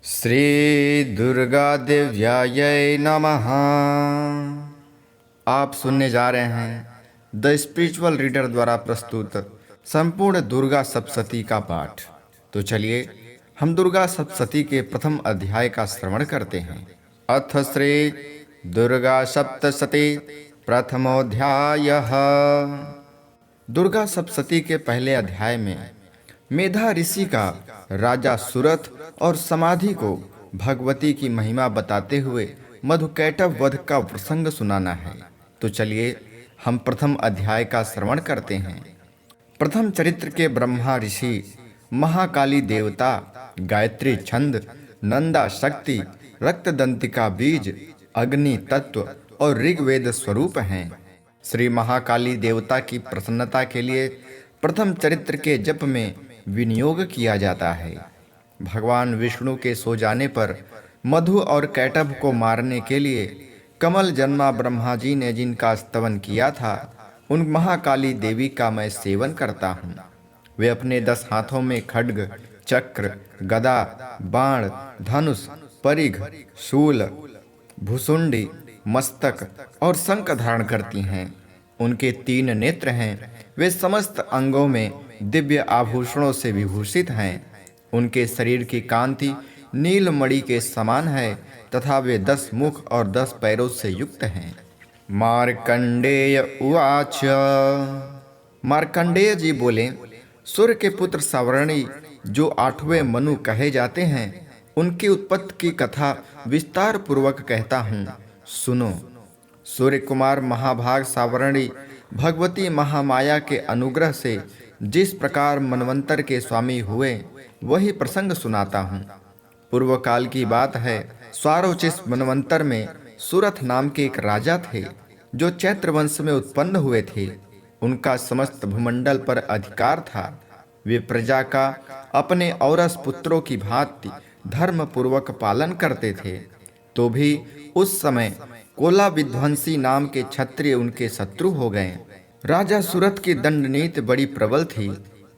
श्री दुर्गा देव्याय नमः। आप सुनने जा रहे हैं द स्पिरिचुअल रीडर द्वारा प्रस्तुत संपूर्ण दुर्गा सप्तशती का पाठ। तो चलिए हम दुर्गा सप्तशती के प्रथम अध्याय का श्रवण करते हैं। अथ श्री दुर्गा सप्तशती प्रथमोऽध्यायः। दुर्गा सप्तशती के पहले अध्याय में मेधा ऋषि का राजा सुरथ और समाधि को भगवती की महिमा बताते हुए मधुकैटभ वध का प्रसंग सुनाना है। तो चलिए हम प्रथम अध्याय का श्रवण करते हैं। प्रथम चरित्र के ब्रह्मा ऋषि महाकाली देवता, गायत्री छंद, नंदा शक्ति, रक्तदंतिका बीज, अग्नि तत्व और ऋग्वेद स्वरूप हैं। श्री महाकाली देवता की प्रसन्नता के लिए प्रथम चरित्र के जप में विनियोग किया जाता है। भगवान विष्णु के सो जाने पर मधु और कैटभ को मारने के लिए कमल जन्मा ब्रह्मा जी ने जिनका स्तवन किया था, उन महाकाली देवी का मैं सेवन करता हूँ। वे अपने 10 हाथों में खड्ग, चक्र, गदा, बाण, धनुष, परिघ, शूल, भुसुंडी, मस्तक और शंख धारण करती हैं। उनके 3 नेत्र हैं। वे समस्त अंगों में दिव्य आभूषणों से विभूषित हैं। उनके शरीर की कांति नीलमणि के समान है तथा वे 10 मुख और 10 पैरों से युक्त हैं। मार्कंडेय उवाच। मार्कंडेय जी बोले, सूर्य के पुत्र सावर्णी जो 8वें मनु कहे जाते हैं, उनकी उत्पत्ति की कथा विस्तार पूर्वक कहता हूँ, सुनो। सूर्य कुमार महाभाग सावर्णी भगवती महामाया के अनुग्रह से जिस प्रकार मनवंतर के स्वामी हुए, वही प्रसंग सुनाता हूँ। पूर्व काल की बात है। स्वारोचिष मनवंतर में सुरथ नाम के एक राजा थे, जो चैत्र वंश में उत्पन्न हुए थे। उनका समस्त भूमंडल पर अधिकार था। वे प्रजा का अपने औरस पुत्रों की भांति धर्म पूर्वक पालन करते थे। तो भी उस समय कोला विध्वंसी नाम के क्षत्रिय उनके शत्रु हो गए। राजा सुरथ की दंड नीति बड़ी प्रबल थी।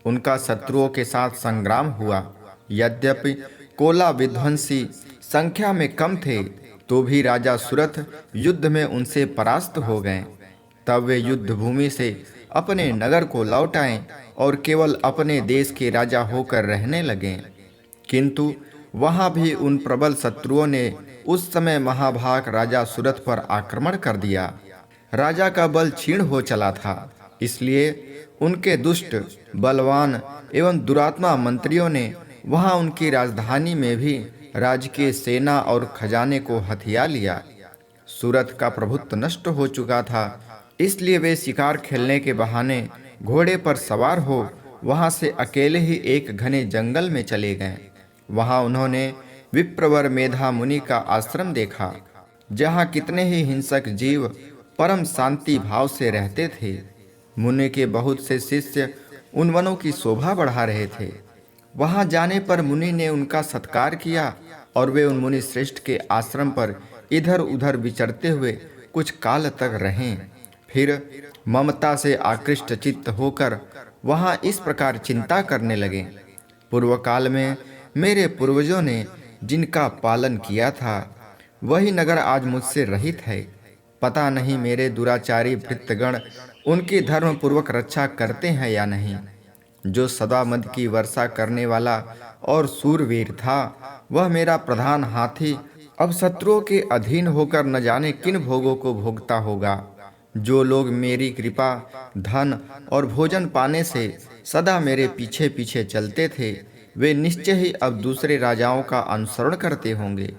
उनका शत्रुओं के साथ संग्राम हुआ। यद्यपि कोला विध्वंसी संख्या में कम थे, तो भी राजा सुरथ युद्ध में उनसे परास्त हो गए। तब वे युद्ध भूमि से अपने नगर को लौट आए और केवल अपने देश के राजा होकर रहने लगे। किंतु वहां भी उन प्रबल शत्रुओं ने उस समय महाभाग राजा सुरथ पर आक्रमण कर दिया। राजा का बल क्षीण हो चला था, इसलिए उनके दुष्ट, बलवान एवं दुरात्मा मंत्रियों ने वहां उनकी राजधानी में भी राजकीय सेना और खजाने को हथिया लिया। सूरत का प्रभुत्व नष्ट हो चुका था, इसलिए वे शिकार खेलने के बहाने घोड़े पर सवार हो वहां से अकेले ही एक घने जंगल में चले गए। वहां उन्होंने विप्रवर मेधा मुनि का आश्रम देखा, जहां कितने ही हिंसक जीव परम शांति भाव से रहते थे। मुनि के बहुत से शिष्य उन वनों की शोभा बढ़ा रहे थे। वहां जाने पर मुनि ने उनका सत्कार किया और वे उन मुनि श्रेष्ठ के आश्रम पर इधर उधर विचरते हुए कुछ काल तक रहे। फिर ममता से आकृष्ट चित्त होकर वहां इस प्रकार चिंता करने लगे, पूर्व काल में मेरे पूर्वजों ने जिनका पालन किया था, वही नगर आज मुझसे रहित है। पता नहीं मेरे दुराचारी भृत्यगण उनकी धर्म पूर्वक रक्षा करते हैं या नहीं। जो सदा मद की वर्षा करने वाला और सूरवीर था, वह मेरा प्रधान हाथी अब शत्रुओं के अधीन होकर न जाने किन भोगों को भोगता होगा। जो लोग मेरी कृपा, धन और भोजन पाने से सदा मेरे पीछे पीछे चलते थे, वे निश्चय ही अब दूसरे राजाओं का अनुसरण करते होंगे।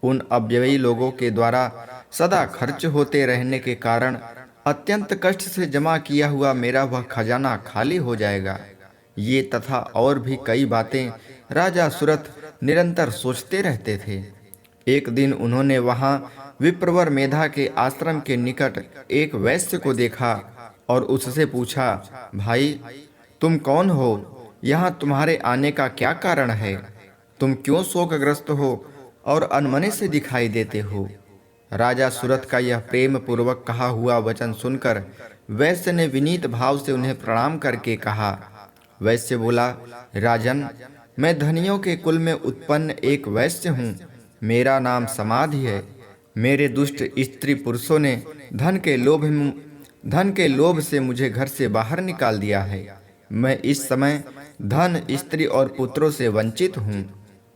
उन अव्ययी लोगों के द्वारा सदा खर्च होते रहने के कारण अत्यंत कष्ट से जमा किया हुआ मेरा वह खजाना खाली हो जाएगा। ये तथा और भी कई बातें राजा सुरथ निरंतर सोचते रहते थे। एक दिन उन्होंने वहां विप्रवर मेधा के आश्रम के निकट एक वैश्य को देखा और उससे पूछा, भाई तुम कौन हो? यहाँ तुम्हारे आने का क्या कारण है? तुम क्यों शोकग्रस्त हो और अनमने से दिखाई देते हो? राजा सुरथ का यह प्रेम पूर्वक कहा हुआ वचन सुनकर वैश्य ने विनीत भाव से उन्हें प्रणाम करके कहा। वैश्य बोला, राजन, मैं धनियों के कुल में उत्पन्न एक वैश्य हूँ। मेरा नाम समाधि है। मेरे दुष्ट स्त्री पुरुषों ने धन के लोभ से मुझे घर से बाहर निकाल दिया है। मैं इस समय धन, स्त्री और पुत्रों से वंचित हूँ।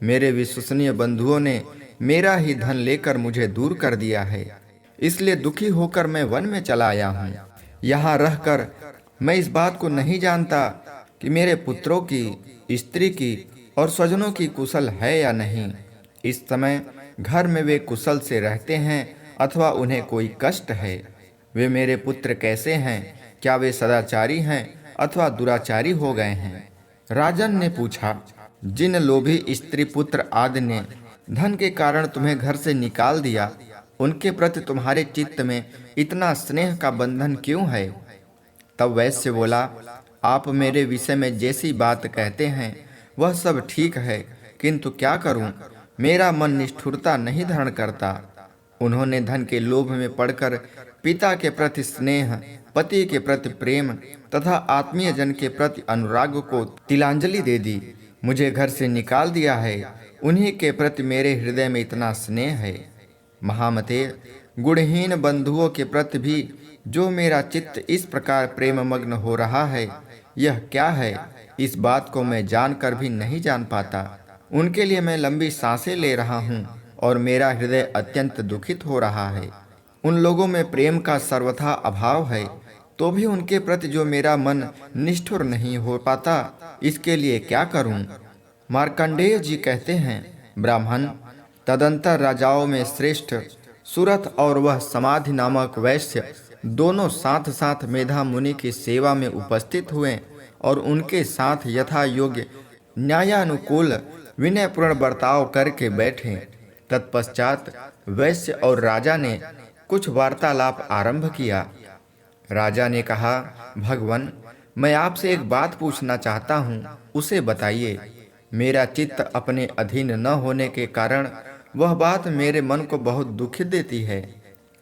मेरे विश्वसनीय बंधुओं ने मेरा ही धन लेकर मुझे दूर कर दिया है। इसलिए दुखी होकर मैं वन में चला आया हूँ। यहाँ रहकर मैं इस बात को नहीं जानता कि मेरे पुत्रों की, स्त्री की और स्वजनों की कुशल है या नहीं। इस समय घर में वे कुशल से रहते हैं अथवा उन्हें कोई कष्ट है। वे मेरे पुत्र कैसे हैं? क्या वे सदाचारी हैं अथवा दुराचारी हो गए हैं? राजन ने पूछा, जिन लोभी स्त्री पुत्र आदि ने धन के कारण तुम्हें घर से निकाल दिया, उनके प्रति तुम्हारे चित्त में इतना स्नेह का बंधन क्यों है? तब वैश्य बोला, आप मेरे विषय में जैसी बात कहते हैं वह सब ठीक है, किंतु क्या करूं, मेरा मन निष्ठुरता नहीं धारण करता। उन्होंने धन के लोभ में पड़कर पिता के प्रति स्नेह, पति के प्रति प्रेम तथा आत्मीय जन के प्रति अनुराग को तिलांजलि दे दी। मुझे घर से निकाल दिया है। उन्हीं के प्रति मेरे हृदय में इतना स्नेह है। महामते, गुणहीन बंधुओं के प्रति भी जो मेरा चित्त इस प्रकार प्रेम मग्न हो रहा है, यह क्या है? इस बात को मैं जानकर भी नहीं जान पाता। उनके लिए मैं लंबी सांसें ले रहा हूँ और मेरा हृदय अत्यंत दुखित हो रहा है। उन लोगों में प्रेम का सर्वथा अभाव है, तो भी उनके प्रति जो मेरा मन निष्ठुर नहीं हो पाता, इसके लिए क्या करूं? मार्कंडेय जी कहते हैं, ब्राह्मण, तदंतर राजाओं में श्रेष्ठ सुरथ और वह समाधि नामक वैश्य दोनों साथ साथ मेधा मुनि की सेवा में उपस्थित हुए और उनके साथ यथा योग्य न्यायानुकूल विनयपूर्ण बर्ताव करके बैठे। तत्पश्चात वैश्य और राजा ने कुछ वार्तालाप आरंभ किया। राजा ने कहा, भगवन, मैं आपसे एक बात पूछना चाहता हूँ, उसे बताइए। मेरा चित्त अपने अधीन न होने के कारण वह बात मेरे मन को बहुत दुखित देती है।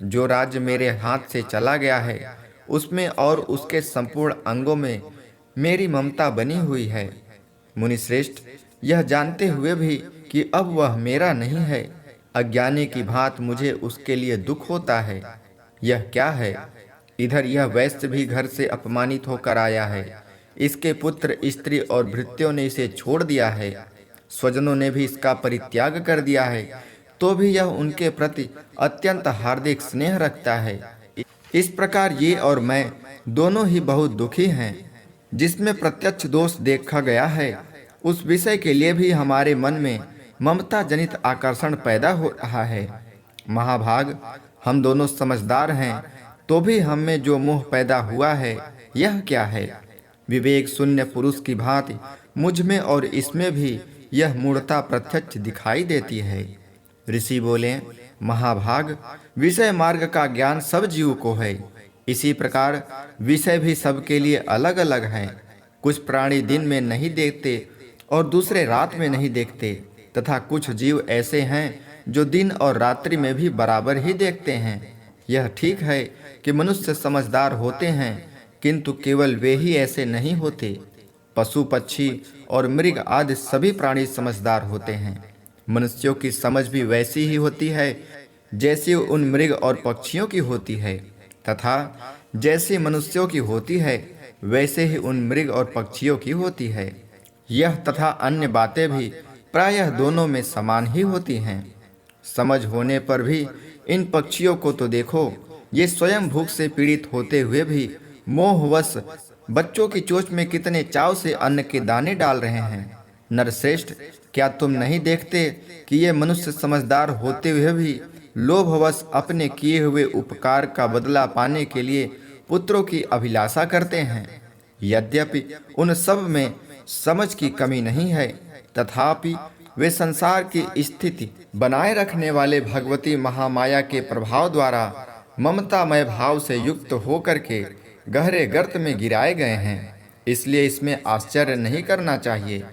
जो राज्य मेरे हाथ से चला गया है, उसमें और उसके संपूर्ण अंगों में मेरी ममता बनी हुई है। मुनिश्रेष्ठ, यह जानते हुए भी कि अब वह मेरा नहीं है, अज्ञानी की भांति मुझे उसके लिए दुख होता है। यह क्या है? इधर यह वैश्य भी घर से अपमानित होकर आया है। इसके पुत्र, स्त्री और भृत्यों ने इसे छोड़ दिया है। स्वजनों ने भी इसका परित्याग कर दिया है, तो भी यह उनके प्रति अत्यंत हार्दिक स्नेह रखता है। इस प्रकार ये और मैं दोनों ही बहुत दुखी हैं। जिसमें प्रत्यक्ष दोष देखा गया है, उस विषय के लिए भी हमारे मन में ममता जनित आकर्षण पैदा हो रहा है। महाभाग, हम दोनों समझदार हैं, तो भी हम में जो मोह पैदा हुआ है, यह क्या है? विवेक शून्य पुरुष की भांति मुझ में और इसमें भी यह मूढ़ता प्रत्यक्ष दिखाई देती है। ऋषि बोले, महाभाग, विषय मार्ग का ज्ञान सब जीव को है। इसी प्रकार विषय भी सबके लिए अलग अलग है। कुछ प्राणी दिन में नहीं देखते और दूसरे रात में नहीं देखते, तथा कुछ जीव ऐसे हैं जो दिन और रात्रि में भी बराबर ही देखते हैं। यह ठीक है कि मनुष्य समझदार होते हैं, किंतु केवल वे ही ऐसे नहीं होते। पशु, पक्षी और मृग आदि सभी प्राणी समझदार होते हैं। मनुष्यों की समझ भी वैसी ही होती है जैसी उन मृग और पक्षियों की होती है, तथा जैसी मनुष्यों की होती है वैसे ही उन मृग और पक्षियों की होती है। यह तथा अन्य बातें भी प्रायः दोनों में समान ही होती हैं। समझ होने पर भी इन पक्षियों को तो देखो, ये स्वयं भूख से पीड़ित होते हुए भी मोहवश बच्चों की चोंच में कितने चाव से अन्न के दाने डाल रहे हैं। नरश्रेष्ठ, क्या तुम नहीं देखते कि ये मनुष्य समझदार होते हुए भी लोभवश अपने किए हुए उपकार का बदला पाने के लिए पुत्रों की अभिलाषा करते हैं? यद्यपि उन सब में समझ की कमी नहीं है, तथापि वे संसार की स्थिति बनाए रखने वाले भगवती महामाया के प्रभाव द्वारा ममतामय भाव से युक्त होकर के गहरे गर्त में गिराए गए हैं। इसलिए इसमें आश्चर्य नहीं करना चाहिए।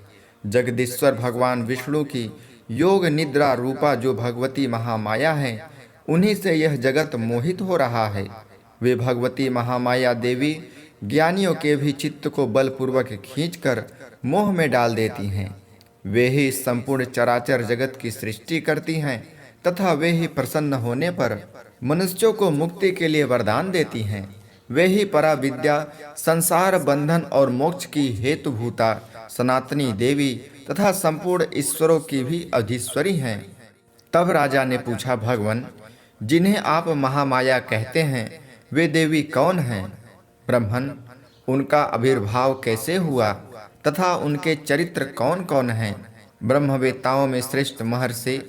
जगदीश्वर भगवान विष्णु की योग निद्रा रूपा जो भगवती महामाया है, उन्हीं से यह जगत मोहित हो रहा है। वे भगवती महामाया देवी ज्ञानियों के भी चित्त को बलपूर्वक खींचकर मोह में डाल देती हैं। वे ही संपूर्ण चराचर जगत की सृष्टि करती हैं तथा वे ही प्रसन्न होने पर मनुष्यों को मुक्ति के लिए वरदान देती हैं। वे ही परा विद्या, संसार बंधन और मोक्ष की हेतुभूता सनातनी देवी तथा संपूर्ण ईश्वरों की भी अधीश्वरी हैं। तब राजा ने पूछा, भगवान, जिन्हें आप महामाया कहते हैं वे देवी कौन हैं? ब्रह्मन, उनका आविर्भाव कैसे हुआ तथा उनके चरित्र कौन कौन हैं? ब्रह्मवेत्ताओं में श्रेष्ठ महर्षि,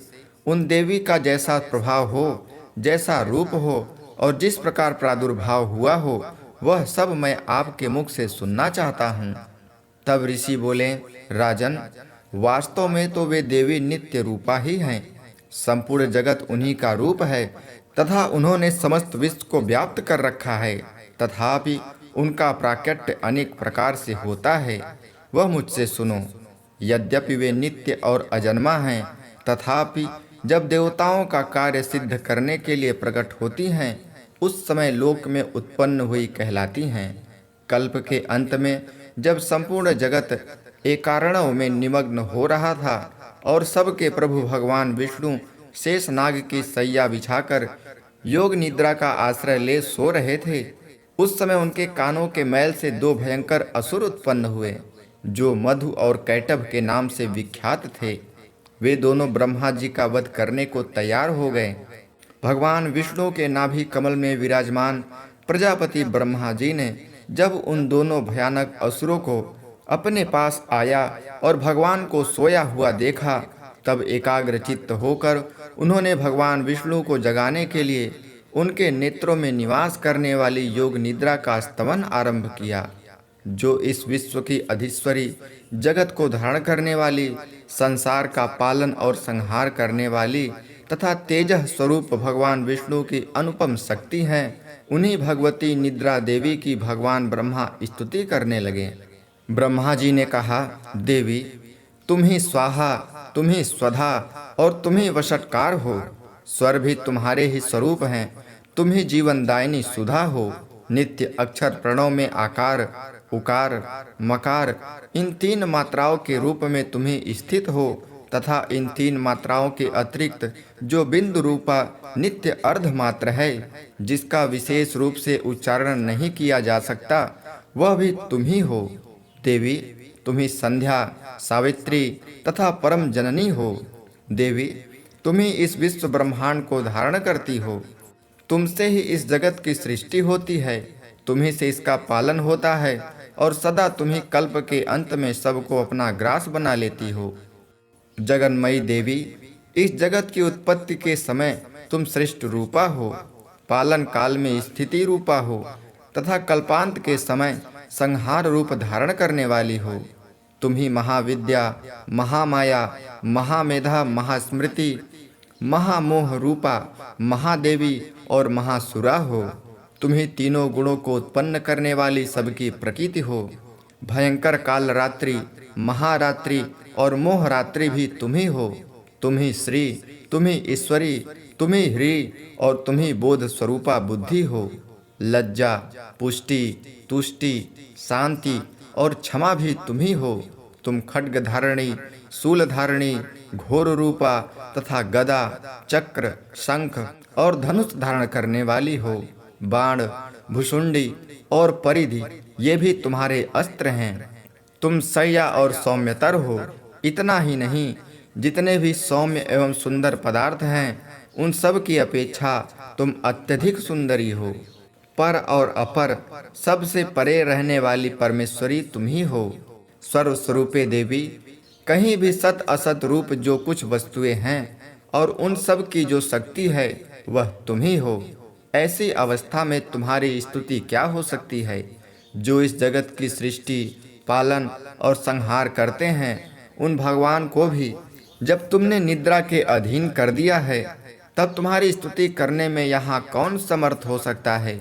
उन देवी का जैसा प्रभाव हो, जैसा रूप हो और जिस प्रकार प्रादुर्भाव हुआ हो, वह सब मैं आपके मुख से सुनना चाहता हूँ। तब ऋषि बोले, राजन, वास्तव में तो वे देवी नित्य रूपा ही हैं। संपूर्ण जगत उन्हीं का रूप है तथा उन्होंने समस्त विश्व को व्याप्त कर रखा है। तथापि उनका प्राकट्य अनेक प्रकार से होता है, वह मुझसे सुनो। यद्यपि वे नित्य और अजन्मा हैं, तथापि जब देवताओं का कार्य सिद्ध करने के लिए प्रकट होती हैं, उस समय लोक में उत्पन्न हुई कहलाती हैं। कल्प के अंत में जब संपूर्ण जगत एकारणों में निमग्न हो रहा था और सबके प्रभु भगवान विष्णु शेष नाग की सैया बिछाकर योग निद्रा का आश्रय ले सो रहे थे, उस समय उनके कानों के मैल से दो भयंकर असुर उत्पन्न हुए, जो मधु और कैटभ के नाम से विख्यात थे। वे दोनों ब्रह्मा जी का वध करने को तैयार हो गए। भगवान विष्णु के नाभि कमल में विराजमान प्रजापति ब्रह्मा जी ने जब उन दोनों भयानक असुरों को अपने पास आया और भगवान को सोया हुआ देखा, तब एकाग्रचित्त होकर उन्होंने भगवान विष्णु को जगाने के लिए उनके नेत्रों में निवास करने वाली योग निद्रा का स्तवन आरंभ किया, जो इस विश्व की अधीश्वरी, जगत को धारण करने वाली, संसार का पालन और संहार करने वाली तथा तेजः स्वरूप भगवान विष्णु की अनुपम शक्ति है। उन्हीं भगवती निद्रा देवी की भगवान ब्रह्मा स्तुति करने लगे। ब्रह्मा जी ने कहा, देवी, तुम ही स्वाहा, तुम ही स्वधा और तुम ही वशटकार हो। स्वर भी तुम्हारे ही स्वरूप हैं। तुम ही जीवनदायिनी सुधा हो। नित्य अक्षर प्रणव में आकार, उकार, मकार, इन तीन मात्राओं के रूप में तुम ही स्थित हो तथा इन तीन मात्राओं के अतिरिक्त जो बिंदु रूपा नित्य अर्ध मात्र है, जिसका विशेष रूप से उच्चारण नहीं किया जा सकता, वह भी तुम ही हो। देवी, तुम ही संध्या, सावित्री तथा परम जननी हो। देवी, तुम ही इस विश्व ब्रह्मांड को धारण करती हो। तुमसे ही इस जगत की सृष्टि होती है, तुम्ही से इसका पालन होता है और सदा तुम्ही कल्प के अंत में सबको अपना ग्रास बना लेती हो। जगन्मयी देवी, इस जगत की उत्पत्ति के समय तुम श्रेष्ठ रूपा हो, पालन काल में स्थिति रूपा हो तथा कल्पांत के समय संहार रूप धारण करने वाली हो। तुम ही महाविद्या, महामाया, महामेधा, महास्मृति, महामोह रूपा, महादेवी और महासुरा हो। तुम ही तीनों गुणों को उत्पन्न करने वाली सबकी प्रकृति हो। भयंकर काल रात्रि, महारात्रि और मोह रात्रि भी तुम ही हो। तुम ही श्री, तुम ही ईश्वरी, तुम ही ह्री और तुम ही बोध स्वरूपा बुद्धि हो। लज्जा, पुष्टि, तुष्टि, शांति और क्षमा भी तुम ही हो। तुम खड्ग धारणी, शूल धारणी, घोर रूपा तथा गदा, चक्र, शंख और धनुष धारण करने वाली हो। बाण, भुषुंडी और परिधि ये भी तुम्हारे अस्त्र हैं। तुम सैया और सौम्यतर हो। इतना ही नहीं, जितने भी सौम्य एवं सुंदर पदार्थ हैं, उन सब की अपेक्षा तुम अत्यधिक सुंदरी हो। पर और अपर, सबसे परे रहने वाली परमेश्वरी तुम ही हो। सर्वस्वरूपे देवी, कहीं भी सत असत रूप जो कुछ वस्तुएं हैं और उन सब की जो शक्ति है, वह तुम ही हो। ऐसी अवस्था में तुम्हारी स्तुति क्या हो सकती है? जो इस जगत की सृष्टि, पालन और संहार करते हैं, उन भगवान को भी जब तुमने निद्रा के अधीन कर दिया है, तब तुम्हारी स्तुति करने में यहाँ कौन समर्थ हो सकता है?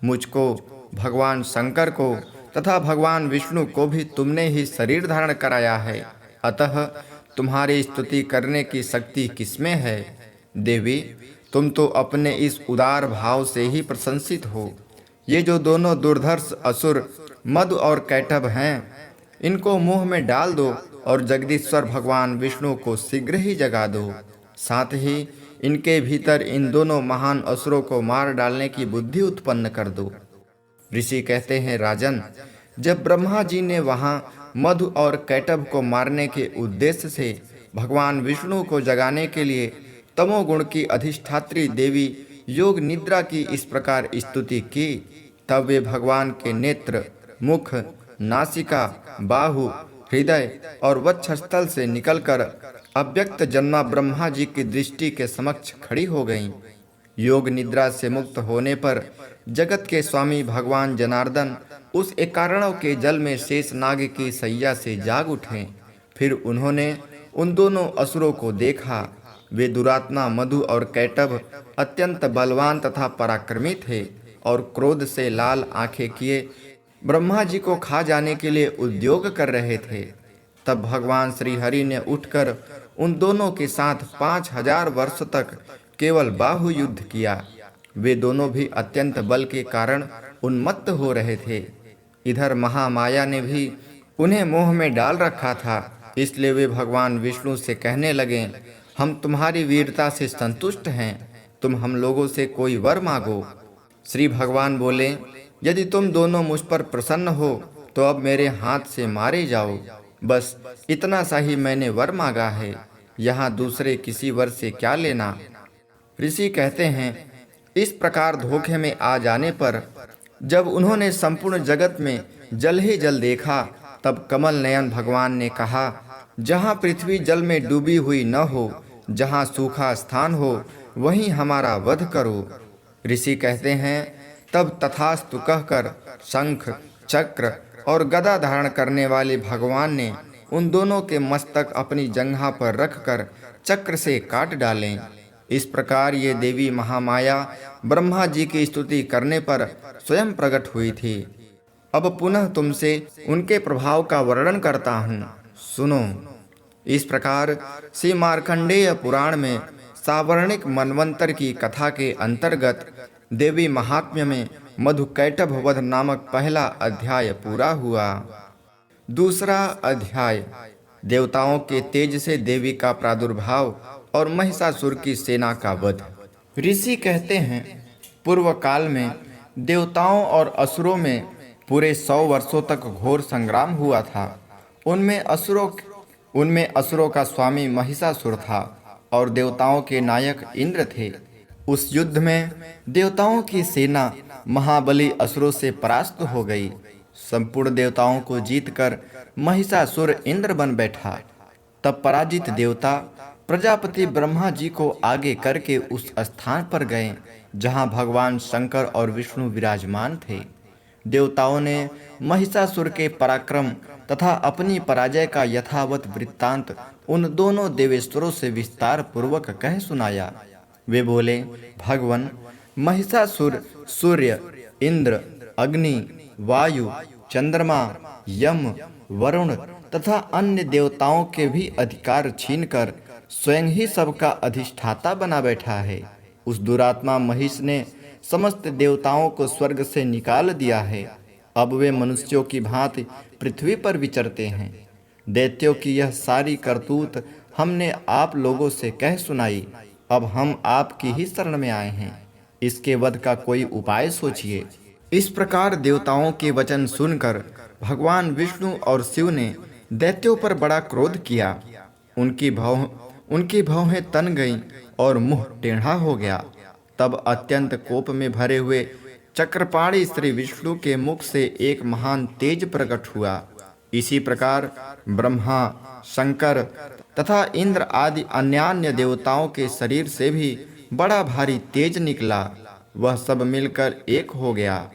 मुझको, भगवान शंकर को तथा भगवान विष्णु को भी तुमने ही शरीर धारण कराया है, अतः तुम्हारी स्तुति करने की शक्ति किसमें है? देवी, तुम तो अपने इस उदार भाव से ही प्रशंसित हो। ये जो दोनों दुर्धर्ष असुर मधु और कैटभ हैं, इनको मुंह में डाल दो और जगदीश्वर भगवान विष्णु को शीघ्र ही जगा दो। साथ ही इनके भीतर इन दोनों महान असुरों को मार डालने की बुद्धि उत्पन्न कर दो। ऋषि कहते हैं, राजन, जब ब्रह्मा जी ने वहां मधु और कैटभ को मारने के उद्देश्य से भगवान विष्णु को जगाने के लिए तमोगुण की अधिष्ठात्री देवी योग निद्रा की इस प्रकार स्तुति की, तब वे भगवान के नेत्र, मुख, नासिका, बाहु, हृदय और वक्षस्थल से निकलकर अव्यक्त जन्मा ब्रह्मा जी की दृष्टि के समक्ष खड़ी हो गईं। योग निद्रा से मुक्त होने पर जगत के स्वामी भगवान जनार्दन उस एकारणव के जल में शेष नाग की सैया से जाग उठे। फिर उन्होंने उन दोनों असुरों को देखा। वे दुरात्मा मधु और कैटभ अत्यंत बलवान तथा पराक्रमी थे और क्रोध से लाल आंखें किए ब्रह्मा जी को खा जाने के लिए उद्योग कर रहे थे। तब भगवान श्री हरि ने उठकर उन दोनों के साथ 5000 वर्ष तक केवल बाहु युद्ध किया। वे दोनों भी अत्यंत बल के कारण उन्मत्त हो रहे थे। इधर महामाया ने भी उन्हें मोह में डाल रखा था, इसलिए वे भगवान विष्णु से कहने लगे, हम तुम्हारी वीरता से संतुष्ट हैं, तुम हम लोगों से कोई वर मांगो। श्री भगवान बोले, यदि तुम दोनों मुझ पर प्रसन्न हो तो अब मेरे हाथ से मारे जाओ। बस इतना सा ही मैंने वर मांगा है, यहाँ दूसरे किसी वर से क्या लेना। ऋषि कहते हैं, इस प्रकार धोखे में आ जाने पर जब उन्होंने संपूर्ण जगत में जल ही जल देखा, तब कमल नयन भगवान ने कहा, जहाँ पृथ्वी जल में डूबी हुई न हो, जहाँ सूखा स्थान हो, वहीं हमारा वध करो। ऋषि कहते हैं, तब तथास्तु कहकर शंख, चक्र और गदा धारण करने वाले भगवान ने उन दोनों के मस्तक अपनी जंघा पर रखकर चक्र से काट डाले। इस प्रकार ये देवी महामाया ब्रह्मा जी की स्तुति करने पर स्वयं प्रकट हुई थी। अब पुनः तुमसे उनके प्रभाव का वर्णन करता हूँ, सुनो। इस प्रकार श्री मार्कंडेय पुराण में सावर्णिक मनवंतर की कथा के अंतर्गत देवी महात्म्य में मधु कैटभ वध नामक पहला अध्याय पूरा हुआ। दूसरा अध्याय देवताओं के तेज से देवी का प्रादुर्भाव और महिषासुर की सेना का वध। ऋषि कहते हैं, पूर्व काल में देवताओं और असुरों में पूरे 100 वर्षों तक घोर संग्राम हुआ था। उनमें असुरों का स्वामी महिषासुर था और देवताओं के नायक इंद्र थे। उस युद्ध में देवताओं की सेना महाबली असुरों से परास्त हो गई। संपूर्ण देवताओं को जीतकर महिषासुर इंद्र बन बैठा। तब पराजित देवता प्रजापति ब्रह्मा जी को आगे करके उस स्थान पर गए जहां भगवान शंकर और विष्णु विराजमान थे। देवताओं ने महिषासुर के पराक्रम तथा अपनी पराजय का यथावत वृत्तांत उन दोनों देवेश्वरों से विस्तार पूर्वक कह सुनाया। वे बोले, भगवान, महिषासुर सूर्य, इंद्र, अग्नि, वायु, चंद्रमा, यम, वरुण तथा अन्य देवताओं के भी अधिकार छीनकर स्वयं ही सबका अधिष्ठाता बना बैठा है। उस दुरात्मा महिष ने समस्त देवताओं को स्वर्ग से निकाल दिया है। अब वे मनुष्यों की भांति पृथ्वी पर विचरते हैं। दैत्यों की यह सारी करतूत हमने आप लोगों से कह सुनाई। अब हम आपकी ही शरण में आए हैं। इसके वध का कोई उपाय सोचिए। इस प्रकार देवताओं के वचन सुनकर भगवान विष्णु और शिव ने दैत्यों पर बड़ा क्रोध किया। उनकी भौहें तन गईं और मुंह टेढ़ा हो गया। तब अत्यंत कोप में भरे हुए चक्रपाणी श्री विष्णु के मुख से एक महान तेज प्रकट हुआ। इसी प्रकार ब्रह्मा, शंकर तथा इंद्र आदि अन्यान्य देवताओं के शरीर से भी बड़ा भारी तेज निकला। वह सब मिलकर एक हो गया।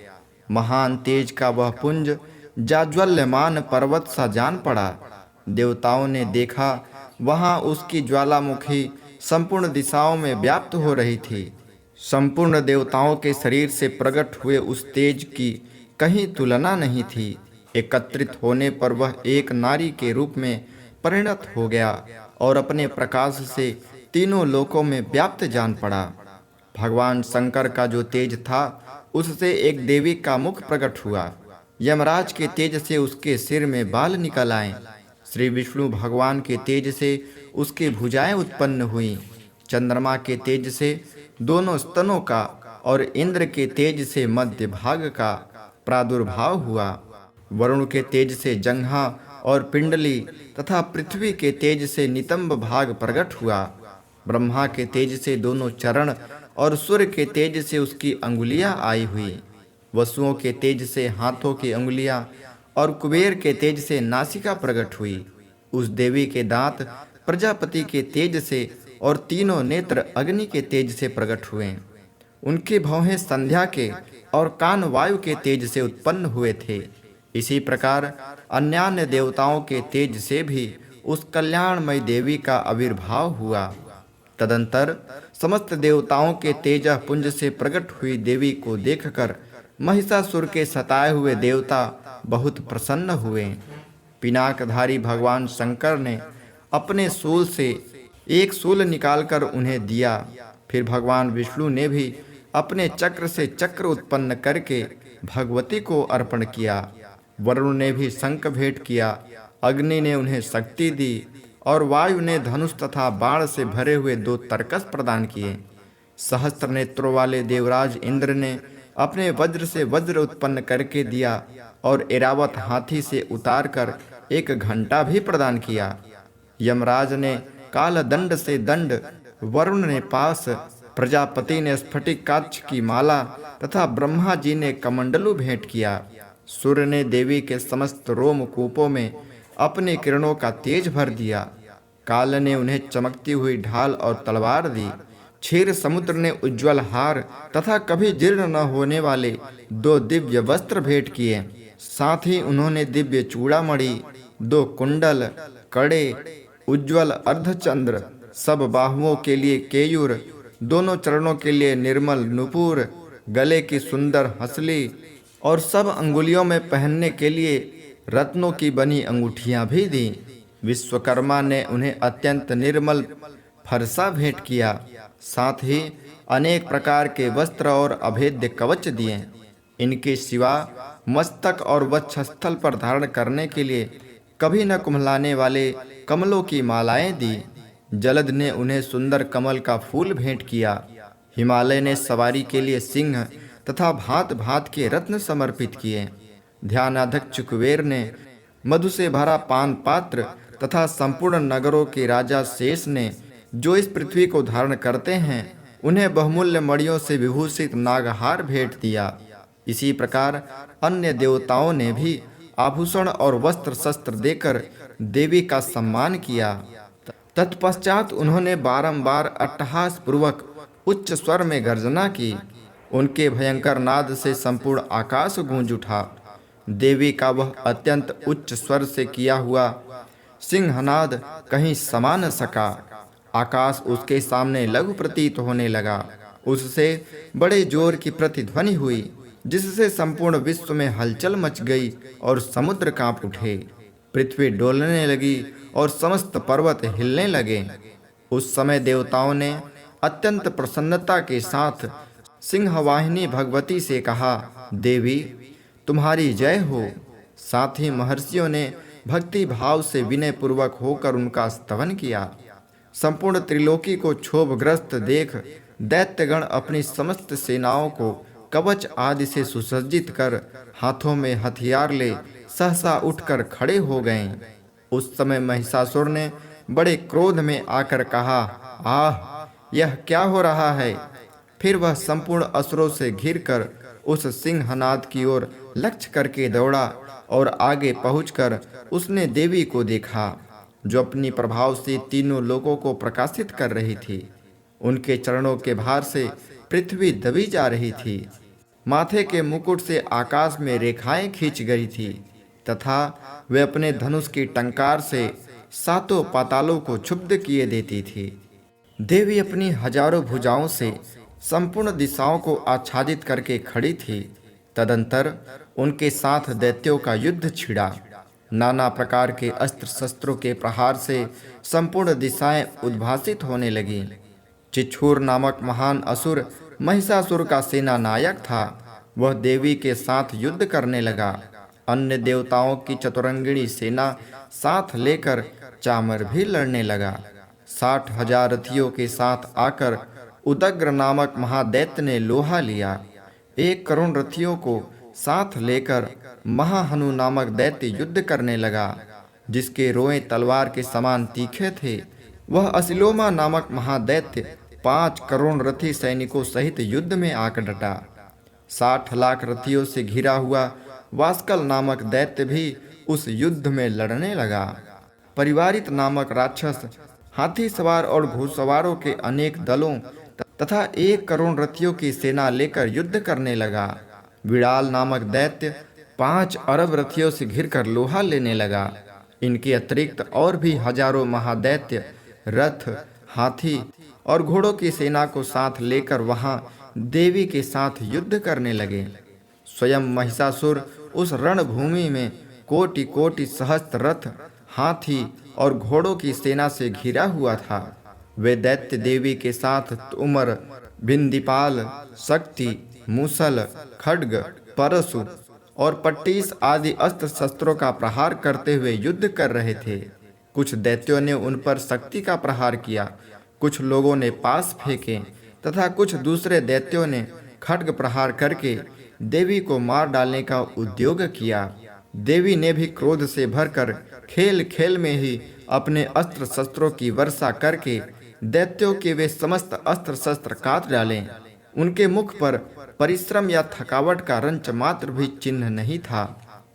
महान तेज का वह पुंज जाज्वल्यमान पर्वत सा जान पड़ा। देवताओं ने देखा, वहां उसकी ज्वालामुखी संपूर्ण दिशाओं में व्याप्त हो रही थी। संपूर्ण देवताओं के शरीर से प्रकट हुए उस तेज की कहीं तुलना नहीं थी। एकत्रित होने पर वह एक नारी के रूप में परिणत हो गया और अपने प्रकाश से तीनों लोकों में व्याप्त जान पड़ा। भगवान शंकर का जो तेज था, उससे एक देवी का मुख प्रकट हुआ। यमराज के तेज से उसके सिर में बाल निकल आए। श्री विष्णु भगवान के तेज से उसकी भुजाएं उत्पन्न हुई। चंद्रमा के तेज से दोनों स्तनों का और इंद्र के तेज से मध्य भाग का प्रादुर्भाव हुआ। वरुण के तेज से जंघा और पिंडली तथा पृथ्वी के तेज से नितंब भाग प्रकट हुआ। ब्रह्मा के तेज से दोनों चरण और सूर्य के तेज से उसकी अंगुलियां आई हुई। वसुओं के तेज से हाथों की अंगुलियां और कुबेर के तेज से नासिका प्रकट हुई। उस देवी के दांत प्रजापति के तेज से और तीनों नेत्र अग्नि के तेज से प्रकट हुए। उनके भौहें संध्या के और कान वायु के तेज से उत्पन्न हुए थे। इसी प्रकार अन्यान्य देवताओं के तेज से भी उस कल्याणमय देवी का आविर्भाव हुआ। तदंतर समस्त देवताओं के तेज पुंज से प्रकट हुई देवी को देखकर महिषासुर के सताए हुए देवता बहुत प्रसन्न हुए। पिनाकधारी भगवान शंकर ने अपने शूल से एक शूल निकालकर उन्हें दिया। फिर भगवान विष्णु ने भी अपने चक्र से चक्र उत्पन्न करके भगवती को अर्पण किया। वरुण ने भी शंख भेंट किया। अग्नि ने उन्हें शक्ति दी और वायु ने धनुष तथा बाण से भरे हुए 2 तरकस प्रदान किए। सहस्त्र नेत्रों वाले देवराज इंद्र ने अपने वज्र से वज्र उत्पन्न करके दिया और ऐरावत हाथी से उतार कर एक घंटा भी प्रदान किया। यमराज ने काल दंड से दंड, वरुण ने पास, प्रजापति ने स्फटिक काक्ष की माला तथा ब्रह्मा जी ने कमंडलू भेंट किया। सूर्य ने देवी के समस्त रोमकूपों में अपने किरणों का तेज भर दिया। काल ने उन्हें चमकती हुई ढाल और तलवार दी। क्षीर समुद्र ने उज्ज्वल हार तथा कभी जीर्ण न होने वाले 2 दिव्य वस्त्र भेंट किए। साथ ही उन्होंने दिव्य चूड़ामणि, 2 कुंडल, कड़े, उज्ज्वल अर्धचंद्र, सब बाहुओं के लिए केयूर, दोनों चरणों के लिए निर्मल नुपुर, गले की सुंदर हंसली और सब अंगुलियों में पहनने के लिए रत्नों की बनी अंगूठियां भी दी। विश्वकर्मा ने उन्हें अत्यंत निर्मल फरसा भेंट किया। साथ ही अनेक प्रकार के वस्त्र और अभेद्य कवच दिए। इनके सिवा मस्तक और वक्षस्थल पर धारण करने के लिए कभी न कुम्हलाने वाले कमलों की मालाएं दी। जलद ने उन्हें सुंदर कमल का फूल भेंट किया। हिमालय ने सवारी के लिए सिंह तथा भांत भांत के रत्न समर्पित किए। ध्यानाध्यक्ष कुबेर ने मधु से भरा पान पात्र तथा संपूर्ण नगरों के राजा शेष ने जो इस पृथ्वी को धारण करते हैं उन्हें बहुमूल्य मणियों से विभूषित नागहार भेंट दिया। इसी प्रकार अन्य देवताओं ने भी आभूषण और वस्त्र शस्त्र देकर देवी का सम्मान किया। तत्पश्चात उन्होंने बारंबार अट्टहास पूर्वक उच्च स्वर में गर्जना की। उनके भयंकर नाद से संपूर्ण आकाश गूंज उठा। देवी का वह अत्यंत उच्च स्वर से किया हुआ सिंहनाद कहीं समा न सका। आकाश उसके सामने लघु प्रतीत होने लगा। उससे बड़े जोर की प्रतिध्वनि हुई जिससे संपूर्ण विश्व में हलचल मच गई और समुद्र कांप उठे। पृथ्वी डोलने लगी और समस्त पर्वत हिलने लगे। उस समय देवताओं ने अत्यंत प्रसन्नता के साथ सिंहवाहिनी भगवती से कहा, देवी तुम्हारी जय हो। साथ ही महर्षियों ने भक्ति भाव से विनय पूर्वक होकर उनका स्तवन किया। संपूर्ण त्रिलोकी को क्षोभग्रस्त देख दैत्यगण अपनी समस्त सेनाओं को कवच आदि से सुसज्जित कर हाथों में हथियार ले सहसा उठकर खड़े हो गए। उस समय महिषासुर ने बड़े क्रोध में आकर कहा, आह यह क्या हो रहा है। फिर वह संपूर्ण असुरों से घिरकर उस सिंहनाद की ओर लक्ष्य करके दौड़ा और आगे पहुंचकर उसने देवी को देखा जो अपनी प्रभाव से तीनों लोगों को प्रकाशित कर रही थी। उनके चरणों के भार से पृथ्वी दबी जा रही थी। माथे के मुकुट से आकाश में रेखाएं खींच गई थी तथा वे अपने धनुष की टंकार से सातों पातालों को क्षुब्ध किए देती थी। देवी अपनी हजारों भुजाओं से संपूर्ण दिशाओं को आच्छादित करके खड़ी थी। तदंतर उनके साथ दैत्यों का युद्ध छिड़ा। नाना प्रकार के अस्त्र शस्त्रों के प्रहार से संपूर्ण दिशाएं उद्भासित होने लगीं। चिच्छूर नामक महान असुर महिषासुर का सेना नायक था। वह देवी के साथ युद्ध करने लगा। अन्य देवताओं की चतुरंगिणी सेना साथ लेकर चामर भी लड़ने लगा। 60,000 रथियों के साथ आकर उदग्र नामक महादैत्य ने लोहा लिया। 1 करोड़ रथियों को साथ लेकर महाहनु नामक दैत्य युद्ध करने लगा, जिसके रोए तलवार के समान तीखे थे। वह असिलोमा नामक महादैत्य 5 करोड़ रथी सैनिकों सहित युद्ध में आकर डटा। 60 लाख रथियों से घिरा हुआ वास्कल नामक दैत्य भी उस युद्ध में लड़ने लगा। परिवारित नामक राक्षस हाथी सवार और घुड़सवारों के अनेक दलों तथा 1 करोड़ रथियों की सेना लेकर युद्ध करने लगा। विड़ाल नामक दैत्य 5 अरब रथियों से घिरकर लोहा लेने लगा। इनके अतिरिक्त और भी हजारों महादैत्य रथ, हाथी और घोड़ों की सेना को साथ लेकर वहां देवी के साथ युद्ध करने लगे। स्वयं महिषासुर उस रणभूमि में कोटि कोटि सहस्त्र रथ, हाथी और घोड़ों की सेना से घिरा हुआ था। वे दैत्य देवी के साथ तुमर, भिंदीपाल, शक्ति, मूसल, खड्ग, परशु और पट्टीस आदि अस्त्र शस्त्रों का प्रहार करते हुए युद्ध कर रहे थे। कुछ दैत्यों ने उन पर शक्ति का प्रहार किया, कुछ लोगों ने पास फेंके तथा कुछ दूसरे दैत्यों ने खड्ग प्रहार करके देवी को मार डालने का उद्योग किया। देवी ने भी क्रोध से भरकर खेल खेल में ही अपने अस्त्र शस्त्रों की वर्षा करके दैत्यों के वे समस्त अस्त्र शस्त्र काट डाले। उनके मुख पर परिश्रम या थकावट का रंच मात्र भी चिन्ह नहीं था।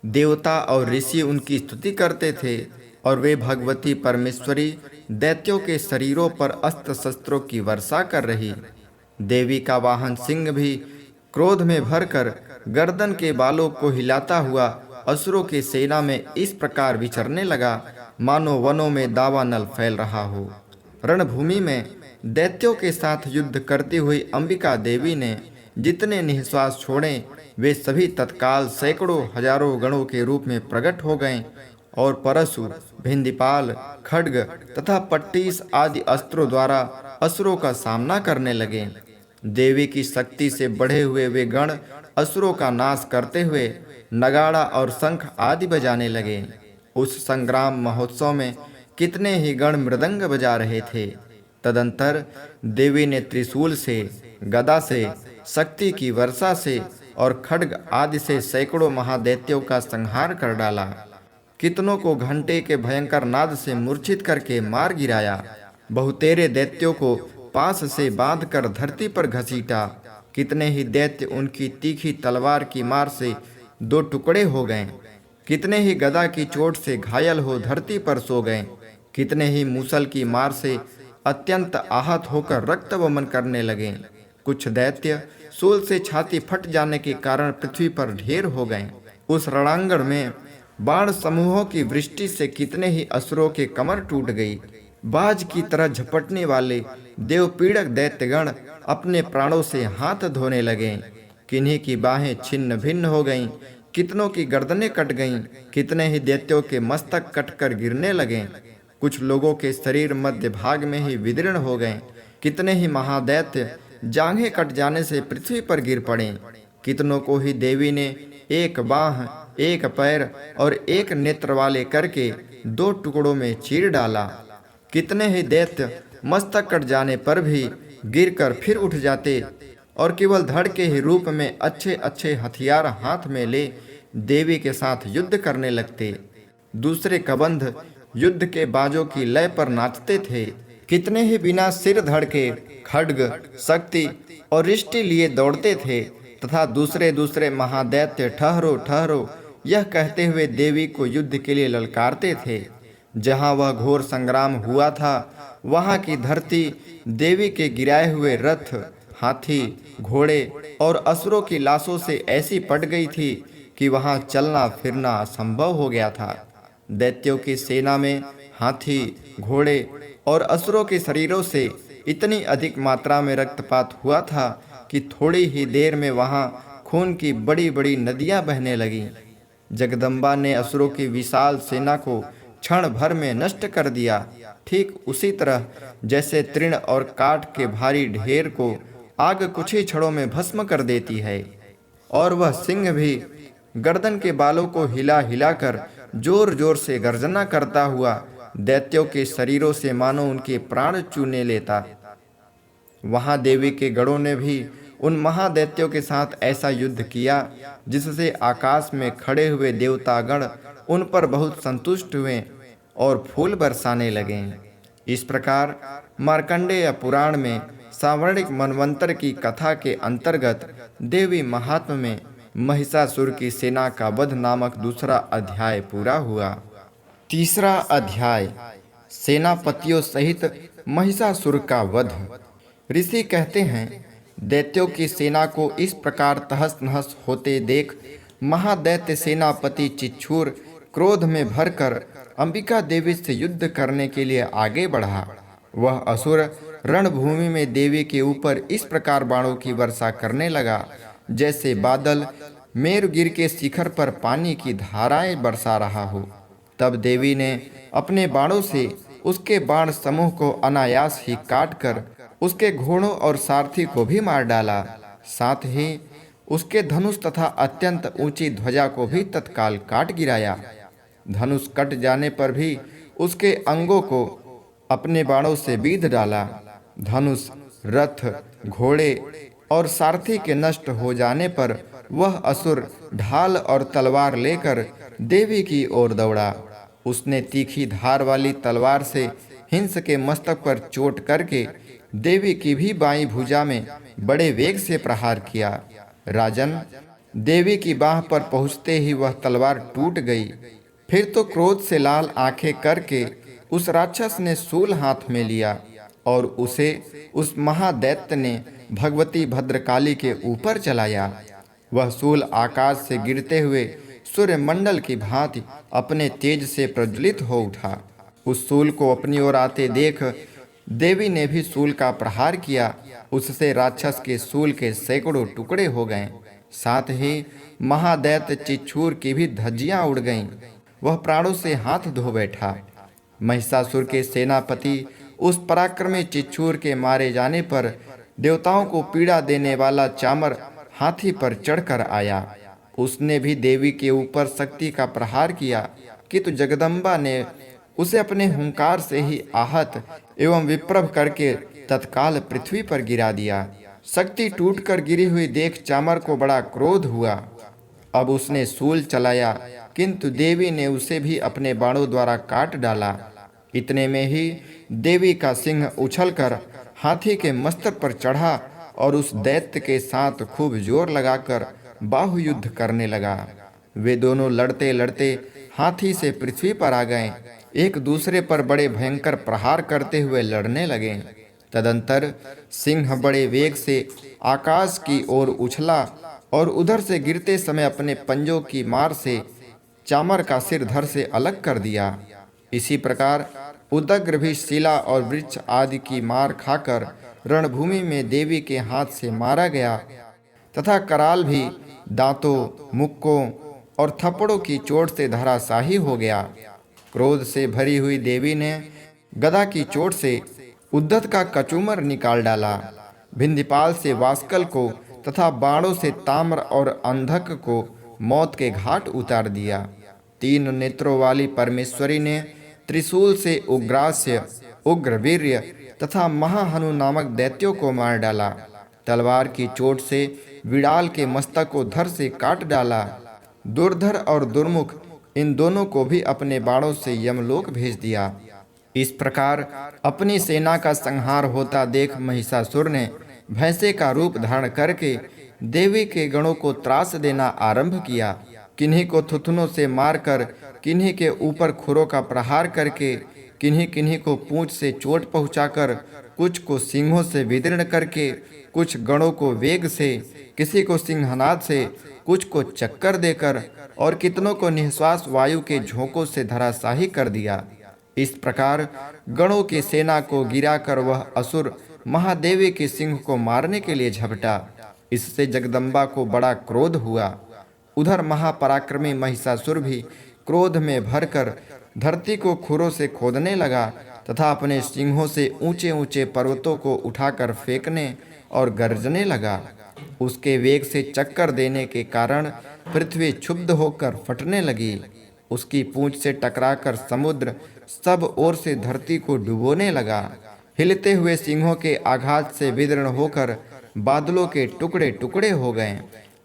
देवता और ऋषि उनकी स्तुति करते थे और वे भगवती परमेश्वरी दैत्यों के शरीरों पर अस्त्र शस्त्रों की वर्षा कर रही। देवी का वाहन सिंह भी क्रोध में भरकर गर्दन के बालों को हिलाता हुआ असुरों की सेना में इस प्रकार विचरने लगा, मानो वनों में दावानल फैल रहा हो। रणभूमि में दैत्यों के साथ युद्ध करती हुई अंबिका देवी ने जितने निःश्वास छोड़े, वे सभी तत्काल सैकड़ों हजारों गणों के रूप में प्रकट हो गए और परशु, भिंदीपाल, खड्ग तथा पट्टीस आदि अस्त्रों द्वारा असुरों का सामना करने लगे। देवी की शक्ति से बढ़े हुए वे गण असुरों का नाश करते हुए नगाड़ा और शंख आदि बजाने लगे। उस संग्राम महोत्सव में कितने ही गण मृदंग बजा रहे थे। तदंतर देवी ने त्रिशूल से, गदा से, शक्ति की वर्षा से और खड्ग आदि से सैकड़ों महादैत्यों का संहार कर डाला। कितनों को घंटे के भयंकर नाद से मूर्छित करके मार गिराया। बहुतेरे दैत्यों को पास से बांधकर धरती पर घसीटा। कितने ही दैत्य उनकी तीखी तलवार की मार से 2 टुकड़े हो गए। कितने ही गदा की चोट से घायल हो धरती पर सो गए। कितने ही मूसल की मार से अत्यंत आहत होकर रक्त वमन करने लगे। कुछ दैत्य सूल से छाती फट जाने के कारण पृथ्वी पर ढेर हो गए। उस रणांगण में बाण समूहों की वृष्टि से कितने ही असुरों के कमर टूट गई। बाज की तरह झपटने वाले देवपीड़क दैत्यगण अपने प्राणों से हाथ धोने लगे। किन्हीं की बाहें छिन्न भिन्न हो गईं, कितनों की गर्दनें कट गईं, कितने ही दैत्यों के मस्तक कटकर गिरने लगे। कुछ लोगों के शरीर मध्य भाग में ही विदीर्ण हो गए। कितने ही महादैत्य जांघें कट जाने से पृथ्वी पर गिर पड़े। कितनों को ही देवी ने 1 बाह, 1 पैर और 1 नेत्र वाले करके 2 टुकड़ों में चीर डाला। कितने ही दैत्य मस्तक कट जाने पर भी गिरकर फिर उठ जाते और केवल धड़ के ही रूप में अच्छे अच्छे हथियार हाथ में ले देवी के साथ युद्ध करने लगते। दूसरे कबंध युद्ध के बाजों की लय पर नाचते थे। कितने ही बिना सिर धड़ के खड्ग, शक्ति और रिष्टि लिए दौड़ते थे तथा दूसरे दूसरे महादैत्य ठहरो ठहरो यह कहते हुए देवी को युद्ध के लिए ललकारते थे। जहाँ वह घोर संग्राम हुआ था, वहाँ की धरती देवी के गिराए हुए रथ, हाथी, घोड़े और असुरों की लाशों से ऐसी पट गई थी कि वहाँ चलना फिरना असंभव हो गया था। दैत्यों की सेना में हाथी, घोड़े और असुरों के शरीरों से इतनी अधिक मात्रा में रक्तपात हुआ था कि थोड़ी ही देर में वहाँ खून की बड़ी बड़ी नदियाँ बहने लगीं। जगदम्बा ने असुरों की विशाल सेना को क्षण भर में नष्ट कर दिया। ठीक उसी तरह जैसे तृण और काठ के भारी ढेर को आग कुछ ही क्षणों में भस्म कर देती है। और वह सिंह भी गर्दन के बालों को हिला हिलाकर जोर जोर से गर्जना करता हुआ दैत्यों के शरीरों से मानो उनके प्राण चूने लेता। वहां देवी के गणों ने भी उन महादैत्यों के साथ ऐसा युद्ध किया जिससे आकाश में खड़े हुए देवतागण उन पर बहुत संतुष्ट हुए और फूल बरसाने लगे। इस प्रकार मार्कंडेय पुराण में सावर्णिक मनवंतर की कथा के अंतर्गत देवी महात्म्य में महिषासुर की सेना का वध नामक दूसरा अध्याय पूरा हुआ। तीसरा अध्याय, सेनापतियों सहित महिषासुर का वध। ऋषि कहते हैं, दैत्यों की सेना को इस प्रकार तहस नहस होते देख महादैत्य सेनापति चिच्छूर क्रोध में भरकर अंबिका देवी से युद्ध करने के लिए आगे बढ़ा। वह असुर रणभूमि में देवी के ऊपर इस प्रकार बाणों की वर्षा करने लगा जैसे बादल मेरुगिर के शिखर पर पानी की धाराएं बरसा रहा हो। तब देवी ने अपने बाणों से उसके बाण समूह को अनायास ही काटकर उसके घोड़ों और सारथी को भी मार डाला। साथ ही उसके धनुष तथा अत्यंत ऊंची ध्वजा को भी तत्काल काट गिराया। धनुष कट जाने पर भी उसके अंगों को अपने बाणों से बीध डाला। धनुष, रथ, घोड़े और सारथी के नष्ट हो जाने पर वह असुर ढाल और तलवार लेकर देवी की ओर दौड़ा। उसने तीखी धार वाली तलवार से हिंस के मस्तक पर चोट करके देवी की भी बाईं भुजा में बड़े वेग से प्रहार किया। राजन, देवी की बाह पर पहुंचते ही वह तलवार टूट गई। फिर तो क्रोध से लाल आंखें करके उस राक्षस ने सूल हाथ में लिया और उसे उस महादैत्य ने भगवती भद्रकाली के ऊपर चलाया। वह सूल आकाश से गिरते हुए सूर्य मंडल की भांति अपने तेज से प्रज्वलित हो उठा। उस सूल को अपनी ओर आते देख देवी ने भी सूल का प्रहार किया। उससे राक्षस के सूल के सैकड़ों टुकड़े हो गए। साथ ही महादैत्य चिच्छूर की भी धज्जियां उड़ गईं। वह प्राणों से हाथ धो बैठा। महिषासुर के सेनापति उस पराक्रमी चिच्छूर के मारे जाने पर देवताओं को पीड़ा देने वाला चामर हाथी पर चढ़कर आया। उसने भी देवी के ऊपर शक्ति का प्रहार किया, किंतु जगदम्बा ने उसे अपने हुंकार से ही आहत एवं विप्रभ करके तत्काल पृथ्वी पर गिरा दिया। शक्ति टूटकर गिरी हुई देख चामर को बड़ा क्रोध हुआ। अब उसने सूल चलाया, किंतु देवी ने उसे भी अपने बाणों द्वारा काट डाला। इतने में ही देवी का सिंह उछलकर हाथी के मस्तक पर चढ़ा और उस दैत्य के साथ खूब जोर लगाकर बाहुयुद्ध करने लगा। वे दोनों लड़ते लड़ते हाथी से पृथ्वी पर आ गए, एक दूसरे पर बड़े भयंकर प्रहार करते हुए लड़ने लगे। तदंतर सिंह बड़े वेग से आकाश की ओर उछला और उधर से गिरते समय अपने पंजों की मार से चामर का सिर धड़ से अलग कर दिया। इसी प्रकार उदग्र भी शिला और वृक्ष आदि की मार खाकर रणभूमि में देवी के हाथ से मारा गया तथा कराल भी दांतों, मुक्कों और थप्पड़ों की चोट से धराशाही हो गया। क्रोध से भरी हुई देवी ने गदा की चोट से उद्धत का कचूमर निकाल डाला। भिंदीपाल से वास्कल को तथा बाणों से ताम्र और अंधक को मौत के घाट उतार दिया। 3 नेत्रों वाली परमेश्वरी ने त्रिशूल से उग्रास्य, उग्रवीर्य तथा महाहनु नामक दैत्यों को मार डाला। तलवार की चोट से विड़ाल के मस्तक को धड़ से काट डाला। दुर्धर और दुर्मुख इन दोनों को भी अपने बाणों से यमलोक भेज दिया। इस प्रकार अपनी सेना का संहार होता देख महिषासुर ने भैंसे का रूप धारण करके देवी के गणों को त्रास देना आरंभ किया। किन्हीं को थुथुनों से मारकर, किन्हीं के ऊपर खुरों का प्रहार करके, किन्हीं किन्हीं को पूंछ से चोट पहुंचाकर, कुछ को सिंहों से विदीर्ण करके, कुछ गणों को वेग से, किसी को सिंहनाद से, कुछ को चक्कर देकर और कितनों को निःश्वास वायु के झोंकों से धराशाही कर दिया। इस प्रकार गणों की सेना को गिराकर वह असुर महादेवी के सिंह को मारने के लिए झपटा। इससे जगदम्बा को बड़ा क्रोध हुआ। उधर महापराक्रमी महिषासुर भी क्रोध में भरकर धरती को खुरों से खोदने लगा तथा अपने सिंहों से ऊंचे ऊंचे पर्वतों को उठाकर फेंकने और गर्जने लगा। उसके वेग से चक्कर देने के कारण पृथ्वी क्षुब्ध होकर फटने लगी। उसकी पूंछ से टकराकर समुद्र सब ओर से धरती को डुबोने लगा। हिलते हुए सिंहों के आघात से विदीर्ण होकर बादलों के टुकड़े टुकड़े हो गए।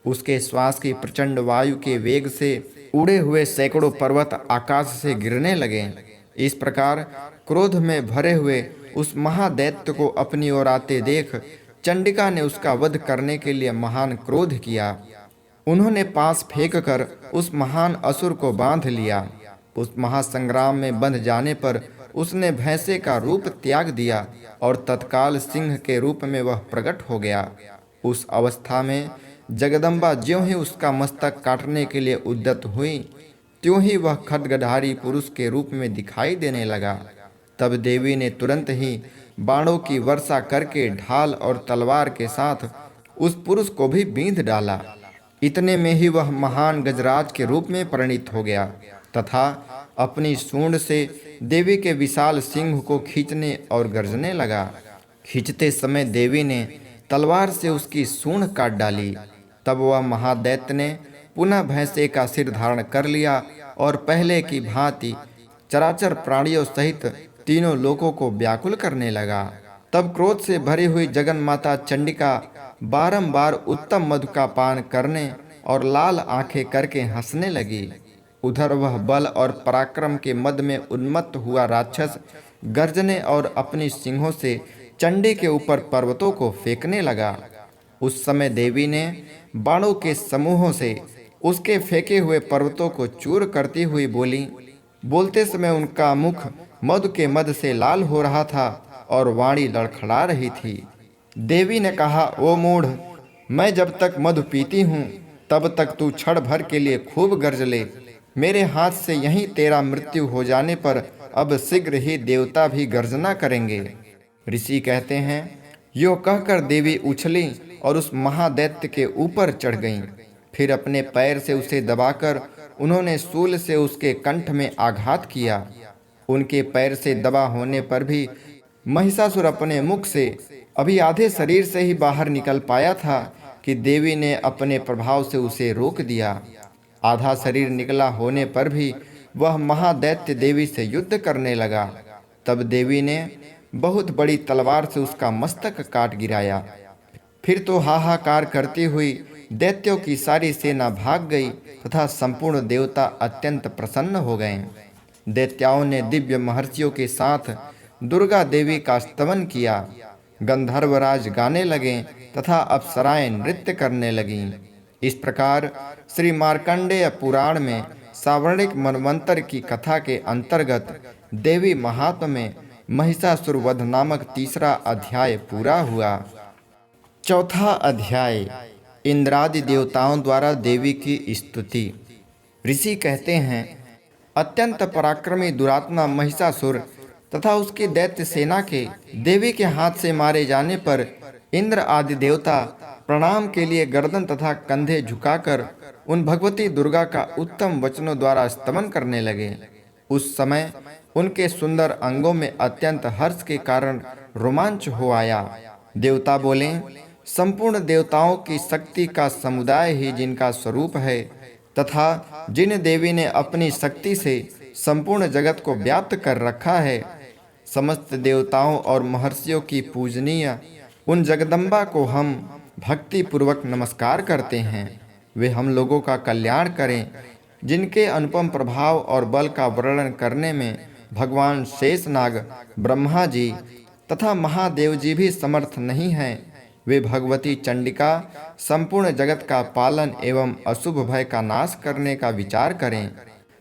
उसके श्वास की प्रचंड वायु के वेग से उड़े हुए सैकड़ों पर्वत आकाश से गिरने लगे। इस प्रकार क्रोध में भरे हुए उस महादैत्य को अपनी ओर आते देख चंडिका ने उसका वध करने के लिए महान क्रोध किया। उन्होंने पास फेंक कर उस महान असुर को बांध लिया। उस महासंग्राम में बंध जाने पर उसने भैंसे का रूप त्याग दिया और तत्काल सिंह के रूप में वह प्रकट हो गया। उस अवस्था में जगदम्बा ज्यों ही उसका मस्तक काटने के लिए उद्यत हुई, त्यों ही वह खड्गधारी पुरुष के रूप में दिखाई देने लगा। तब देवी ने तुरंत ही बाणों की वर्षा करके ढाल और तलवार के साथ उस पुरुष को भी बींध डाला। इतने में ही वह महान गजराज के रूप में परिणित हो गया तथा अपनी सूंड से देवी के विशाल सिंह को खींचने और गर्जने लगा। खींचते समय देवी ने तलवार से उसकी सूंड काट डाली। तब वह महादैत्य ने पुनः भैंसे का सिर धारण कर लिया और पहले की भांति चराचर प्राणियों सहित तीनों लोकों को व्याकुल करने लगा। तब क्रोध से भरी हुई जगन माता चंडिका बारंबार उत्तम मधु का पान करने और लाल आंखें करके हंसने लगी। उधर वह बल और पराक्रम के मद में उन्मत्त हुआ राक्षस गर्जने और अपनी सिंहों से चंडी के ऊपर पर्वतों को फेंकने लगा। उस समय देवी ने बाणों के समूहों से उसके फेंके हुए पर्वतों को चूर करती हुई बोली। बोलते समय उनका मुख मधु के मद से लाल हो रहा था और वाणी लड़खड़ा रही थी। देवी ने कहा, ओ मूढ़, मैं जब तक मधु पीती हूँ तब तक तू क्षण भर के लिए खूब गर्ज ले। मेरे हाथ से यहीं तेरा मृत्यु हो जाने पर अब शीघ्र ही देवता भी गर्जना करेंगे। ऋषि कहते हैं, यो कहकर देवी उछली और उस महादैत्य के ऊपर चढ़ गईं। फिर अपने पैर से उसे दबाकर उन्होंने शूल से उसके कंठ में आघात किया। उनके पैर से दबा होने पर भी महिषासुर अपने मुख से अभी आधे शरीर से ही बाहर निकल पाया था कि देवी ने अपने प्रभाव से उसे रोक दिया। आधा शरीर निकला होने पर भी वह महादैत्य देवी से युद्ध करने लगा। तब देवी ने बहुत बड़ी तलवार से उसका मस्तक काट गिराया। फिर तो हाहाकार करती हुई दैत्यों की सारी सेना भाग गई तथा संपूर्ण देवता अत्यंत प्रसन्न हो गए। दैत्याओं ने दिव्य महर्षियों के साथ दुर्गा देवी का स्तवन किया। गंधर्वराज गाने लगे तथा अप्सराएं नृत्य करने लगीं। इस प्रकार श्री मार्कंडेय पुराण में सावर्णिक मनवंतर की कथा के अंतर्गत देवी महात्म्य में महिषासुर वध नामक तीसरा अध्याय पूरा हुआ। चौथा अध्याय इंद्रादि देवताओं द्वारा देवी की स्तुति। ऋषि कहते हैं, अत्यंत पराक्रमी दुरात्मा महिषासुर तथा उसकी दैत्य सेना के देवी के हाथ से मारे जाने पर इंद्र आदि देवता प्रणाम के लिए गर्दन तथा कंधे झुकाकर उन भगवती दुर्गा का उत्तम वचनों द्वारा स्तवन करने लगे। उस समय उनके सुंदर अंगों में अत्यंत हर्ष के कारण रोमांच हो आया। देवता बोले, संपूर्ण देवताओं की शक्ति का समुदाय ही जिनका स्वरूप है तथा जिन देवी ने अपनी शक्ति से संपूर्ण जगत को व्याप्त कर रखा है, समस्त देवताओं और महर्षियों की पूजनीय उन जगदम्बा को हम भक्ति पूर्वक नमस्कार करते हैं। वे हम लोगों का कल्याण करें। जिनके अनुपम प्रभाव और बल का वर्णन करने में भगवान शेषनाग, ब्रह्मा जी तथा महादेव जी भी समर्थ नहीं हैं, वे भगवती चंडिका संपूर्ण जगत का पालन एवं अशुभ भय का नाश करने का विचार करें।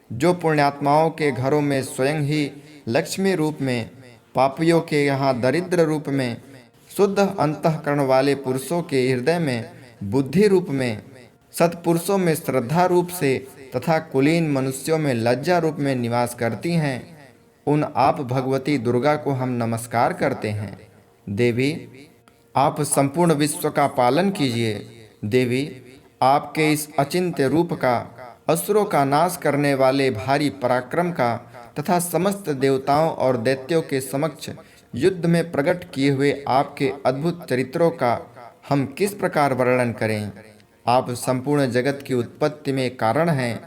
जो पुण्यात्माओं के घरों में स्वयं ही लक्ष्मी रूप में, पापियों के यहाँ दरिद्र रूप में, शुद्ध अंतःकरण वाले पुरुषों के हृदय में बुद्धि रूप में, सत्पुरुषों में श्रद्धा रूप से तथा कुलीन मनुष्यों में लज्जा रूप में निवास करती हैं, उन आप भगवती दुर्गा को हम नमस्कार करते हैं। देवी, आप संपूर्ण विश्व का पालन कीजिए। देवी, आपके इस अचिंत्य रूप का, असुरों का नाश करने वाले भारी पराक्रम का तथा समस्त देवताओं और दैत्यों के समक्ष युद्ध में प्रकट किए हुए आपके अद्भुत चरित्रों का हम किस प्रकार वर्णन करें। आप संपूर्ण जगत की उत्पत्ति में कारण हैं।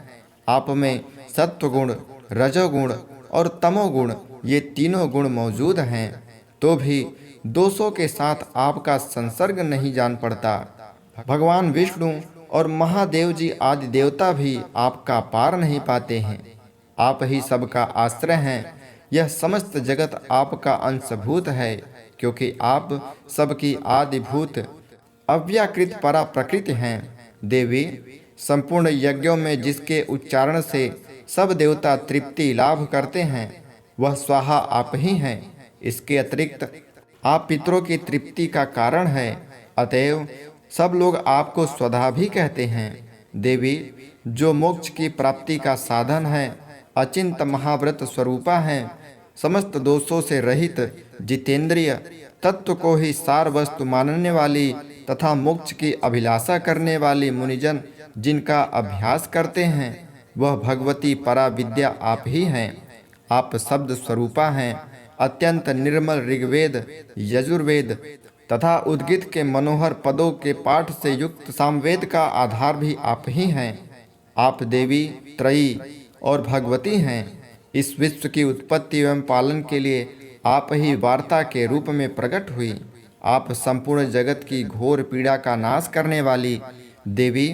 आप में सत्वगुण, रजोगुण और तमोगुण ये तीनों गुण मौजूद हैं, तो भी दोषों के साथ आपका संसर्ग नहीं जान पड़ता। भगवान विष्णु और महादेव जी आदि देवता भी आपका पार नहीं पाते हैं। आप ही सबका आश्रय हैं। यह समस्त जगत आपका अंशभूत है, क्योंकि आप सबकी आदिभूत अव्याकृत परा प्रकृति हैं। देवी, संपूर्ण यज्ञों में जिसके उच्चारण से सब देवता तृप्ति लाभ करते हैं, वह स्वाहा आप ही हैं। इसके अतिरिक्त आप पितरों की तृप्ति का कारण है, अतएव सब लोग आपको स्वधा भी कहते हैं। देवी, जो मोक्ष की प्राप्ति का साधन है, अचिंत महाव्रत स्वरूपा है, समस्त दोषों से रहित जितेंद्रिय, तत्व को ही सार वस्तु मानने वाली तथा मोक्ष की अभिलाषा करने वाली मुनिजन जिनका अभ्यास करते हैं, वह भगवती परा विद्या आप ही हैं। आप शब्द स्वरूपा हैं। अत्यंत निर्मल ऋग्वेद, यजुर्वेद तथा उद्गीत के मनोहर पदों के पाठ से युक्त सामवेद का आधार भी आप ही हैं। आप देवी, त्रयी और भगवती हैं। इस विश्व की उत्पत्ति एवं पालन के लिए आप ही वार्ता के रूप में प्रकट हुई। आप संपूर्ण जगत की घोर पीड़ा का नाश करने वाली देवी,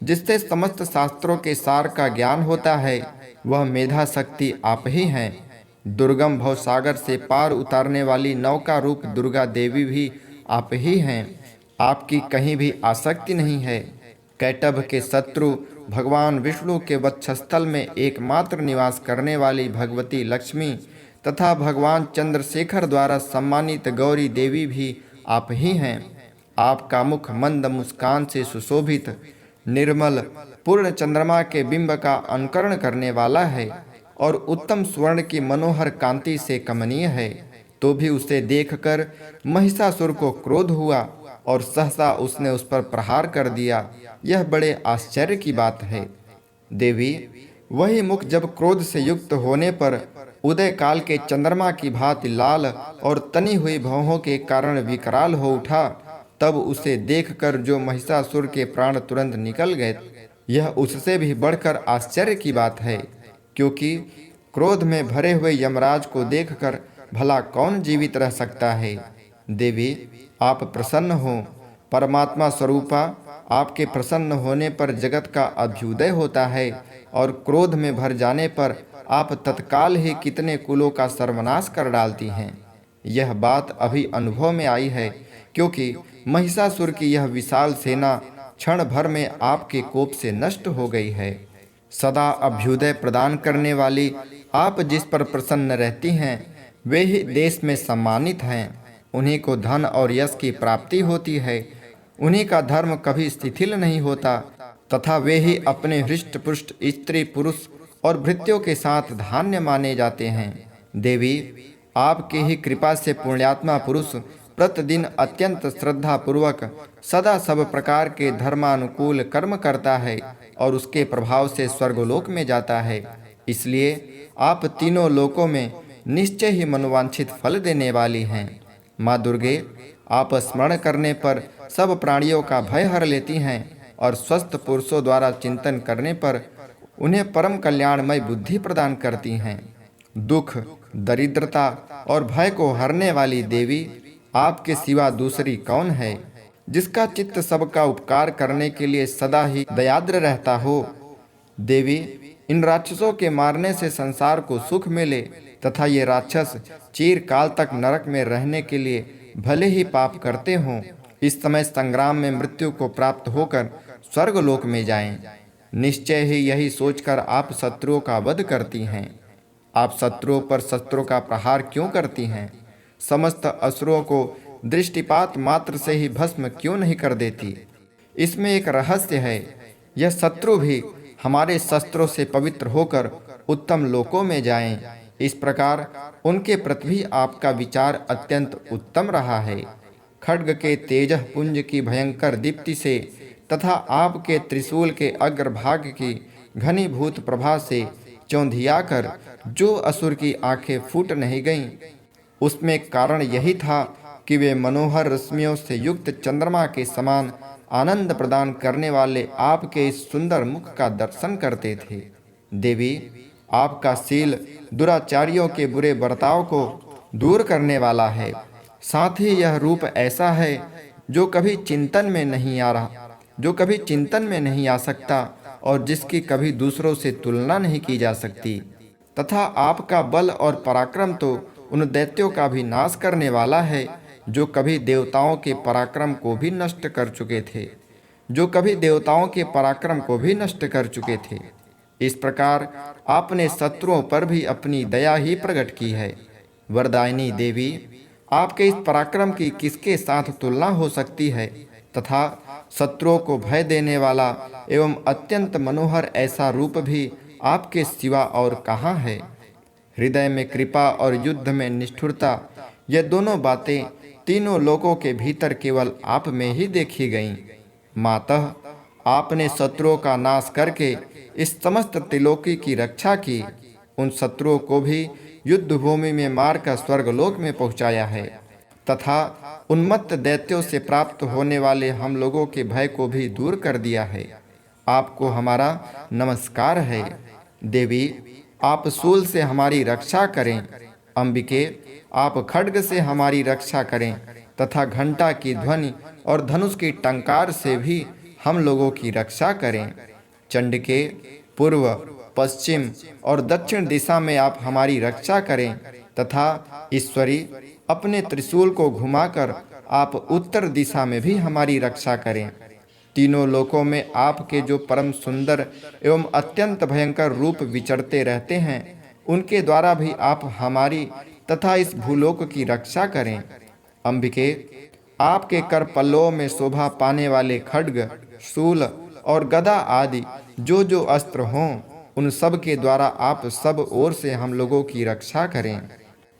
जिससे समस्त शास्त्रों के सार का ज्ञान होता है, वह मेधा शक्ति आप ही हैं। दुर्गम भवसागर से पार उतारने वाली नौका रूप दुर्गा देवी भी आप ही हैं। आपकी कहीं भी आसक्ति नहीं है। कैटभ के शत्रु भगवान विष्णु के वक्षस्थल में एकमात्र निवास करने वाली भगवती लक्ष्मी तथा भगवान चंद्रशेखर द्वारा सम्मानित गौरी देवी भी आप ही हैं। आपका मुख मंद मुस्कान से सुशोभित निर्मल पूर्ण चंद्रमा के बिंब का अनुकरण करने वाला है और उत्तम स्वर्ण की मनोहर कांति से कमनीय है। तो भी उसे देखकर महिषासुर को क्रोध हुआ और सहसा उसने उस पर प्रहार कर दिया। यह बड़े आश्चर्य की बात है। देवी, वही मुख जब क्रोध से युक्त होने पर उदय काल के चंद्रमा की भांति लाल और तनी हुई भौहों के कारण विकराल हो उठा, तब उसे देखकर जो महिषासुर के प्राण तुरंत निकल गए। यह उससे भी बढ़कर आश्चर्य की बात है, क्योंकि क्रोध में भरे हुए यमराज को देखकर भला कौन जीवित रह सकता है। देवी, आप प्रसन्न हो। परमात्मा स्वरूपा, आपके प्रसन्न होने पर जगत का अभ्युदय होता है और क्रोध में भर जाने पर आप तत्काल ही कितने कुलों का सर्वनाश कर डालती हैं। यह बात अभी अनुभव में आई है, क्योंकि महिषासुर की यह विशाल सेना क्षण भर में आपके कोप से नष्ट हो गई है। सदा अभ्युदय प्रदान करने वाली आप जिस पर प्रसन्न रहती हैं, वे ही देश में सम्मानित हैं। उन्हीं को धन और यश की प्राप्ति होती है। उन्हीं का धर्म कभी शिथिल नहीं होता तथा वे ही अपने हृष्ट पुष्ट स्त्री पुरुष और भृत्यों के साथ धान्य माने जाते हैं। देवी, आपकी ही कृपा से पुण्यात्मा पुरुष प्रतिदिन अत्यंत श्रद्धा पूर्वक सदा सब प्रकार के धर्मानुकूल कर्म करता है और उसके प्रभाव से स्वर्गलोक में जाता है। इसलिए आप तीनों लोकों में निश्चय ही मनोवांछित फल देने वाली हैं। माँ दुर्गे, आप स्मरण करने पर सब प्राणियों का भय हर लेती हैं और स्वस्थ पुरुषों द्वारा चिंतन करने पर उन्हें परम कल्याणमय बुद्धि प्रदान करती हैं। दुख, दरिद्रता और भय को हरने वाली देवी, आपके सिवा दूसरी कौन है, जिसका चित्त सबका उपकार करने के लिए सदा ही दयाद्र रहता हो। देवी, इन राक्षसों के मारने से संसार को सुख मिले तथा ये राक्षस चिरकाल तक नरक में रहने के लिए भले ही पाप करते हों, इस समय संग्राम में मृत्यु को प्राप्त होकर स्वर्गलोक में जाएं। निश्चय ही यही सोचकर आप शत्रुओं का वध करती हैं। आप शत्रुओं पर शस्त्रों का प्रहार क्यों करती हैं? समस्त असुरों को दृष्टिपात मात्र से ही भस्म क्यों नहीं कर देती? इसमें एक रहस्य है। यह शत्रु भी हमारे शस्त्रों से पवित्र होकर उत्तम लोकों में जाएं। इस प्रकार उनके प्रति भी आपका विचार अत्यंत उत्तम रहा है। खड्ग के तेजः पुंज की भयंकर दीप्ति से तथा आपके त्रिशूल के अग्रभाग की घनीभूत प्रभा से चौंधियाकर जो असुर की आंखें फूट नहीं गईं, उसमें कारण यही था कि वे मनोहर रश्मियों से युक्त चंद्रमा के समान आनंद प्रदान करने वाले आपके इस सुंदर मुख का दर्शन करते थे। देवी, आपका शील दुराचारियों के बुरे बर्ताव को दूर करने वाला है। साथ ही यह रूप ऐसा है जो कभी चिंतन में नहीं आ सकता और जिसकी कभी दूसरों से तुलना नहीं की जा सकती। तथा आपका बल और पराक्रम तो उन दैत्यों का भी नाश करने वाला है जो कभी देवताओं के पराक्रम को भी नष्ट कर चुके थे। इस प्रकार आपने शत्रुओं पर भी अपनी दया ही प्रकट की है। वरदायिनी देवी, आपके इस पराक्रम की किसके साथ तुलना हो सकती है? तथा शत्रुओं को भय देने वाला एवं अत्यंत मनोहर ऐसा रूप भी आपके सिवा और कहाँ है? हृदय में कृपा और युद्ध में निष्ठुरता, ये दोनों बातें तीनों लोकों के भीतर केवल आप में ही देखी गईं। मातः, आपने शत्रुओं का नाश करके इस समस्त त्रिलोकी की रक्षा की। उन शत्रुओं को भी युद्ध भूमि में मारकर स्वर्गलोक में पहुंचाया है तथा उन्मत्त दैत्यों से प्राप्त होने वाले हम लोगों के भय को भी दूर कर दिया है। आपको हमारा नमस्कार है। देवी, आप शूल से हमारी रक्षा करें। अंबिके, आप खड्ग से हमारी रक्षा करें तथा घंटा की ध्वनि और धनुष की टंकार से भी हम लोगों की रक्षा करें। चंडिके, पूर्व, पश्चिम और दक्षिण दिशा में आप हमारी रक्षा करें तथा ईश्वरी, अपने त्रिशूल को घुमाकर आप उत्तर दिशा में भी हमारी रक्षा करें। तीनों लोकों में आपके जो परम सुंदर एवं अत्यंत भयंकर रूप विचरते रहते हैं, उनके द्वारा भी आप हमारी तथा इस भूलोक की रक्षा करें। अंबिके, आपके कर पल्लवों में शोभा पाने वाले खड्ग, शूल और गदा आदि जो अस्त्र हों, उन सब के द्वारा आप सब ओर से हम लोगों की रक्षा करें।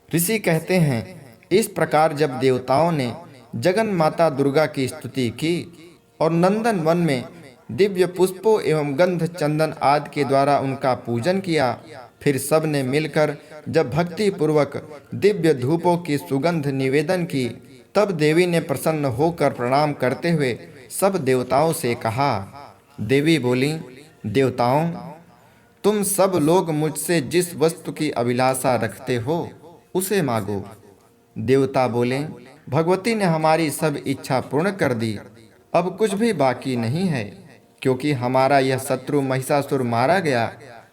ऋषि कहते हैं, इस प्रकार जब देवताओं ने जगन माता दुर्गा की स्तुति की और नंदन वन में दिव्य पुष्पों एवं गंध चंदन आदि के द्वारा उनका पूजन किया, फिर सब ने मिलकर जब भक्ति पूर्वक दिव्य धूपों की सुगंध निवेदन की, तब देवी ने प्रसन्न होकर प्रणाम करते हुए सब देवताओं से कहा। देवी बोली, देवताओं, तुम सब लोग मुझसे जिस वस्तु की अभिलाषा रखते हो उसे मांगो। देवता बोले, भगवती ने हमारी सब इच्छा पूर्ण कर दी, अब कुछ भी बाकी नहीं है, क्योंकि हमारा यह शत्रु महिषासुर मारा गया।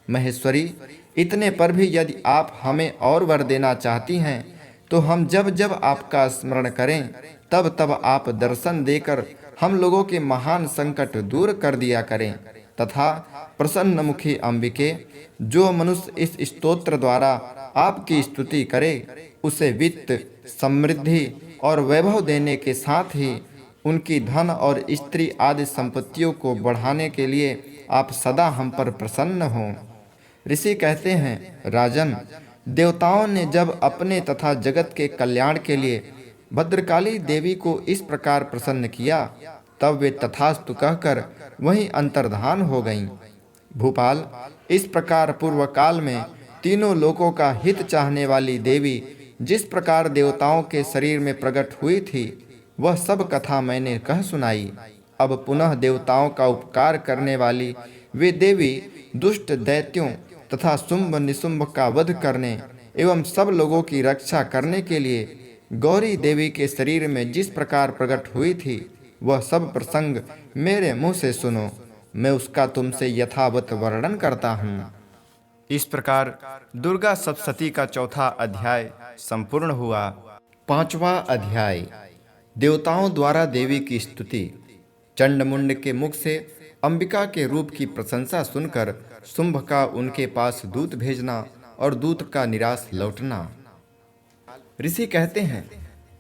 महेश्वरी, इतने पर भी यदि आप हमें और वर देना चाहती हैं, तो हम जब जब आपका स्मरण करें, तब तब आप दर्शन देकर हम लोगों के महान संकट दूर कर दिया करें। तथा प्रसन्नमुखी अंबिके, जो मनुष्य इस स्तोत्र द्वारा आपकी स्तुति करे, उसे वित्त, समृद्धि और वैभव देने के साथ ही उनकी धन और स्त्री आदि संपत्तियों को बढ़ाने के लिए आप सदा हम पर प्रसन्न हों। ऋषि कहते हैं, राजन, देवताओं ने जब अपने तथा जगत के कल्याण के लिए भद्रकाली देवी को इस प्रकार प्रसन्न किया, तब वे तथास्तु कहकर वहीं अंतर्धान हो गईं। भूपाल, इस प्रकार पूर्व काल में तीनों लोकों का हित चाहने वाली देवी जिस प्रकार देवताओं के शरीर में प्रकट हुई थी, वह सब कथा मैंने कह सुनाई। अब पुनः देवताओं का उपकार करने वाली वे देवी दुष्ट दैत्यों तथा शुंभ निशुंभ का वध करने एवं सब लोगों की रक्षा करने के लिए गौरी देवी के शरीर में जिस प्रकार प्रकट हुई थी, वह सब प्रसंग मेरे मुंह से सुनो, मैं उसका तुमसे यथावत वर्णन करता हूँ। इस प्रकार दुर्गा सप्तशती का चौथा अध्याय संपूर्ण हुआ। पांचवा अध्याय, देवताओं द्वारा देवी की स्तुति। चंडमुंड के मुख से अंबिका के रूप की प्रशंसा सुनकर शुंभ का उनके पास दूत भेजना और दूत का निराश लौटना। ऋषि कहते हैं,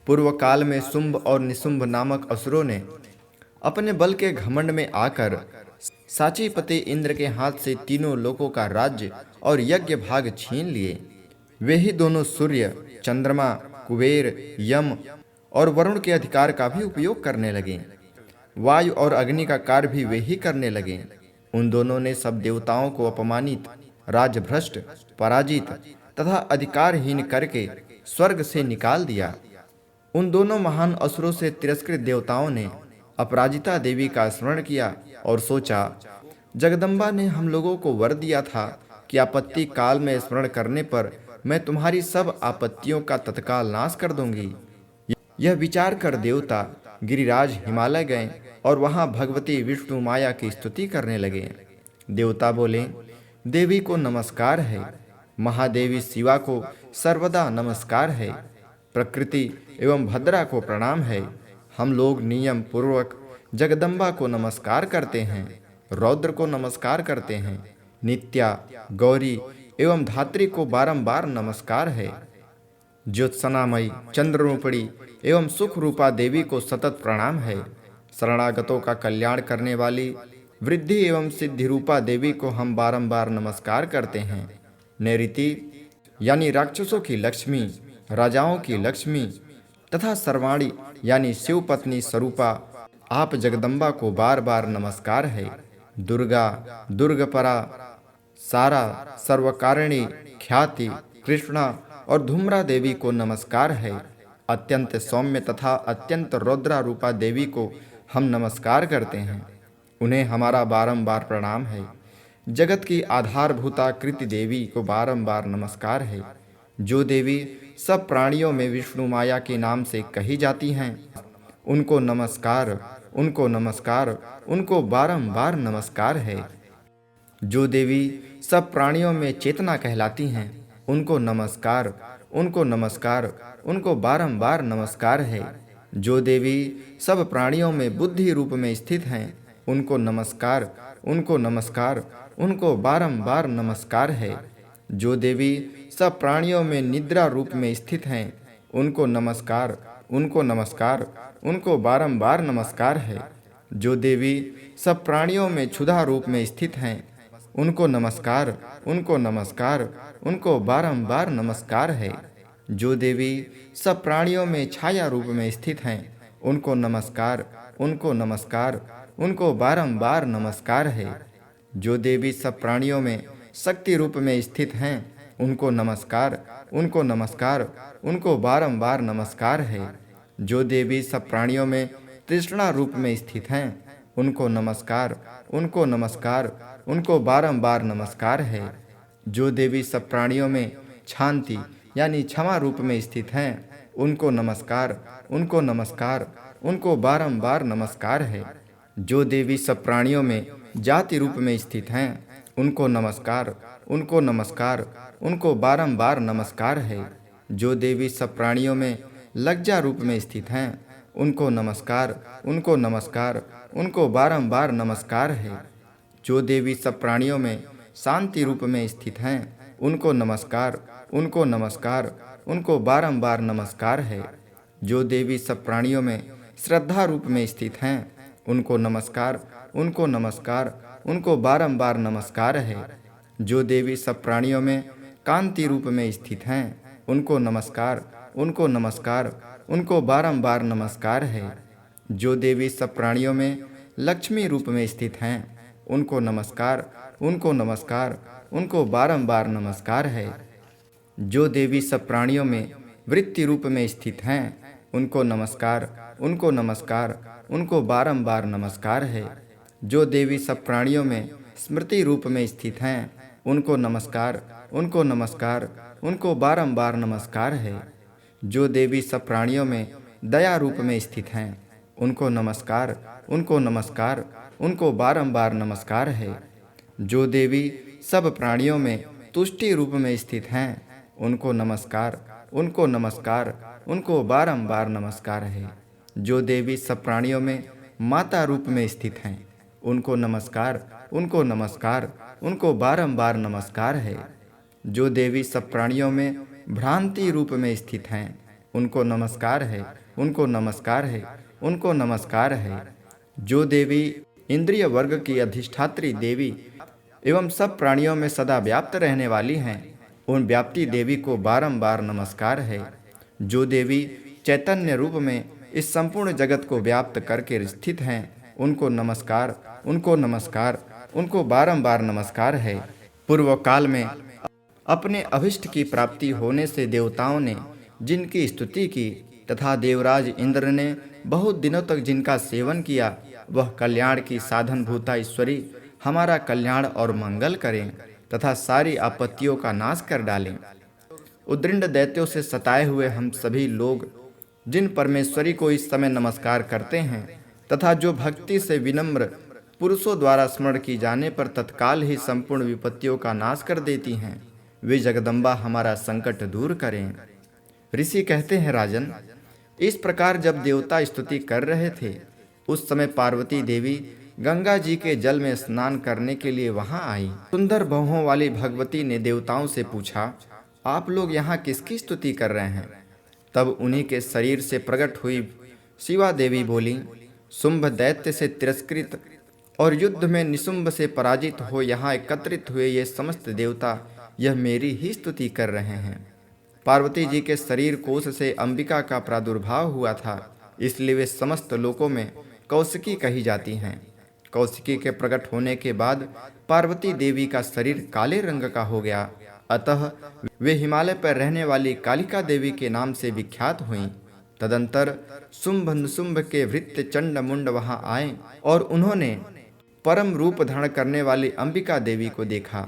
पूर्व काल में शुंभ और निशुंभ नामक असुरों ने अपने बल के घमंड में आकर साचीपति इंद्र के हाथ से तीनों लोकों का राज्य और यज्ञ भाग छीन लिए। वे ही दोनों सूर्य, चंद्रमा, कुबेर, यम और वरुण के अधिकार का भी उपयोग करने लगे। वायु और अग्नि का कार्य भी वे ही करने लगे। उन दोनों ने सब देवताओं को अपमानित, राजभ्रष्ट, पराजित तथा अधिकारहीन करके स्वर्ग से निकाल दिया। उन दोनों महान असुरों से तिरस्कृत देवताओं ने अपराजिता देवी का स्मरण किया और सोचा, जगदम्बा ने हम लोगों को वर दिया था कि आपत्ति काल में स्मरण करने पर मैं तुम्हारी सब आपत्तियों का तत्काल नाश कर दूंगी। यह विचार कर देवता गिरिराज हिमालय गए और वहां भगवती विष्णु माया की स्तुति करने लगे। देवता बोले, देवी को नमस्कार है, महादेवी शिवा को सर्वदा नमस्कार है, प्रकृति एवं भद्रा को प्रणाम है। हम लोग नियम पूर्वक जगदम्बा को नमस्कार करते हैं, रौद्र को नमस्कार करते हैं, नित्या, गौरी एवं धात्री को बारंबार नमस्कार है। ज्योत्सनामयी, चंद्ररूपिणी एवं सुख रूपा देवी को सतत प्रणाम है। शरणागतों का कल्याण करने वाली वृद्धि एवं सिद्धि रूपा देवी को हम बारंबार नमस्कार करते हैं। नैऋति यानी राक्षसों की लक्ष्मी, राजाओं की लक्ष्मी तथा सर्वाणी यानी शिव पत्नी स्वरूपा आप जगदम्बा को बार बार नमस्कार है। दुर्गा, दुर्गपरा, सारा, सर्वकारिणी, ख्याति, कृष्णा और धूम्रा देवी को नमस्कार है। अत्यंत सौम्य तथा अत्यंत रौद्रा रूपा देवी को हम नमस्कार करते हैं, उन्हें हमारा बारंबार प्रणाम है। जगत की आधारभूता कृति देवी को बारंबार नमस्कार है। जो देवी सब प्राणियों में विष्णु माया के नाम से कही जाती हैं, उनको नमस्कार, उनको नमस्कार, उनको बारंबार नमस्कार है। जो देवी सब प्राणियों में चेतना कहलाती हैं, उनको नमस्कार, उनको नमस्कार, उनको बारंबार नमस्कार है। जो देवी सब प्राणियों में बुद्धि रूप में स्थित हैं, उनको नमस्कार, उनको नमस्कार, उनको बारंबार नमस्कार है। जो देवी सब प्राणियों में निद्रा रूप में स्थित हैं, उनको नमस्कार, उनको नमस्कार, उनको बारंबार नमस्कार है। जो देवी सब प्राणियों में क्षुधा रूप में स्थित हैं, उनको नमस्कार, उनको नमस्कार, उनको बारंबार नमस्कार है। जो देवी सब प्राणियों में छाया रूप में स्थित हैं, उनको नमस्कार, उनको नमस्कार, उनको बारंबार नमस्कार है। जो देवी सब प्राणियों में शक्ति रूप में स्थित हैं, उनको नमस्कार, उनको नमस्कार, उनको बारंबार नमस्कार है। जो देवी सब प्राणियों में तृष्णा रूप में स्थित हैं, उनको नमस्कार, उनको नमस्कार, उनको बारंबार नमस्कार है। जो देवी सब प्राणियों में शांति यानी क्षमा रूप में स्थित हैं, उनको नमस्कार, उनको नमस्कार, उनको बारंबार नमस्कार है। जो देवी सब प्राणियों में जाति रूप में स्थित हैं, उनको नमस्कार, उनको नमस्कार, उनको बारंबार नमस्कार है। जो देवी सब प्राणियों में लज्जा रूप में स्थित हैं, उनको नमस्कार, उनको नमस्कार, उनको बारंबार नमस्कार है। जो देवी सब प्राणियों में शांति रूप में स्थित हैं, उनको नमस्कार, उनको नमस्कार, उनको बारंबार नमस्कार है। जो देवी सब प्राणियों में श्रद्धा रूप में स्थित हैं, उनको नमस्कार, उनको नमस्कार, उनको बारंबार नमस्कार है। जो देवी सब प्राणियों में कांति रूप में स्थित हैं, उनको नमस्कार, उनको नमस्कार, उनको बारंबार नमस्कार है। जो देवी सब प्राणियों में लक्ष्मी रूप में स्थित हैं, उनको नमस्कार, उनको नमस्कार, उनको बारंबार नमस्कार है। जो देवी सब प्राणियों में वृत्ति रूप में स्थित हैं, उनको नमस्कार, उनको नमस्कार, उनको बारंबार नमस्कार है। जो देवी सब प्राणियों में स्मृति रूप में स्थित हैं, उनको नमस्कार, उनको नमस्कार, उनको बारंबार नमस्कार है। जो देवी सब प्राणियों में दया रूप में स्थित हैं, उनको नमस्कार, उनको नमस्कार, उनको बारंबार नमस्कार है। जो देवी सब प्राणियों में तुष्टि रूप में स्थित हैं, उनको नमस्कार, उनको नमस्कार, उनको बारंबार नमस्कार है। जो देवी सब प्राणियों में माता रूप में स्थित हैं, उनको नमस्कार, उनको नमस्कार, उनको बारंबार नमस्कार है। जो देवी सब प्राणियों में भ्रांति रूप में स्थित हैं, उनको नमस्कार है, उनको नमस्कार है, उनको नमस्कार है। जो देवी इंद्रिय वर्ग की अधिष्ठात्री देवी एवं सब प्राणियों में सदा व्याप्त रहने वाली हैं, उन व्याप्ति देवी को बारंबार नमस्कार है। जो देवी चैतन्य रूप में इस संपूर्ण जगत को व्याप्त करके स्थित हैं, उनको नमस्कार, उनको नमस्कार, उनको बारंबार नमस्कार है। पूर्व काल में अपने अभिष्ट की प्राप्ति होने से देवताओं ने जिनकी स्तुति की, तथा देवराज इंद्र ने बहुत दिनों तक जिनका सेवन किया, वह कल्याण की साधन भूता ईश्वरी हमारा कल्याण और मंगल करें तथा सारी आपत्तियों का नाश कर डालें। उद्रिंड दैत्यों से सताए हुए हम सभी लोग जिन परमेश्वरी को इस समय नमस्कार करते हैं तथा जो भक्ति से विनम्र पुरुषों द्वारा स्मरण की जाने पर तत्काल ही संपूर्ण विपत्तियों का नाश कर देती हैं, वे जगदम्बा हमारा संकट दूर करें। ऋषि कहते हैं, राजन, इस प्रकार जब देवता स्तुति कर रहे थे, उस समय पार्वती देवी गंगा जी के जल में स्नान करने के लिए वहां आई। सुंदर बाहों वाली भगवती ने देवताओं से पूछा, आप लोग यहाँ किसकी स्तुति कर रहे हैं? तब उन्हीं के शरीर से प्रकट हुई शिवा देवी बोली, शुंभ दैत्य से तिरस्कृत और युद्ध में निशुंभ से पराजित हो यहाँ एकत्रित हुए ये समस्त देवता यह मेरी ही स्तुति कर रहे हैं। पार्वती जी के शरीर कोश से अंबिका का प्रादुर्भाव हुआ था, इसलिए वे समस्त लोकों में कौशिकी कही जाती हैं। कौशिकी के प्रकट होने के बाद पार्वती देवी का शरीर काले रंग का हो गया, अतः वे हिमालय पर रहने वाली कालिका देवी के नाम से विख्यात हुईं। तदंतर शुंभ निशुंभ के भृत्य चंड मुंड वहां आए और उन्होंने परम रूप धारण करने वाली अंबिका देवी को देखा।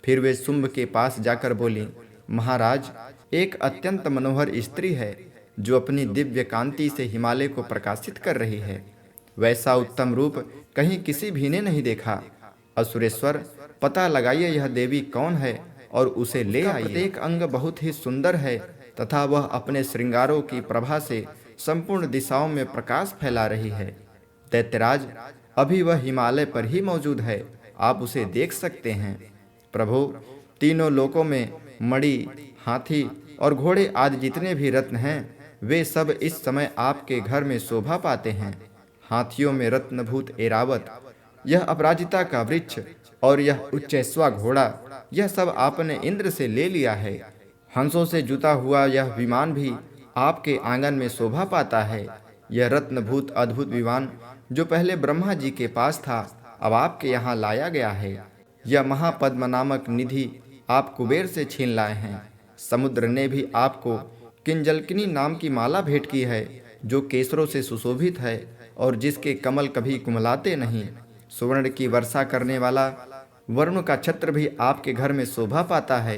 फिर वे शुंभ के पास जाकर बोली, महाराज, एक अत्यंत मनोहर स्त्री है जो अपनी दिव्य कांति से हिमालय को प्रकाशित कर रही है। वैसा उत्तम रूप कहीं किसी भी ने नहीं देखा। असुरेश्वर, पता लगाइए यह देवी कौन है और उसे ले आइए। प्रत्येक अंग बहुत ही सुंदर है तथा वह अपने श्रृंगारों की प्रभा से संपूर्ण दिशाओं में प्रकाश फैला रही है। दैत्यराज, अभी वह हिमालय पर ही मौजूद है, आप उसे देख सकते हैं। प्रभु, तीनों लोकों में मणि, हाथी और घोड़े आदि जितने भी रत्न हैं, वे सब इस समय आपके घर में शोभा पाते हैं। हाथियों में रत्नभूत ऐरावत, यह अपराजिता का वृक्ष और यह उच्चैश्वा घोड़ा, यह सब आपने इंद्र से ले लिया है। हंसों से जुता हुआ यह विमान भी आपके आंगन में शोभा पाता है। यह रत्नभूत अद्भुत विमान जो पहले ब्रह्मा जी के पास था, अब आपके यहाँ लाया गया है। यह महापद्म नामक निधि आप कुबेर से छीन लाए हैं। समुद्र ने भी आपको किंजलकिनी नाम की माला भेंट की है, जो केसरों से सुशोभित है और जिसके कमल कभी कुमलाते नहीं। सुवर्ण की वर्षा करने वाला वरुण का छत्र भी आपके घर में शोभा पाता है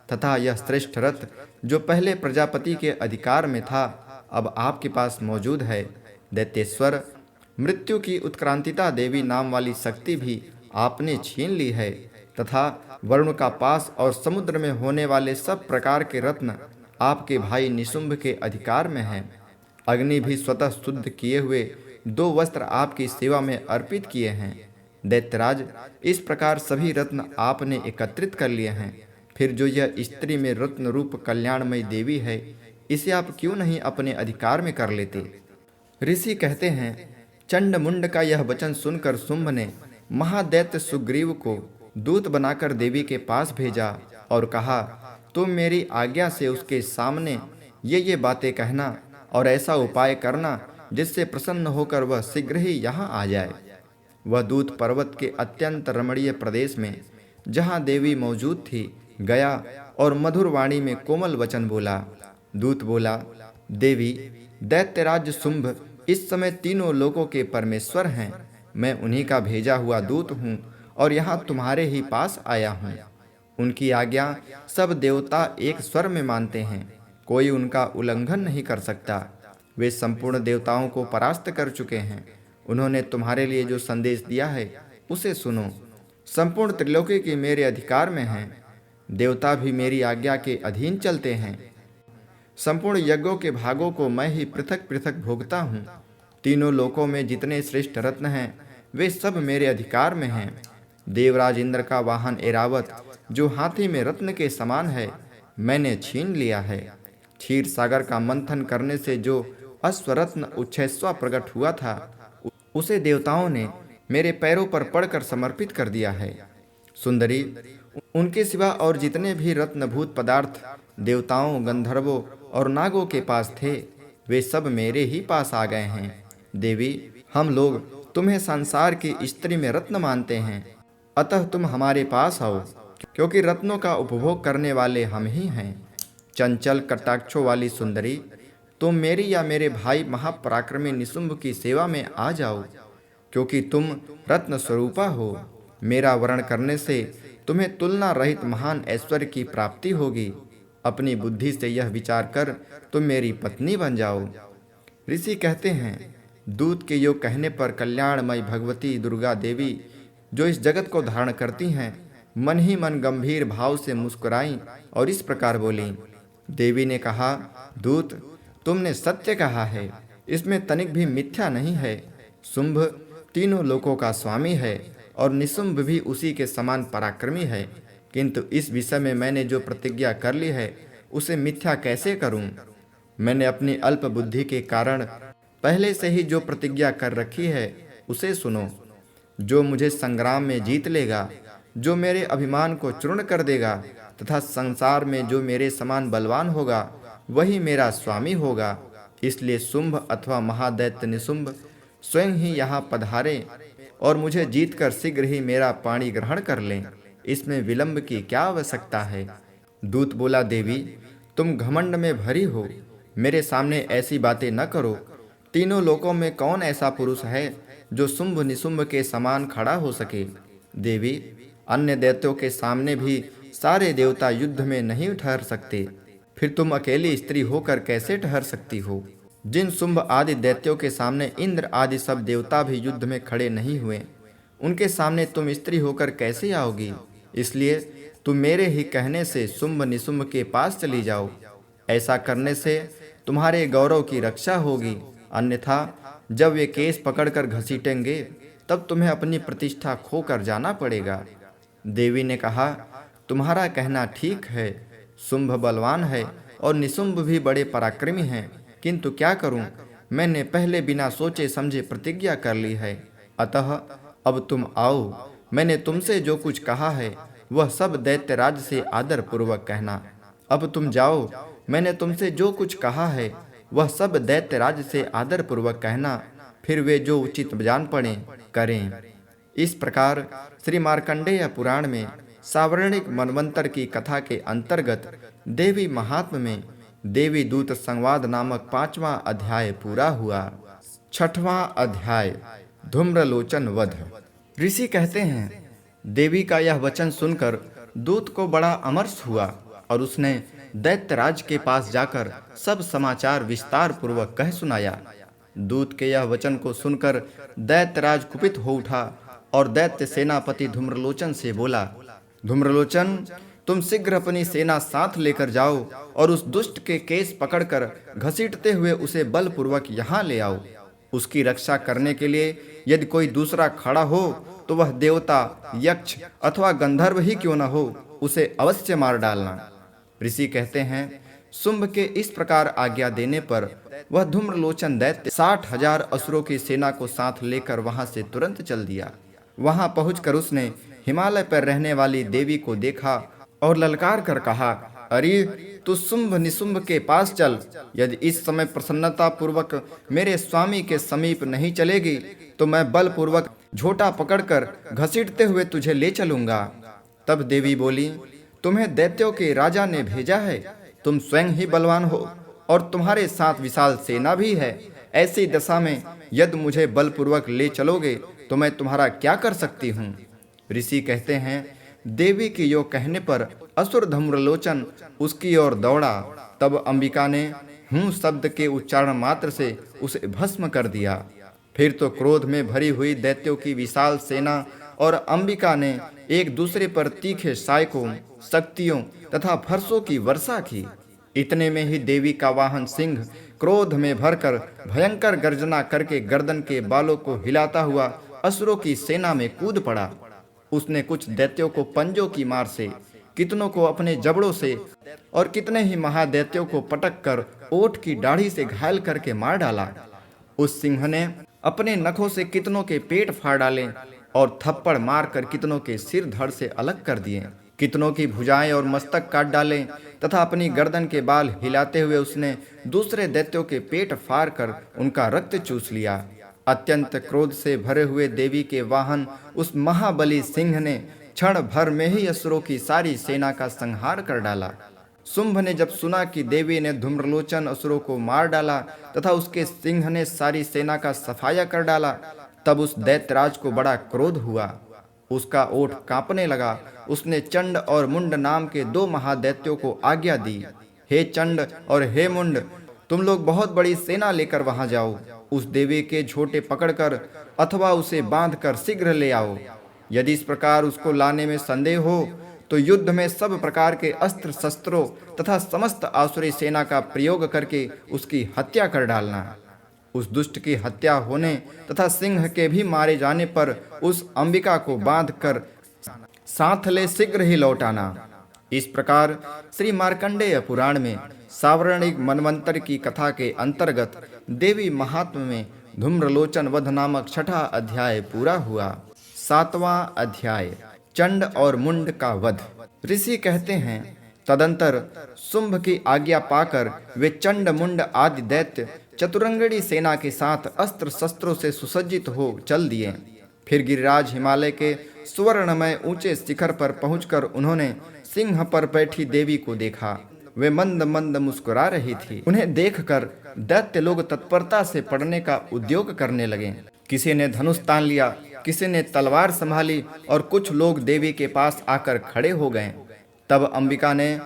तथा यह श्रेष्ठ रथ जो पहले प्रजापति के अधिकार में था, अब आपके पास मौजूद है। दैत्येश्वर, मृत्यु की उत्क्रांतिता देवी नाम वाली शक्ति भी आपने छीन ली है तथा वरुण का पास और समुद्र में होने वाले सब प्रकार के रत्न आपके भाई निशुंभ के अधिकार में हैं। अग्नि भी स्वतः शुद्ध किए हुए 2 वस्त्र आपकी सेवा में अर्पित किए हैं। दैत्यराज, इस प्रकार सभी रत्न आपने एकत्रित कर लिए हैं। फिर जो यह स्त्री में रत्न रूप कल्याणमयी देवी है, इसे आप क्यों नहीं अपने अधिकार में कर लेते? ऋषि कहते हैं, चंड मुंड का यह वचन सुनकर शुंभ ने महादैत्य सुग्रीव को दूत बनाकर देवी के पास भेजा और कहा, तुम मेरी आज्ञा से उसके सामने ये बातें कहना और ऐसा उपाय करना जिससे प्रसन्न होकर वह शीघ्र ही यहाँ आ जाए। वह दूत पर्वत के अत्यंत रमणीय प्रदेश में जहाँ देवी मौजूद थी गया और मधुर वाणी में कोमल वचन बोला। दूत बोला, देवी, दैत्यराज शुंभ इस समय तीनों लोकों के परमेश्वर हैं। मैं उन्हीं का भेजा हुआ दूत हूँ और यहाँ तुम्हारे ही पास आया हूँ। उनकी आज्ञा सब देवता एक स्वर में मानते हैं, कोई उनका उल्लंघन नहीं कर सकता। वे संपूर्ण देवताओं को परास्त कर चुके हैं। उन्होंने तुम्हारे लिए जो संदेश दिया है उसे सुनो। संपूर्ण त्रिलोकी की मेरे अधिकार में हैं। देवता भी मेरी आज्ञा के अधीन चलते हैं। संपूर्ण यज्ञों के भागों को मैं ही पृथक पृथक भोगता हूँ। तीनों लोकों में जितने श्रेष्ठ रत्न हैं वे सब मेरे अधिकार में हैं। देवराज इंद्र का वाहन ऐरावत जो हाथी में रत्न के समान है, मैंने छीन लिया है। क्षीर सागर का मंथन करने से जो अश्वरत्न उच्छैश्वा प्रकट हुआ था, उसे देवताओं ने मेरे पैरों पर पड़कर समर्पित कर दिया है। सुंदरी, उनके सिवा और जितने भी रत्नभूत पदार्थ देवताओं, गंधर्वों और नागों के पास थे, वे सब मेरे ही पास आ गए हैं। देवी, हम लोग तुम्हें संसार की स्त्री में रत्न मानते हैं, अतः तुम हमारे पास आओ, क्योंकि रत्नों का उपभोग करने वाले हम ही हैं। चंचल कटाक्षों वाली सुंदरी, तुम मेरी या मेरे भाई महापराक्रमी निशुंभ की सेवा में आ जाओ, क्योंकि तुम रत्न स्वरूपा हो। मेरा वरण करने से तुम्हें तुलना रहित महान ऐश्वर्य की प्राप्ति होगी। अपनी बुद्धि से यह विचार कर तुम मेरी पत्नी बन जाओ। ऋषि कहते हैं, दूत के योग कहने पर कल्याणमयी भगवती दुर्गा देवी, जो इस जगत को धारण करती हैं, मन ही मन गंभीर भाव से मुस्कुराईं और इस प्रकार बोली। देवी ने कहा, दूत, तुमने सत्य कहा है, इसमें तनिक भी मिथ्या नहीं है। शुंभ तीनों लोकों का स्वामी है और निशुंभ भी उसी के समान पराक्रमी है, किंतु इस विषय में मैंने जो प्रतिज्ञा कर ली है उसे मिथ्या कैसे करूं? मैंने अपनी अल्प बुद्धि के कारण पहले से ही जो प्रतिज्ञा कर रखी है उसे सुनो। जो मुझे संग्राम में जीत लेगा, जो मेरे अभिमान को चूर्ण कर देगा तथा संसार में जो मेरे समान बलवान होगा, वही मेरा स्वामी होगा। इसलिए शुंभ अथवा महादैत्य निशुंभ स्वयं ही यहाँ पधारे और मुझे जीतकर शीघ्र ही मेरा पाणी ग्रहण कर लें। इसमें विलंब की क्या आवश्यकता है? दूत बोला, देवी, तुम घमंड में भरी हो, मेरे सामने ऐसी बातें न करो। तीनों लोकों में कौन ऐसा पुरुष है जो शुंभ निशुंभ के समान खड़ा हो सके? देवी, अन्य दैत्यों के सामने भी सारे देवता युद्ध में नहीं ठहर सकते, फिर तुम अकेली स्त्री होकर कैसे ठहर सकती हो? जिन शुंभ आदि दैत्यों के सामने इंद्र आदि सब देवता भी युद्ध में खड़े नहीं हुए, उनके सामने तुम स्त्री होकर कैसे आओगी? इसलिए तुम मेरे ही कहने से शुंभ निशुंभ के पास चली जाओ। ऐसा करने से तुम्हारे गौरव की रक्षा होगी, अन्यथा जब वे केस पकड़कर घसीटेंगे तब तुम्हें अपनी प्रतिष्ठा खोकर जाना पड़ेगा। देवी ने कहा, तुम्हारा कहना ठीक है, शुंभ बलवान है और निशुंभ भी बड़े पराक्रमी हैं, किंतु क्या करूं? मैंने पहले बिना सोचे समझे प्रतिज्ञा कर ली है। अतः अब तुम आओ, मैंने तुमसे जो कुछ कहा है वह सब दैत्यराज से आदर पूर्वक कहना। अब तुम जाओ, मैंने तुमसे जो कुछ कहा है वह सब दैत्यराज से आदर पूर्वक कहना, फिर वे जो उचित जान पड़े करें। इस प्रकार श्री मार्कंडेय पुराण में सावर्णिक मनवंतर की कथा के अंतर्गत देवी महात्म्य में देवी दूत संवाद नामक 5वां अध्याय पूरा हुआ। 6वां अध्याय, धूम्रलोचन वध। ऋषि कहते हैं, देवी का यह वचन सुनकर दूत को बड़ा अमर्ष हुआ और उसने दैत्यराज के पास जाकर सब समाचार विस्तार पूर्वक कह सुनाया। दूत के यह वचन को सुनकर दैत्यराज कुपित हो उठा और दैत्य सेनापति धूम्रलोचन से बोला, धूम्रलोचन, तुम शीघ्र अपनी सेना साथ लेकर जाओ और उस दुष्ट के केस पकड़कर घसीटते हुए उसे बलपूर्वक यहाँ ले आओ। उसकी रक्षा करने के लिए यदि कोई दूसरा खड़ा हो तो वह देवता, यक्ष अथवा गंधर्व ही क्यों न हो, उसे अवश्य मार डालना। ऋषि कहते हैं, शुंभ के इस प्रकार आज्ञा देने पर वह धूम्रलोचन दैत्य 60,000 असुरों की सेना को साथ लेकर वहां से तुरंत चल दिया। वहां पहुंचकर उसने हिमालय पर रहने वाली देवी को देखा और ललकार कर कहा, अरे तू शुंभ निशुंभ के पास चल। यदि इस समय प्रसन्नता पूर्वक मेरे स्वामी के समीप नहीं चलेगी तो मैं बलपूर्वक झोटा पकड़कर घसीटते हुए तुझे ले चलूंगा। तब देवी बोली, तुम्हें दैत्यों के राजा ने भेजा है, तुम स्वयं ही बलवान हो और तुम्हारे साथ विशाल सेना भी है। ऐसी दशा में यदि मुझे बलपूर्वक ले चलोगे तो मैं तुम्हारा क्या कर सकती हूँ? ऋषि कहते हैं, देवी की यो कहने पर असुर धूम्रलोचन उसकी ओर दौड़ा। तब अंबिका ने हूँ शब्द के उच्चारण मात्र से उसे भस्म कर दिया। फिर तो क्रोध में भरी हुई दैत्यों की विशाल सेना और अंबिका ने एक दूसरे पर तीखे सायकों, शक्तियों तथा फरसों की वर्षा की। इतने में ही देवी का वाहन सिंह क्रोध में भरकर भयंकर गर्जना करके गर्दन के बालों को हिलाता हुआ असुरों की सेना में कूद पड़ा। उसने कुछ दैत्यों को पंजों की मार से, कितनों को अपने जबड़ों से और कितने ही महादैत्यों को पटक कर ओठ की दाढ़ी से घायल करके मार डाला। उस सिंह ने अपने नखों से कितनों के पेट फाड़ डाले और थप्पड़ मारकर कितनों के सिर धड़ से अलग कर दिए। कितनों की भुजाएं और मस्तक काट डाले तथा अपनी गर्दन के बाल हिलाते हुए उसने दूसरे दैत्यों के पेट फाड़ कर उनका रक्त चूस लिया। अत्यंत क्रोध से भरे हुए देवी के वाहन उस महाबली सिंह ने क्षण भर में ही असुरों की सारी सेना का संहार कर डाला। शुंभ ने जब सुना कि देवी ने धूम्रलोचन असुरों को मार डाला तथा उसके सिंह ने सारी सेना का सफाया कर डाला, तब उस दैत्यराज को बड़ा क्रोध हुआ। उसका ओठ कांपने लगा। उसने चंड और मुंड नाम के 2 महादैत्यों को आज्ञा दी, हे चंड और हे मुंड, तुम लोग बहुत बड़ी सेना लेकर वहां जाओ। उस देवी के झोटे पकड़कर अथवा उसे बांधकर शीघ्र ले आओ। यदि इस प्रकार उसको लाने में संदेह हो तो युद्ध में सब प्रकार के अस्त्र शस्त्रों तथा समस्त आसुरी सेना का प्रयोग करके उसकी हत्या कर डालना। उस दुष्ट की हत्या होने तथा सिंह के भी मारे जाने पर उस अंबिका को बांधकर साथ ले शीघ्र ही लौटाना। इस प्रकार श्री मार्कंडेय पुराण में सावर्णिक मनवंतर की कथा के अंतर्गत देवी महात्म्य में धूम्रलोचन वध नामक 6वां अध्याय पूरा हुआ। 7वां अध्याय चंड और मुंड का वध। ऋषि कहते हैं, तदंतर शुंभ की आज्ञा पाकर वे चंड मुंड आदि दैत्य चतुरंगड़ी सेना के साथ अस्त्र शस्त्रों से सुसज्जित हो चल दिए। फिर गिरिराज हिमालय के सुवर्णमय ऊंचे शिखर पर पहुंचकर उन्होंने सिंह पर बैठी देवी को देखा। वे मंद मंद मुस्कुरा रही थी। उन्हें देखकर दैत्य लोग तत्परता से पड़ने का उद्योग करने लगे। किसी ने धनुष तान लिया, किसी ने तलवार संभाली और कुछ लोग देवी के पास आकर खड़े हो गए। तब अंबिका ने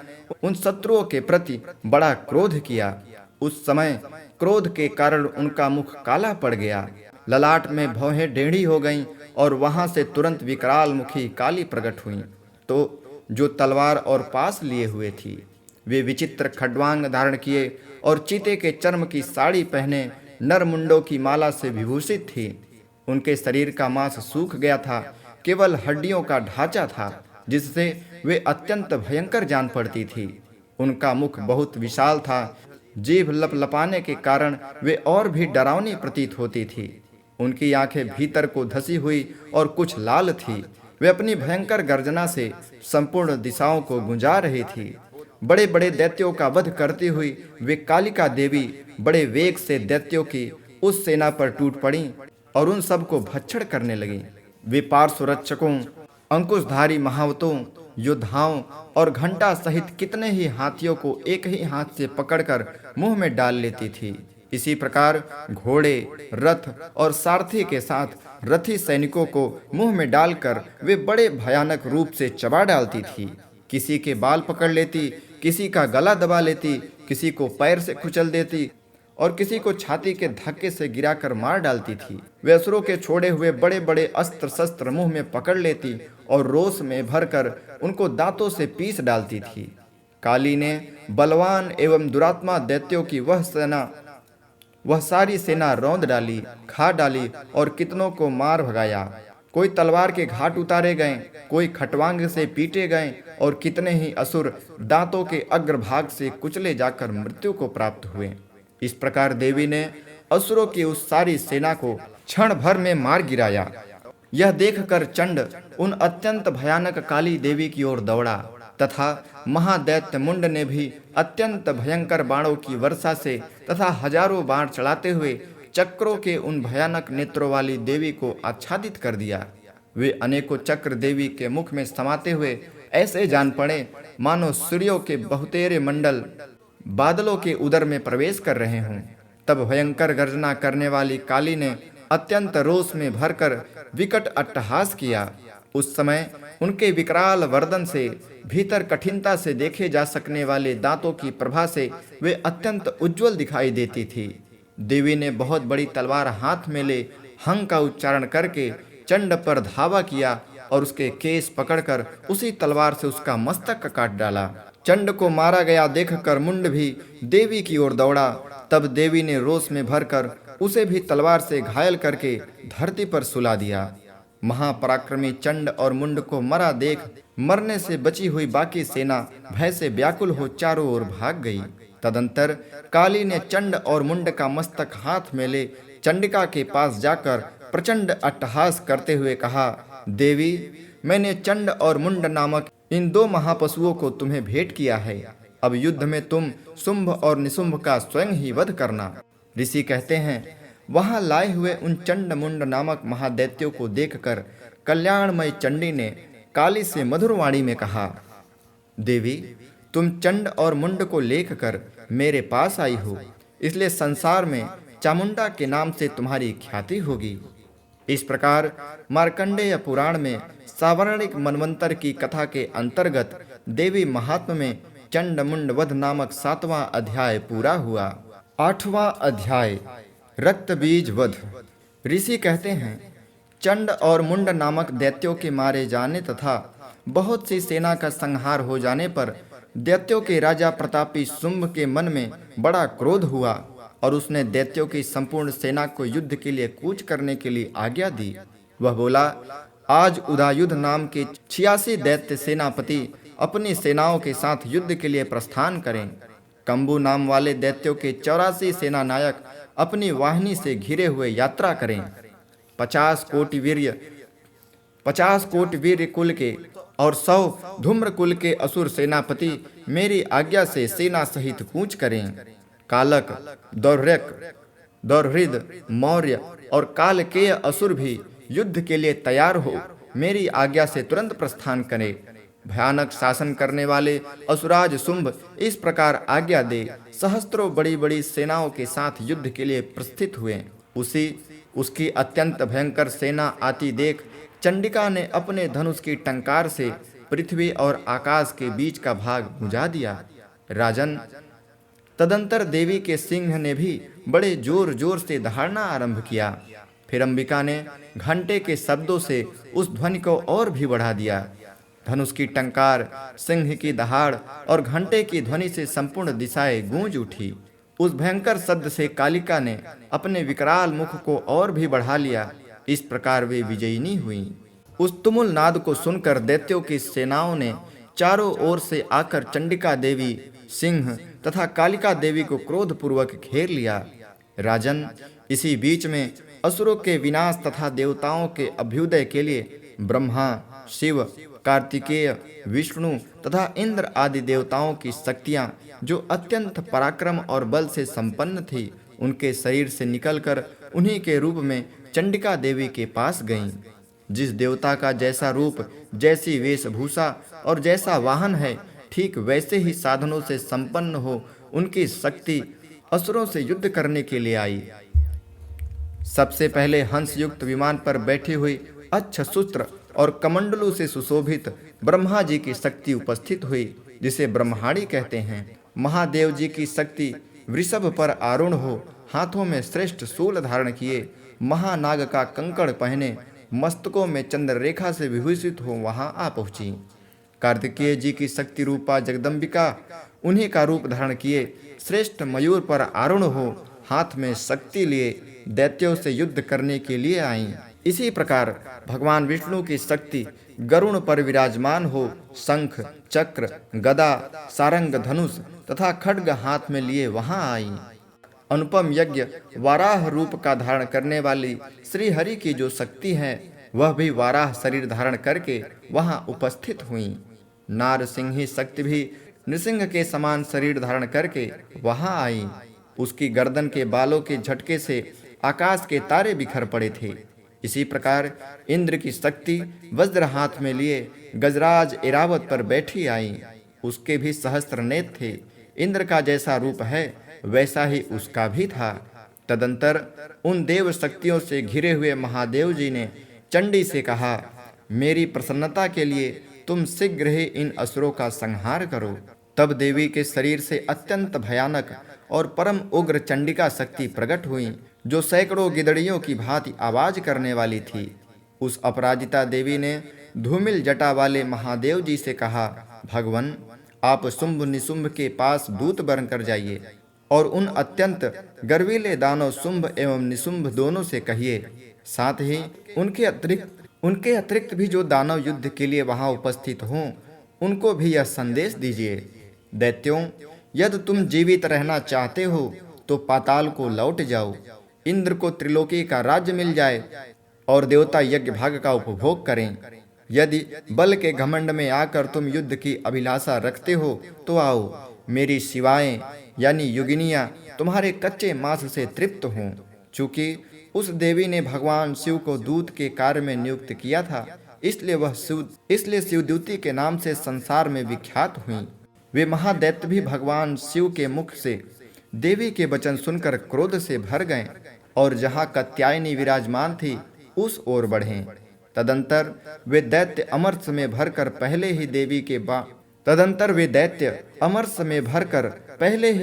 उन शत्रुओं के प्रति बड़ा क्रोध किया। उस समय क्रोध के कारण उनका मुख काला पड़ गया, ललाट में भौहें टेढ़ी हो गईं और वहां से तुरंत विकराल मुखी काली प्रकट हुई। तो जो तलवार और पास लिए हुए थी, वे विचित्र खड्वांग धारण किए और चीते के चर्म की साड़ी पहने नर मुंडों की माला से विभूषित थी। उनके शरीर का मांस सूख गया था, केवल हड्डियों का ढांचा था, जिससे वे अत्यंत भयंकर जान पड़ती थी। उनका मुख बहुत विशाल था, जीभ लपलपाने के कारण वे और भी डरावनी प्रतीत होती थी। उनकी आंखें भीतर को धसी हुई और कुछ लाल थी। वे अपनी भयंकर गर्जना से संपूर्ण दिशाओं को गुंजा रही थी। बड़े बड़े दैत्यों का वध करती हुई वे कालिका देवी बड़े वेग से दैत्यों की उस सेना पर टूट पड़ी और उन सब को भक्षण करने लगी। वे पार्श्वरक्षकों, अंकुशधारी महावतों, योद्धाओं और घंटा सहित कितने ही हाथियों को एक ही हाथ से पकड़कर मुंह में डाल लेती थी। इसी प्रकार घोड़े, रथ और सारथी के साथ रथी सैनिकों को मुंह में डालकर वे बड़े भयानक रूप से चबा डालती थी। किसी के बाल पकड़ लेती, किसी का गला दबा लेती, किसी को पैर से कुचल देती और किसी को छाती के धक्के से गिराकर मार डालती थी। वे असुरों के छोड़े हुए बड़े बड़े अस्त्र शस्त्र मुंह में पकड़ लेती और रोष में भरकर उनको दांतों से पीस डालती थी। काली ने बलवान एवं दुरात्मा दैत्यों की वह सारी सेना रौंद डाली, खा डाली और कितनों को मार भगाया। कोई तलवार के घाट उतारे गए, कोई खटवांग से पीटे गए और कितने ही असुर दांतों के अग्रभाग से कुचले जाकर मृत्यु को प्राप्त हुए। इस प्रकार देवी ने असुरों की उस सारी सेना को क्षण भर में मार गिराया। यह देखकर चंड उन अत्यंत भयानक काली देवी की ओर दौड़ा तथा महादैत्य मुंड ने भी अत्यंत भयंकर बाणों की वर्षा से तथा हजारों बाण चलाते हुए चक्रों के उन भयानक नेत्रों वाली देवी को आच्छादित कर दिया। वे अनेकों चक्र देवी के मुख में समाते हुए ऐसे जान पड़े मानो सूर्यों के बहुतेरे मंडल बादलों के उदर में प्रवेश कर रहे हों। तब भयंकर गर्जना करने वाली काली ने अत्यंत रोष में भरकर विकट अट्टहास किया। उस समय उनके विकराल वर्दन से भीतर कठिनता से देखे जा सकने वाले दांतों की प्रभा से वे अत्यंत उज्जवल दिखाई देती थी। देवी ने बहुत बड़ी तलवार हाथ में ले हंग का उच्चारण करके चंड पर धावा किया और उसके केस पकड़कर उसी तलवार से उसका मस्तक काट डाला। चंड को मारा गया देखकर मुंड भी देवी की ओर दौड़ा। तब देवी ने रोष में भरकर उसे भी तलवार से घायल करके धरती पर सुला दिया। महापराक्रमी चंड और मुंड को मरा देख मरने से बची हुई बाकी सेना भय से व्याकुल हो चारों ओर भाग गई। तदंतर काली ने चंड और मुंड का मस्तक हाथ में ले चंडिका के पास जाकर प्रचंड अट्टहास करते हुए कहा, देवी, मैंने चंड और मुंड नामक इन 2 महापशुओं को तुम्हें भेंट किया है। अब युद्ध में तुम शुंभ और निशुंभ का स्वयं ही वध करना। ऋषि कहते हैं, वहां लाए हुए उन चंड मुंड नामक महादैत्यों को देखकर कल्याणमय चंडी ने काली से मधुर वाणी में कहा, देवी, तुम चंड और मुंड को लेकर मेरे पास आई हो, इसलिए संसार में चामुंडा के नाम से तुम्हारी ख्याति होगी। इस प्रकार मार्कंडेय पुराण में सावर्णिक मनवंतर की कथा के अंतर्गत देवी महात्म्य में चंड मुंड वध नामक 7वां अध्याय पूरा हुआ। 8वां अध्याय रक्त बीज वध। ऋषि कहते हैं, चंड और मुंड नामक दैत्यों के मारे जाने तथा बहुत सी सेना का संहार हो जाने पर दैत्यों के राजा प्रतापी शुंभ के मन में बड़ा क्रोध हुआ और उसने दैत्यों की संपूर्ण सेना को युद्ध के लिए कूच करने के लिए आज्ञा दी। वह बोला, आज उदायुध नाम के 86 दैत्य सेनापति अपनी सेनाओं के साथ युद्ध के लिए प्रस्थान करें। कंबू नाम वाले दैत्यों के 84 सेना नायक अपनी वाहिनी से घिरे हुए यात्रा करें। 50 कोटि वीर कुल के और 100 धूम्र कुल के असुर सेनापति मेरी आज्ञा से सेना सहित कूच करें। कालक, दौर्हृद, मौर्य और कालकेय असुर भी युद्ध के लिए तैयार हो मेरी आज्ञा से तुरंत प्रस्थान करें। भयानक शासन करने वाले असुराज शुंभ इस प्रकार आज्ञा दे सहस्त्रों बड़ी बड़ी सेनाओं के साथ युद्ध के लिए प्रस्थित हुए। उसकी अत्यंत भयंकर सेना आती देख चंडिका ने अपने धनुष की टंकार से पृथ्वी और आकाश के बीच का भाग बुझा दिया। राजन, तदंतर देवी के सिंह ने भी बड़े जोर जोर से दहाड़ना आरंभ किया। फिर अंबिका ने घंटे के शब्दों से उस ध्वनि को और भी बढ़ा दिया। धनुष की टंकार, सिंह की दहाड़ और घंटे की ध्वनि से संपूर्ण दिशाएं गूंज उठी। उस भयंकर शब्द से कालिका ने अपने विकराल मुख को और भी बढ़ा लिया। इस प्रकार वे विजयिनी हुई। उस तुमुल नाद को सुनकर दैत्यों की सेनाओं ने चारों ओर से आकर चंडिका देवी, सिंह तथा कालिका देवी को क्रोधपूर्वक घेर लिया। राजन, इसी बीच में असुरों के विनाश तथा देवताओं के अभ्युदय के लिए ब्रह्मा, शिव, कार्तिकेय, विष्णु तथा इंद्र आदि देवताओं की शक्तियां जो अत्यंत पराक्रम और बल से संपन्न थी, उनके शरीर से निकलकर उन्हीं के रूप में चंडिका देवी के पास गईं। जिस देवता का जैसा रूप, जैसी वेशभूषा और जैसा वाहन है, ठीक वैसे ही साधनों से संपन्न हो उनकी शक्ति असुरों से युद्ध करने के लिए आई। सबसे पहले हंस युक्त विमान पर बैठी हुई अक्षसूत्र और कमंडलू से सुशोभित ब्रह्मा जी की शक्ति उपस्थित हुई, जिसे ब्रह्माणी कहते हैं। महादेव जी की शक्ति वृषभ पर आरूढ़ हो, हाथों में श्रेष्ठ शूल धारण किए, महानाग का कंकड़ पहने, मस्तकों में चंद्र रेखा से विभूषित हो वहां आ पहुंची। कार्तिकेय जी की शक्ति रूपा जगदम्बिका उन्हीं का रूप धारण किए श्रेष्ठ मयूर पर आरूढ़ हो, हाथ में शक्ति लिए दैत्यों से युद्ध करने के लिए आईं। इसी प्रकार भगवान विष्णु की शक्ति गरुण पर विराजमान हो, शंख, चक्र, गदा, सारंग, धनुष तथा खड्ग हाथ में लिए वहां आई। अनुपम यज्ञ वाराह रूप का धारण करने वाली श्री हरि की जो शक्ति है, वह भी वाराह शरीर धारण करके वहां उपस्थित हुई। नारसिंही शक्ति भी नृसिंह के समान शरीर धारण करके वहां आई। उसकी गर्दन के बालों के झटके से आकाश के तारे बिखर पड़े थे। इसी प्रकार इंद्र की शक्ति वज्र हाथ में लिए गजराज ऐरावत पर बैठी आई। उसके भी सहस्त्र नेत्र थे। इंद्र का जैसा रूप है वैसा ही उसका भी था। तदंतर उन देव शक्तियों से घिरे हुए महादेव जी ने चंडी से कहा, मेरी प्रसन्नता के लिए तुम शीघ्र ही इन असुरों का संहार करो। तब देवी के शरीर से अत्यंत भयानक और परम उग्र चंडिका शक्ति प्रकट हुई, जो सैकड़ों गिदड़ियों की भांति आवाज करने वाली थी। उस अपराजिता देवी ने धूमिल जटा वाले महादेव जी से कहा, भगवन, आप शुंभ निशुंभ के पास दूत बनकर जाइए और उन अत्यंत गर्वीले दानव शुंभ एवं निशुंभ दोनों से कहिए, साथ ही उनके अतिरिक्त भी जो दानव युद्ध के लिए वहां उपस्थित हों, उनको भी यह संदेश दीजिए, दैत्यों, यदि तुम जीवित रहना चाहते हो तो पाताल को लौट जाओ। इंद्र को त्रिलोकी का राज्य मिल जाए और देवता यज्ञ भाग का उपभोग करें। यदि बल के घमंड में आकर तुम युद्ध की अभिलाषा रखते हो तो आओ, मेरी शिवाएं यानी योगिनियां तुम्हारे कच्चे मांस से तृप्त हों। चूंकि उस देवी ने भगवान शिव को दूत के कार्य में नियुक्त किया था, इसलिए शिवदूती के नाम से संसार में विख्यात हुई। वे महादैत्य भी भगवान शिव के मुख से देवी के वचन सुनकर क्रोध से भर गए और जहाँ कात्यायनी विराजमान थी उस ओर बढ़े। तदंतर वे दैत्य अमरस में भरकर पहले ही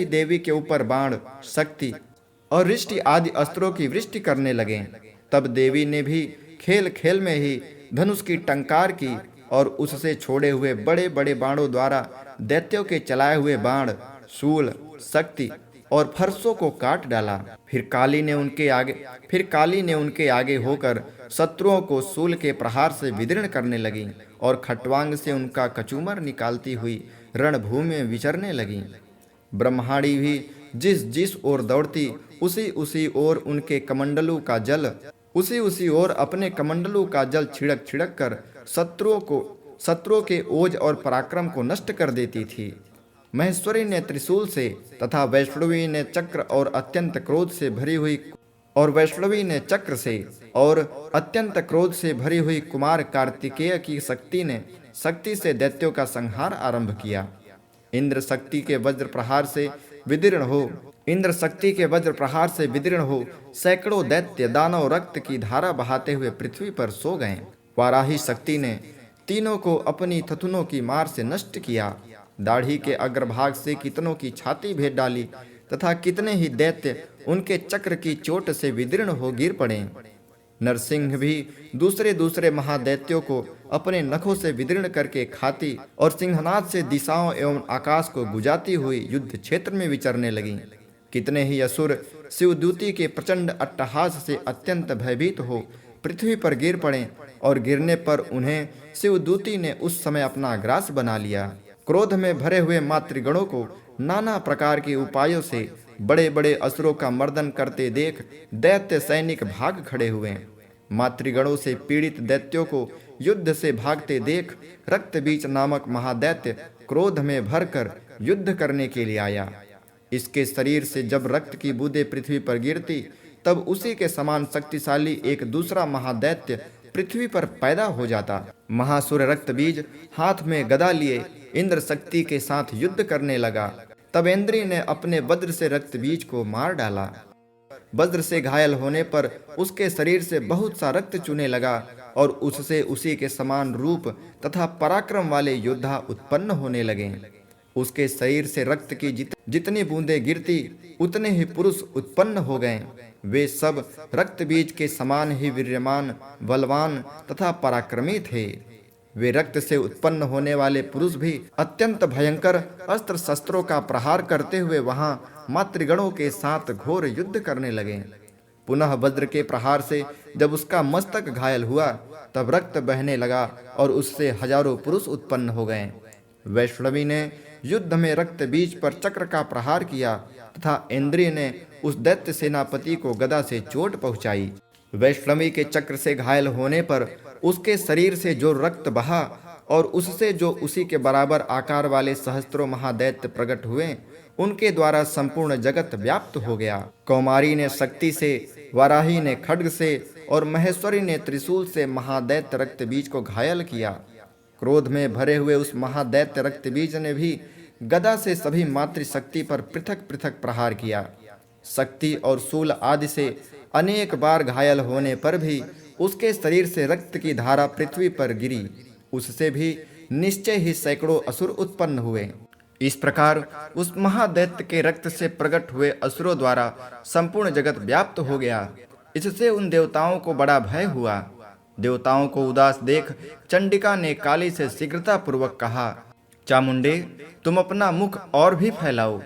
देवी के ऊपर बाण, शक्ति और रिष्टि आदि अस्त्रों की वृष्टि करने लगे। तब देवी ने भी खेल खेल में ही धनुष की टंकार की और उससे छोड़े हुए बड़े बड़े बाणों द्वारा दैत्यों के चलाए हुए बाण, शूल, शक्ति और फरसों को काट डाला। फिर काली ने उनके आगे होकर शत्रुओं को शूल के प्रहार से विदीर्ण करने लगी और खट्वांग से उनका कचूमर निकालती हुई रणभूमि में विचरने लगी। ब्रह्माणी भी जिस जिस ओर दौड़ती उसी उसी ओर अपने कमंडलू का जल छिड़क छिड़क कर शत्रुओं के ओज और पराक्रम को नष्ट कर देती थी। महेश्वरी ने त्रिशूल से तथा वैष्णवी ने चक्र और अत्यंत क्रोध से भरी हुई कुमार कार्तिकेय की शक्ति से दैत्यों का संहार आरंभ किया। इंद्र शक्ति के वज्र प्रहार से विदीर्ण हो सैकड़ों दैत्य दानव रक्त की धारा बहाते हुए पृथ्वी पर सो गए। वाराही शक्ति ने तीनों को अपनी थथुनों की मार से नष्ट किया। दाढ़ी के अग्रभाग से कितनों की छाती भेद डाली तथा कितने ही दैत्य उनके चक्र की चोट से विदीर्ण हो गिर पड़े। नरसिंह भी दूसरे महादैत्यों को अपने नखों से विदीर्ण करके खाती और सिंहनाद से दिशाओं एवं आकाश को गुजाती हुई युद्ध क्षेत्र में विचरने लगी। कितने ही असुर शिवदूती के प्रचंड अट्टहास से अत्यंत भयभीत हो पृथ्वी पर गिर पड़े और गिरने पर उन्हें शिवदूती ने उस समय अपना ग्रास बना लिया। क्रोध में भरे हुए मातृगणों को नाना प्रकार के उपायों से बड़े बड़े असुरों का मर्दन करते देख दैत्य सैनिक भाग खड़े हुए। मातृगणों से पीड़ित दैत्यों को युद्ध से भागते देख रक्तबीज नामक महादैत्य क्रोध में भरकर युद्ध करने के लिए आया। इसके शरीर से जब रक्त की बूंदें पृथ्वी पर गिरती तब उसी के समान शक्तिशाली एक दूसरा महादैत्य पृथ्वी पर पैदा हो जाता। महासुर रक्तबीज हाथ में गदा लिए इंद्र शक्ति के साथ युद्ध करने लगा। तब इंद्री ने अपने वज्र से रक्तबीज को मार डाला। वज्र से घायल होने पर उसके शरीर से बहुत सा रक्त चूने लगा और उससे उसी के समान रूप तथा पराक्रम वाले योद्धा उत्पन्न होने लगे। उसके शरीर से रक्त की जितनी बूंदें गिरती उतने ही पुरुष उत्पन्न हो गए। वे सब रक्तबीज के समान ही वीर्यमान, बलवान तथा पराक्रमी थे। वे रक्त से उत्पन्न होने वाले पुरुष भी अत्यंत भयंकर अस्त्र शस्त्रों का प्रहार करते हुए वहां मातृगणों के साथ घोर युद्ध करने लगे। पुनः वज्र के प्रहार से जब उसका मस्तक घायल हुआ तब रक्त बहने लगा और उससे हजारों पुरुष उत्पन्न हो गए। वैष्णवी ने युद्ध में रक्त बीज पर चक्र का प्रहार किया तथा इंद्रिय ने उस दैत्य सेनापति को गदा से चोट पहुंचाई। वैष्णवी के चक्र से घायल होने पर उसके शरीर से जो रक्त बहा और उससे जो उसी के बराबर आकार वाले सहस्त्रों महादैत्य प्रकट हुए उनके द्वारा संपूर्ण जगत व्याप्त हो गया। कौमारी ने शक्ति से, वाराही ने खड्ग से और महेश्वरी ने त्रिशूल से महादैत्य रक्तबीज को घायल किया। क्रोध में भरे हुए उस महादैत्य रक्तबीज ने भी गदा से सभी मातृशक्ति पर पृथक पृथक प्रहार किया। शक्ति और शूल आदि से अनेक बार घायल होने पर भी उसके शरीर से रक्त की धारा पृथ्वी पर गिरी। उससे भी निश्चय ही सैकड़ों असुर उत्पन्न हुए। इस प्रकार उस महादैत्य के रक्त से प्रकट हुए असुरों द्वारा संपूर्ण जगत व्याप्त हो गया। इससे उन देवताओं को बड़ा भय हुआ। देवताओं को उदास देख चंडिका ने काली से शीघ्रता पूर्वक कहा, चामुंडे, तुम अपना मुख और भी फैलाओ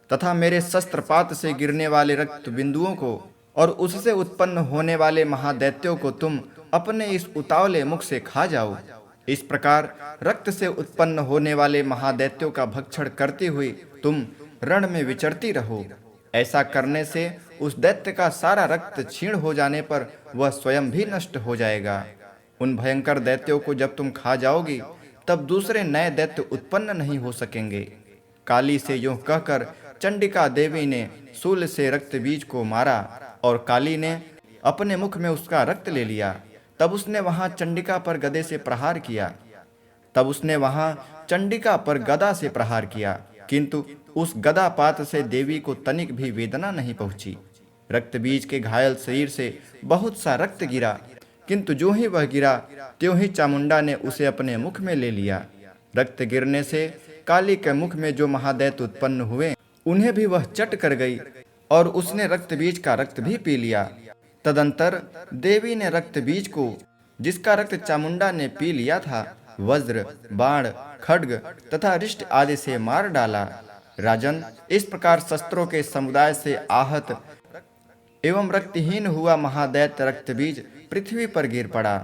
तथा मेरे शस्त्रपात से गिरने वाले रक्त बिंदुओं को और उससे उत्पन्न होने वाले महादैत्यों को तुम अपने इस उतावले मुख से खा जाओ। इस प्रकार रक्त से उत्पन्न होने वाले महादैत्यों का भक्षण करती हुई तुम रण में विचरती रहो। ऐसा करने से उस दैत्य का सारा रक्त क्षीण हो जाने पर वह स्वयं भी नष्ट हो जाएगा। उन भयंकर दैत्यों को जब तुम खा जाओगी तब दूसरे नए दैत्य उत्पन्न नहीं हो सकेंगे। काली से यूं कहकर चंडिका देवी ने शूल से रक्त बीज को मारा और काली ने अपने मुख में उसका रक्त ले लिया। तब उसने वहां चंडिका पर गदे से प्रहार किया। तब उसने वहां चंडिका पर गदा से प्रहार किया, किंतु उस गदापात से देवी को तनिक भी वेदना नहीं पहुंची। रक्त बीज के घायल शरीर से बहुत सा रक्त गिरा, किंतु जो ही वह गिरा त्यों ही चामुंडा ने उसे अपने मुख में ले लिया। रक्त गिरने से काली के मुख में जो महादैत्य उत्पन्न हुए उन्हें भी वह चट कर गई और उसने रक्त बीज का रक्त भी पी लिया। तदंतर देवी ने रक्त बीज को, जिसका रक्त चामुंडा ने पी लिया था, वज्र, बाण, खड्ग तथा रिष्ट आदि से मार डाला। राजन, इस प्रकार शस्त्रों के समुदाय से आहत एवं रक्तहीन हुआ महादैत्य रक्त बीज पृथ्वी पर गिर पड़ा।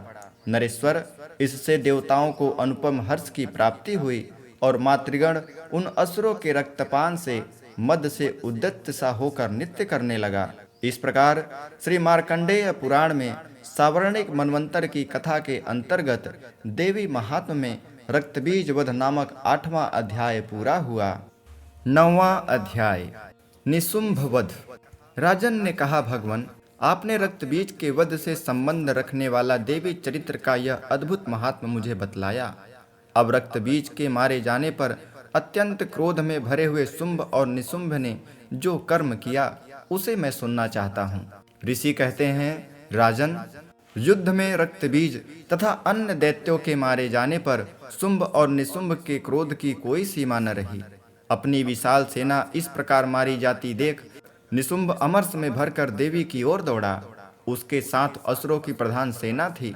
नरेश्वर, इससे देवताओं को अनुपम हर्ष की प्राप्ति हुई और मातृगण उन असुरों के रक्तपान से मद से उद्यत सा होकर नृत्य करने लगा। इस प्रकार श्री मार्कंडेय पुराण में सावर्णिक मनवंतर की कथा के अंतर्गत देवी महात्म्य में रक्तबीज वध नामक 8वां अध्याय पूरा हुआ। 9वां अध्याय निशुंभ वध। राजन ने कहा, भगवान, आपने रक्तबीज के वध से संबंध रखने वाला देवी चरित्र का यह अद्भुत महात्म्य मुझे बतलाया। अब रक्तबीज के मारे जाने पर अत्यंत क्रोध में भरे हुए शुंभ और निशुंभ ने जो कर्म किया उसे मैं सुनना चाहता हूँ। ऋषि कहते हैं, राजन, युद्ध में रक्तबीज तथा अन्य दैत्यों के मारे जाने पर शुंभ और निशुंभ के क्रोध की कोई सीमा न रही। अपनी विशाल सेना इस प्रकार मारी जाती देख निशुंभ अमरस में भरकर देवी की ओर दौड़ा। उसके साथ असुरों की प्रधान सेना थी।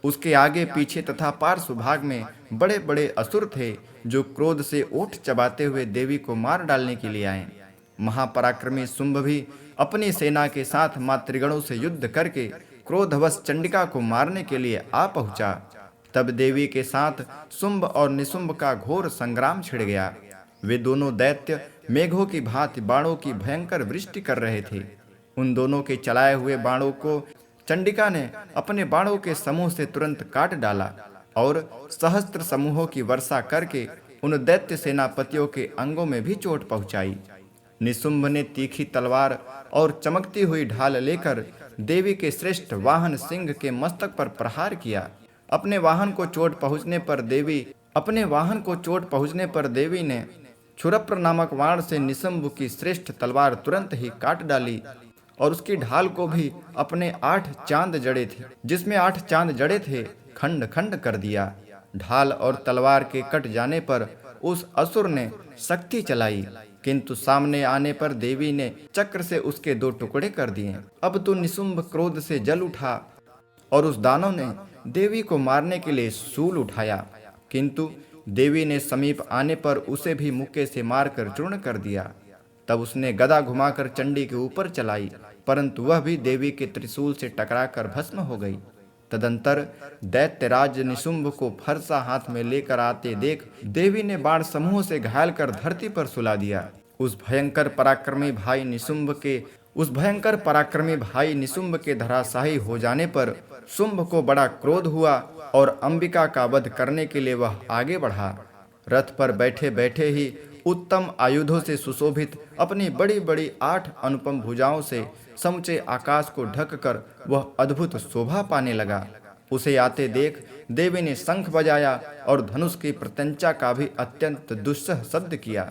उसके आगे पीछे तथा पार्श्व भाग में बड़े बड़े असुर थे, जो क्रोध से ओठ चबाते हुए देवी को मार डालने के लिए आए। महापराक्रमी शुंभ भी अपनी सेना के साथ मातृगणों से युद्ध करके क्रोधवश चंडिका को मारने के लिए आ पहुंचा। तब देवी के साथ शुंभ और निशुंभ का घोर संग्राम छिड़ गया। वे दोनों दैत्य मेघों की भांति बाणों की भयंकर वृष्टि कर रहे थे। उन दोनों के चलाए हुए बाणों को चंडिका ने अपने बाणों के समूह से तुरंत काट डाला और सहस्त्र समूहों की वर्षा करके उन दैत्य सेनापतियों के अंगों में भी चोट पहुंचाई। निशुंभ ने तीखी तलवार और चमकती हुई ढाल लेकर देवी के श्रेष्ठ वाहन सिंह के मस्तक पर प्रहार किया। अपने वाहन को चोट पहुंचने पर देवी ने क्षुरप्र नामक बाण से निशुंभ की श्रेष्ठ तलवार तुरंत ही काट डाली और उसकी ढाल को भी अपने 8 चांद जड़े थे खंड खंड कर दिया। ढाल और तलवार के कट जाने पर उस असुर ने शक्ति चलाई, किंतु सामने आने पर देवी ने चक्र से उसके 2 टुकड़े कर दिए। अब तो निशुंभ क्रोध से जल उठा और उस दानव ने देवी को मारने के लिए शूल उठाया, किंतु देवी ने समीप आने पर उसे भी मुक्के से मारकर चूर्ण कर दिया। तब उसने गदा घुमाकर चंडी के ऊपर चलाई, परंतु वह भी देवी के त्रिशूल से टकराकर भस्म हो गई। तदंतर दैत्यराज निशुंभ को फरसा हाथ में लेकर आते देख देवी ने बाण समूह से घायल कर धरती पर सुला दिया। उस भयंकर पराक्रमी भाई निशुंभ के धराशायी हो जाने पर शुंभ को बड़ा क्रोध हुआ और अंबिका का वध करने के लिए वह आगे बढ़ा। रथ पर बैठे बैठे ही उत्तम आयुधों से सुशोभित अपनी बड़ी बड़ी 8 अनुपम भुजाओं से समूचे आकाश को ढककर वह अद्भुत शोभा पाने लगा। उसे आते देख देवी ने शंख बजाया और धनुष की प्रत्यंचा का भी अत्यंत दुस्सह शब्द किया।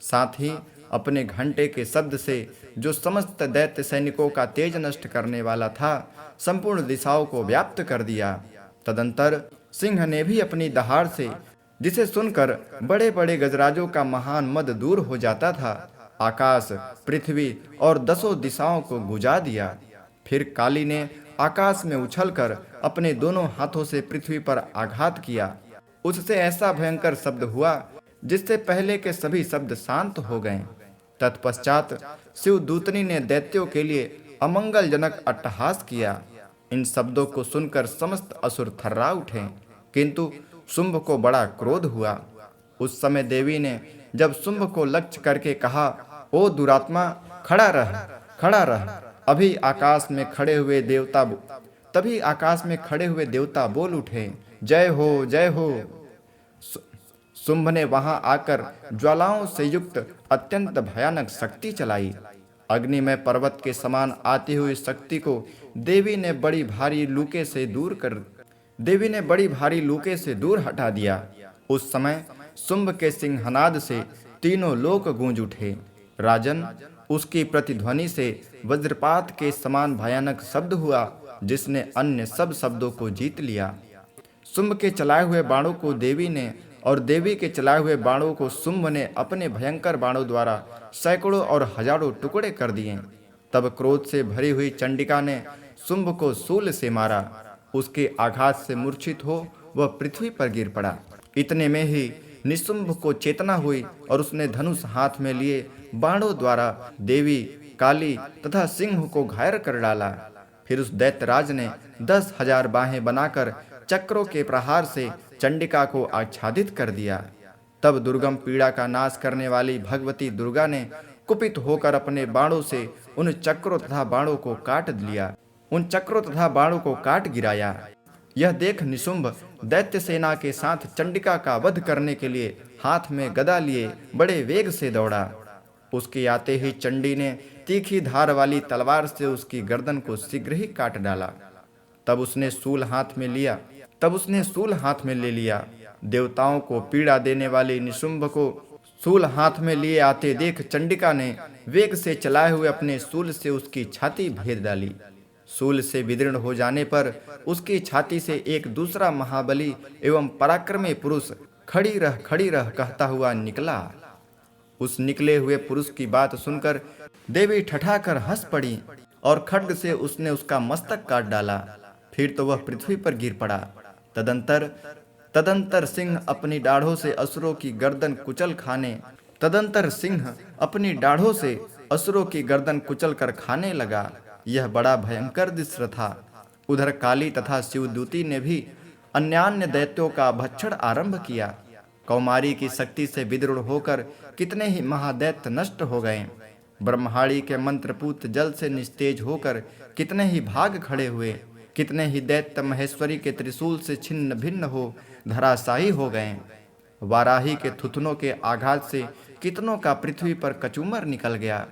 साथ ही अपने घंटे के शब्द से, जो समस्त दैत्य सैनिकों का तेज नष्ट करने वाला था, संपूर्ण दिशाओं को व्याप्त कर दिया। तदंतर सिंह ने भी अपनी दहाड़ से, जिसे सुनकर बड़े बड़े गजराजों का महान मद दूर हो जाता था, आकाश, पृथ्वी और 10 दिशाओं को गुजा दिया। फिर काली ने आकाश में उछलकर अपने दोनों हाथों से पृथ्वी पर आघात किया। उससे ऐसा भयंकर शब्द हुआ जिससे पहले के सभी शब्द शांत हो गए। तत्पश्चात शिवदूतनी ने दैत्यों के लिए अमंगलजनक अट्टहास किया। इन शब्दों को सुनकर समस्त असुर थर्रा उठे, किंतु शुंभ को बड़ा क्रोध हुआ। उस समय देवी ने जब शुंभ को लक्ष्य करके कहा, ओ दुरात्मा, खड़ा रह। तभी आकाश में खड़े हुए देवता बोल उठे, जय हो, जय हो। शुंभ ने वहां आकर ज्वालाओं से युक्त अत्यंत भयानक शक्ति चलाई। अग्निमय पर्वत के समान आती हुई शक्ति को देवी ने बड़ी भारी लूके से दूर हटा दिया। उस समय शुंभ के सिंहनाद से तीनों लोक गूंज उठे। राजन, उसकी प्रतिध्वनि से वज्रपात के समान भयानक शब्द हुआ, जिसने अन्य सब शब्दों को जीत लिया। शुंभ के चलाए हुए बाणों को देवी ने और देवी के चलाए हुए बाणों को शुंभ ने अपने भयंकर बाणों द्वारा सैकड़ों और हजारों टुकड़े कर दिए। तब क्रोध से भरी हुई चंडिका ने शुंभ को शूल से मारा। उसके आघात से मूर्छित हो वह पृथ्वी पर गिर पड़ा। इतने में ही निशुंभ को चेतना हुई और उसने धनुष हाथ में लिए बाणों द्वारा देवी, काली तथा सिंह को घायल कर डाला। फिर उस दैत्यराज ने 10,000 बाहें बनाकर चक्रों के प्रहार से चंडिका को आच्छादित कर दिया। तब दुर्गम पीड़ा का नाश करने वाली भगवती दुर्गा ने कुपित होकर अपने बाणों से उन चक्रों तथा बाणों को काट लिया, उन चक्रों तथा बाणों को काट गिराया। यह देख निशुंभ दैत्य सेना के साथ चंडिका का वध करने के लिए हाथ में गदा लिए बड़े वेग से दौड़ा। उसके आते ही चंडी ने तीखी धार वाली तलवार से उसकी गर्दन को शीघ्र ही काट डाला। तब उसने शूल हाथ में ले लिया। देवताओं को पीड़ा देने वाले निशुंभ को शूल हाथ में लिए आते देख चंडिका ने वेग से चलाए हुए अपने शूल से उसकी छाती भेद डाली। शूल से विदीर्ण हो जाने पर उसकी छाती से एक दूसरा महाबली एवं पराक्रमी पुरुष खड़ी रह कहता हुआ निकला। उस निकले हुए पुरुष की बात सुनकर देवी ठठाकर हंस पड़ी और खड्ग से उसने उसका मस्तक काट डाला। फिर तो वह पृथ्वी पर गिर पड़ा। तदंतर सिंह अपनी दाढ़ों से असुरों की गर्दन कुचल कर खाने लगा। यह बड़ा भयंकर दृश्य था। उधर काली तथा शिवदूती ने भी अन्यान्य दैत्यों का भक्षण आरंभ किया। कौमारी की शक्ति से विदृढ़ होकर कितने ही महादैत्य नष्ट हो गए। ब्रह्माणी के मंत्रपूत जल से निस्तेज होकर कितने ही भाग खड़े हुए। कितने ही दैत्य महेश्वरी के त्रिशूल से छिन्न भिन्न हो धराशायी हो गए। वाराही के थुथनों के आघात से कितनों का पृथ्वी पर कचूमर निकल गया।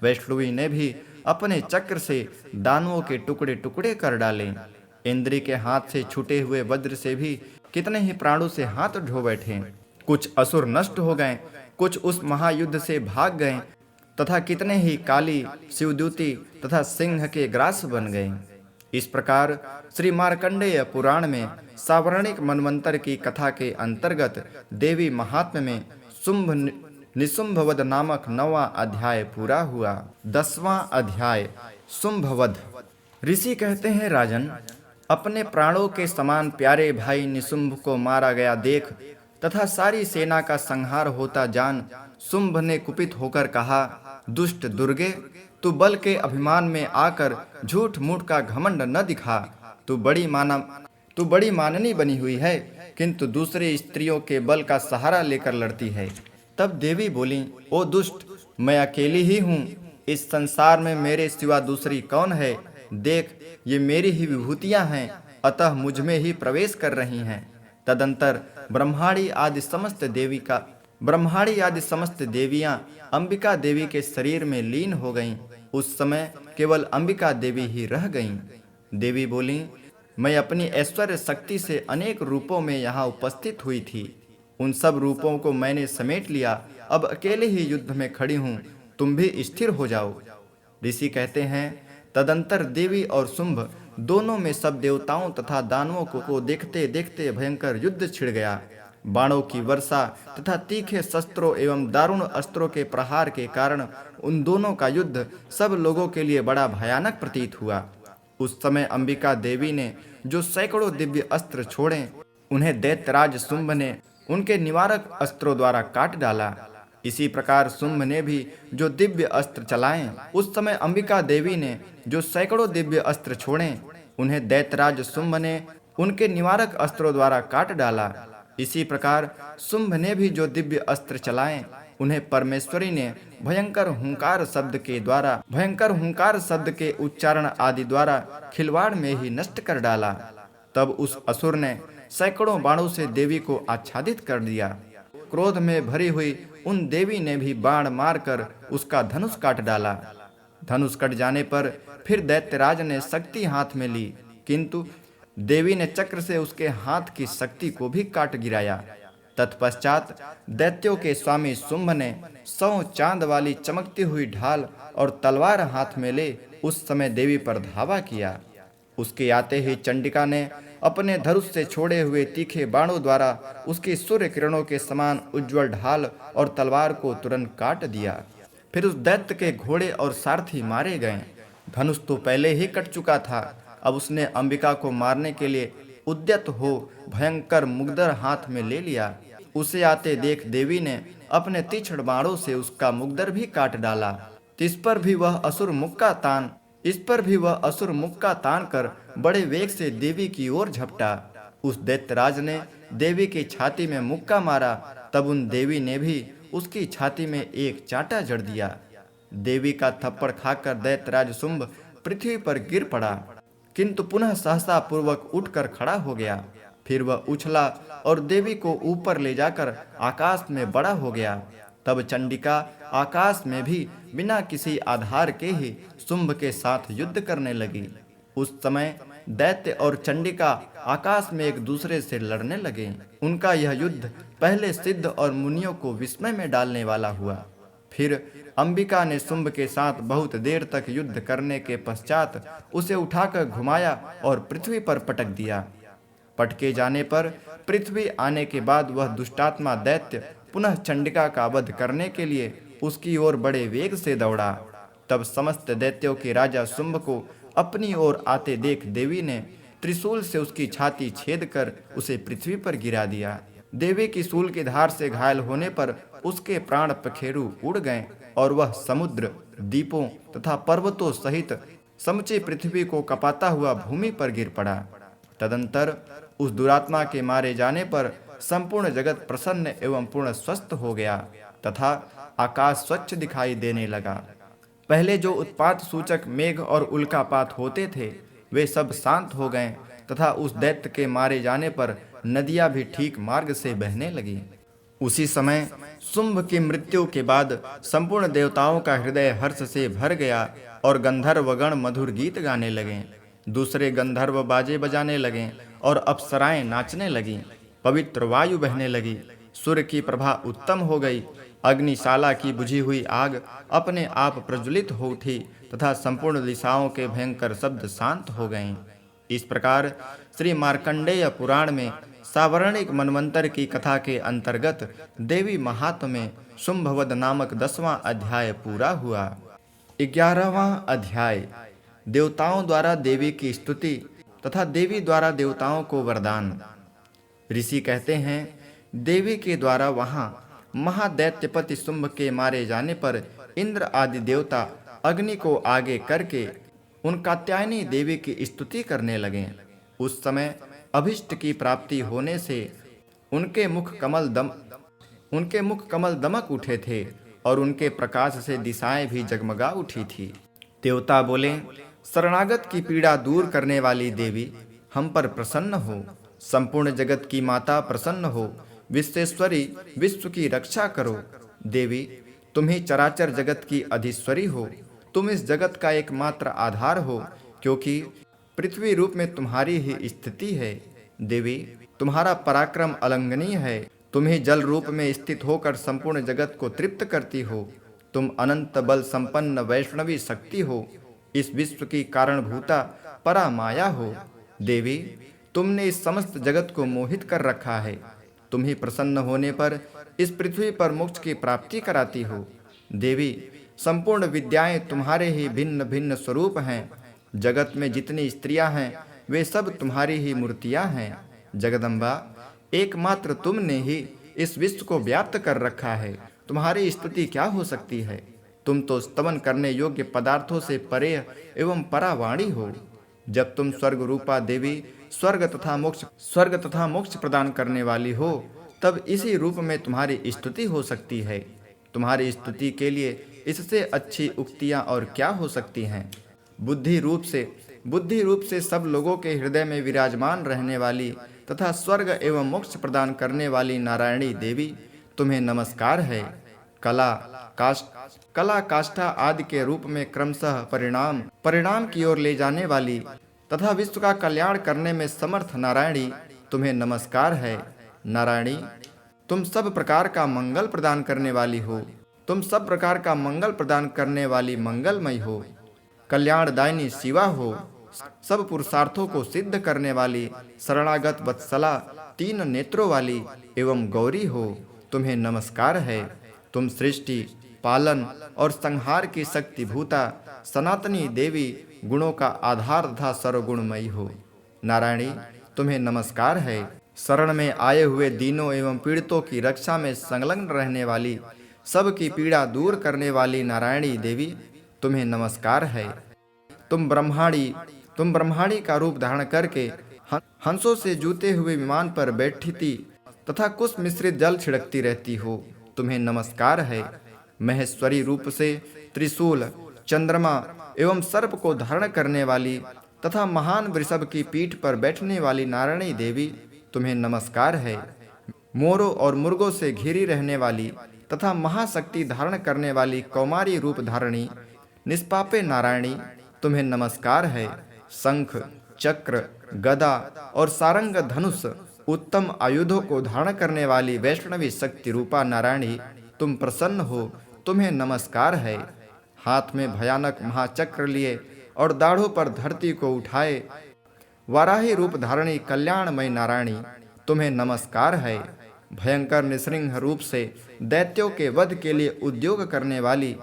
वैष्णवी ने भी अपने चक्र से दानवों के टुकड़े टुकड़े कर डाले। इंद्री के हाथ से छूटे हुए वज्र से भी कितने ही प्राणों से हाथ ढो बैठे। कुछ असुर नष्ट हो गए, कुछ उस महायुद्ध से भाग गए तथा कितने ही काली, शिवदूती तथा सिंह के ग्रास बन गए। इस प्रकार श्री मार्कंडेय पुराण में सावर्णिक मनवंतर की कथा के अंतर्गत देवी महात्म्य में शुंभ निशुंभवध नामक 9वां अध्याय पूरा हुआ। 10वां अध्याय शुंभवध। ऋषि कहते हैं, राजन, अपने प्राणों के समान प्यारे भाई निशुंभ को मारा गया देख तथा सारी सेना का संहार होता जान शुंभ ने कुपित होकर कहा, दुष्ट दुर्गे, तू बल के अभिमान में आकर झूठ मूठ का घमंड न दिखा। तू बड़ी माननी बनी हुई है, किंतु दूसरे स्त्रियों के बल का सहारा लेकर लड़ती है। तब देवी बोली, ओ दुष्ट, मैं अकेली ही हूँ। इस संसार में मेरे सिवा दूसरी कौन है? देख, ये मेरी ही विभूतियाँ हैं, अतः मुझ में ही प्रवेश कर रही हैं। तदंतर ब्रह्माणी आदि समस्त देवियां अंबिका देवी के शरीर में लीन हो गईं। उस समय केवल अंबिका देवी ही रह गईं। देवी बोली, मैं अपनी ऐश्वर्य शक्ति से अनेक रूपों में यहाँ उपस्थित हुई थी। उन सब रूपों को मैंने समेट लिया। अब अकेले ही युद्ध में खड़ी हूँ, तुम भी स्थिर हो जाओ। ऋषि कहते हैं, तदंतर देवी और शुंभ दोनों में सब देवताओं तथा दानवों को देखते देखते भयंकर युद्ध छिड़ गया। बाणों की वर्षा तथा तीखे शस्त्रों एवं दारुण अस्त्रों के प्रहार के कारण उन दोनों का युद्ध सब लोगों के लिए बड़ा भयानक प्रतीत हुआ। उस समय अंबिका देवी ने जो सैकड़ों दिव्य अस्त्र छोड़े, उन्हें दैत्यराज शुंभ ने उनके निवारक अस्त्रों द्वारा काट डाला। इसी प्रकार शुंभ ने भी जो दिव्य अस्त्र चलाए, उस समय अंबिका देवी ने जो सैकड़ों दिव्य अस्त्र छोड़े, उन्हें दैत्यराज शुंभ ने उनके निवारक अस्त्रों द्वारा काट डाला। इसी प्रकार शुंभ ने भी जो दिव्य अस्त्र चलाए, उन्हें परमेश्वरी ने भयंकर हुंकार शब्द के उच्चारण आदि द्वारा खिलवाड़ में ही नष्ट कर डाला। तब उस असुर ने सैकड़ों बाणों से देवी को आच्छादित कर दिया। क्रोध में भरी हुई उन देवी ने भी बाण मारकर उसका धनुष काट डाला। धनुष कट जाने पर फिर दैत्यराज ने शक्ति हाथ में ली, किंतु देवी ने चक्र से उसके हाथ की शक्ति को भी काट गिराया। तत्पश्चात दैत्यों के स्वामी शुंभ ने 100 चांद वाली चमकती हुई ढाल और तलवार हाथ में ले उस समय देवी पर धावा किया। उसके आते ही चंडिका ने अपने धनुष से छोड़े हुए तीखे बाणों द्वारा उसकी सूर्य किरणों के समान उज्जवल ढाल और तलवार को तुरंत काट दिया। फिर उस दैत्य के घोड़े और सारथी मारे गए। धनुष तो पहले ही कट चुका था, अब उसने अंबिका को मारने के लिए उद्यत हो भयंकर मुग्दर हाथ में ले लिया। उसे आते देख देवी ने अपने तीक्ष्ण बाणों से उसका मुग्दर भी काट डाला। इस पर भी वह असुर मुक्का तान कर बड़े वेग से देवी की ओर झपटा। उस दैत्यराज ने देवी की छाती में मुक्का मारा, तब उन देवी ने भी उसकी छाती में एक चांटा जड़ दिया। देवी का थप्पड़ खाकर दैत्यराज शुंभ पृथ्वी पर गिर पड़ा, किंतु पुनः सहसा पूर्वक उठकर खड़ा हो गया। फिर वह उछला और देवी को ऊपर ले जाकर आकाश में बड़ा हो गया। तब चंडिका आकाश में भी बिना किसी आधार के ही शुंभ के साथ युद्ध करने लगी। उस समय दैत्य और चंडिका आकाश में एक दूसरे से लड़ने लगे। उनका यह युद्ध पहले सिद्ध और मुनियों को विस्मय में डालने वाला हुआ। फिर अंबिका ने शुंभ के साथ बहुत देर तक युद्ध करने के पश्चात उसे उठाकर घुमाया और पृथ्वी पर पटक दिया। पटके जाने पर पृथ्वी आने के बाद वह दुष्टात्मा दैत्य पुनः चंडिका का वध करने के लिए उसकी ओर बड़े वेग से दौड़ा। तब समस्त दैत्यों के राजा शुंभ को अपनी ओर आते देख देवी ने त्रिशूल से उसकी छाती छेद कर उसे पृथ्वी पर गिरा दिया। देवी की शूल की धार से घायल होने पर उसके प्राण पखेरु उड़ गए और वह समुद्र, द्वीपों तथा पर्वतों सहित समूची पृथ्वी को कपाता हुआ भूमि पर गिर पड़ा। तदंतर उस दुरात्मा के मारे जाने पर संपूर्ण जगत प्रसन्न एवं पूर्ण स्वस्थ हो गया तथा आकाश स्वच्छ दिखाई देने लगा। पहले जो उत्पात सूचक मेघ और उल्कापात होते थे वे सब शांत हो गए तथा उस दैत्य के मारे जाने पर नदियां भी ठीक मार्ग से बहने लगी। उसी समय शुंभ की मृत्यु के बाद संपूर्ण देवताओं का हृदय हर्ष से भर गया और गंधर्वगण मधुर गीत गाने लगे। दूसरे गंधर्व बाजे बजाने लगे और अप्सराएं नाचने लगीं। पवित्र वायु बहने लगी। सूर्य की प्रभा उत्तम हो गई। अग्निशाला की बुझी हुई आग अपने आप प्रज्वलित हो उठी तथा संपूर्ण दिशाओं के भयंकर शब्द शांत हो गए। इस प्रकार श्री मार्कंडेय पुराण में सावर्णिक मनवंतर की कथा के अंतर्गत देवी महात्म्य में शुंभवध नामक 10वां अध्याय पूरा हुआ। 11वां अध्याय देवताओं द्वारा देवी की स्तुति तथा देवी द्वारा देवताओं को वरदान। ऋषि कहते हैं, देवी के द्वारा वहां महादैत्यपति शुंभ के मारे जाने पर इंद्र आदि देवता अग्नि को आगे करके उन कात्यायनी देवी की स्तुति करने लगे। उस समय अभिष्ट की प्राप्ति होने से उनके मुख कमल दमक उठे थे और उनके प्रकाश से दिशाएं भी जगमगा उठी थी। देवता बोले, शरणागत की पीड़ा दूर करने वाली देवी हम पर प्रसन्न हो। संपूर्ण जगत की माता प्रसन्न हो। विश्वेश्वरी विश्व की रक्षा करो। देवी तुम ही चराचर जगत की अधीश्वरी हो। तुम इस जगत का एकमात्र आधार हो, क्योंकि पृथ्वी रूप में तुम्हारी ही स्थिति है। देवी तुम्हारा पराक्रम अलंघनीय है। तुम ही जल रूप में स्थित होकर संपूर्ण जगत को तृप्त करती हो। तुम अनंत बल संपन्न वैष्णवी शक्ति हो। इस विश्व की कारणभूता परा माया हो। देवी तुमने इस समस्त जगत को मोहित कर रखा है। तुम ही प्रसन्न होने पर इस पृथ्वी पर मोक्ष की प्राप्ति कराती हो। देवी संपूर्ण विद्याएं तुम्हारे ही भिन्न भिन्न स्वरूप हैं। जगत में जितनी स्त्रियां हैं वे सब तुम्हारी ही मूर्तियां हैं। जगदम्बा एकमात्र तुमने ही इस विश्व को व्याप्त कर रखा है। तुम्हारी स्तुति क्या हो सकती है। तुम तो स्तवन करने योग्य पदार्थों से परे एवं परावाणी हो। जब तुम स्वर्ग रूपा देवी स्वर्ग तथा मोक्ष प्रदान करने वाली हो, तब इसी रूप में तुम्हारी स्तुति हो सकती है। तुम्हारी स्तुति के लिए इससे अच्छी उक्तियां और क्या हो सकती हैं। बुद्धि रूप से सब लोगों के हृदय में विराजमान रहने वाली तथा स्वर्ग एवं मोक्ष प्रदान करने वाली नारायणी देवी तुम्हें नमस्कार है। कला काष्ठा आदि के रूप में क्रमशः परिणाम की ओर ले जाने वाली तथा विश्व का कल्याण करने में समर्थ नारायणी तुम्हें नमस्कार है। नारायणी तुम सब प्रकार का मंगल प्रदान करने वाली हो। तुम सब प्रकार का मंगल प्रदान करने वाली मंगलमय हो, कल्याणदायिनी शिवा हो, सब पुरुषार्थों को सिद्ध करने वाली शरणागत वत्सला, तीन नेत्रों वाली एवं गौरी हो। तुम्हें नमस्कार है। तुम सृष्टि, पालन और संहार की शक्ति भूता, सनातनी देवी, गुणों का आधार तथा सर्वगुणमयी हो। नारायणी, तुम्हें नमस्कार है। शरण में आए हुए दीनों एवं पीड़ितों की रक्षा में संलग्न रहने वाली, सबकी पीड़ा दूर करने वाली नारायणी देवी, तुम्हें नमस्कार है। तुम ब्रह्माणी का रूप धारण करके हंसों से जूते हुए विमान पर बैठी तथा कुश मिश्रित जल छिड़कती रहती हो। तुम्हें नमस्कार है। महेश्वरी रूप से त्रिशूल, चंद्रमा एवं सर्प को धारण करने वाली तथा महान वृषभ की पीठ पर बैठने वाली नारायणी देवी, तुम्हें नमस्कार है। मोरों और मुर्गों से घिरी रहने वाली तथा महाशक्ति धारण करने वाली कौमारी रूप धारणी निष्पापे नारायणी, तुम्हें नमस्कार है। शंख, चक्र, गदा और सारंग धनुष उत्तम आयुधों को धारण करने वाली वैष्णवी शक्ति रूपा नारायणी, तुम प्रसन्न हो। तुम्हें नमस्कार है। हाथ में भयानक महाचक्र लिए और दाढ़ों पर धरती को उठाए वाराही रूप धारणी कल्याणमय नारायणी, तुम्हें नमस्कार है। भयंकर निसृंग रूप से दैत्यों के वध के लिए उद्योग करने वाली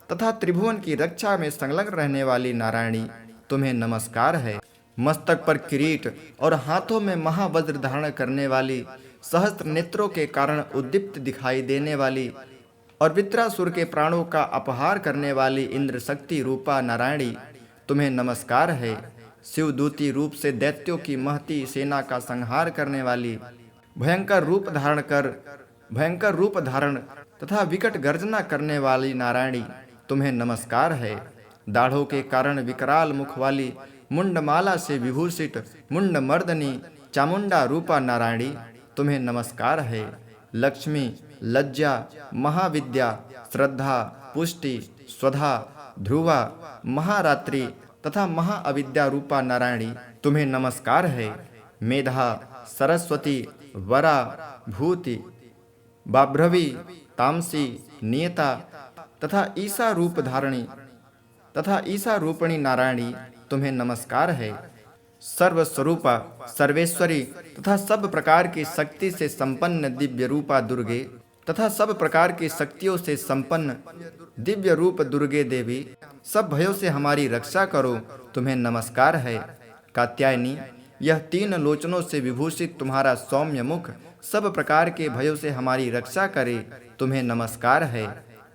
तथा त्रिभुवन की रक्षा में संलग्न रहने वाली नारायणी, तुम्हें नमस्कार है। मस्तक पर किरीट और हाथों में महावज्र धारण करने वाली, सहस्त्र नेत्रों के कारण उद्दीप्त दिखाई देने वाली और वित्रासुर के प्राणों का अपहार करने वाली इंद्र शक्ति रूपा नारायणी, तुम्हें नमस्कार है। शिवदूती रूप से दैत्यों की महती सेना का संहार करने वाली, भयंकर रूप धारण तथा विकट गर्जना करने वाली नारायणी, तुम्हें नमस्कार है। दाढ़ों के कारण विकराल मुख वाली, मुंडमाला से विभूषित मुंड मर्दनी चामुंडा रूपा नारायणी, तुम्हें नमस्कार है। लक्ष्मी, लज्जा, महाविद्या, श्रद्धा, पुष्टि, स्वधा, ध्रुवा, महारात्रि तथा महाअविद्या रूपा नारायणी, तुम्हें नमस्कार है। मेधा, सरस्वती, वरा, भूति, बाभ्रवी, तामसी, नियता तथा ईसा रूपणी नारायणी, तुम्हें नमस्कार है। सर्वस्वरूपा, सर्वेश्वरी तथा सब प्रकार की शक्ति से संपन्न दिव्य रूपा दुर्गे तथा सब प्रकार की शक्तियों से संपन्न दिव्य रूप दुर्गे देवी, सब भयों से हमारी रक्षा करो, तुम्हें नमस्कार है। कात्यायनी, यह तीन लोचनों से विभूषित तुम्हारा सौम्य मुख सब प्रकार के भयों से हमारी रक्षा करे, तुम्हें नमस्कार है।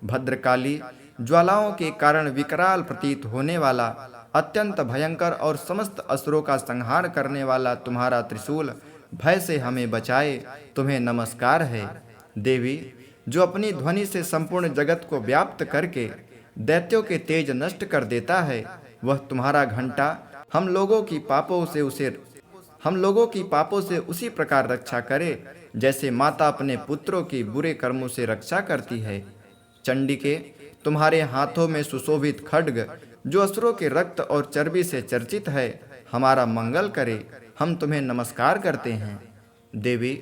भद्रकाली, ज्वालाओं के कारण विकराल प्रतीत होने वाला, अत्यंत भयंकर और समस्त असुरों का संहार करने वाला तुम्हारा त्रिशूल भय से हमें बचाए, तुम्हें नमस्कार है। देवी, जो अपनी ध्वनि से संपूर्ण जगत को व्याप्त करके दैत्यों के तेज नष्ट कर देता है, वह तुम्हारा घंटा हम लोगों की पापों से उसी प्रकार रक्षा करे जैसे माता अपने पुत्रों की बुरे कर्मों से रक्षा करती है। चंडिके, तुम्हारे हाथों में सुशोभित खड्ग जो असुरों के रक्त और चर्बी से चर्चित है, हमारा मंगल करे, हम तुम्हें नमस्कार करते हैं। देवी,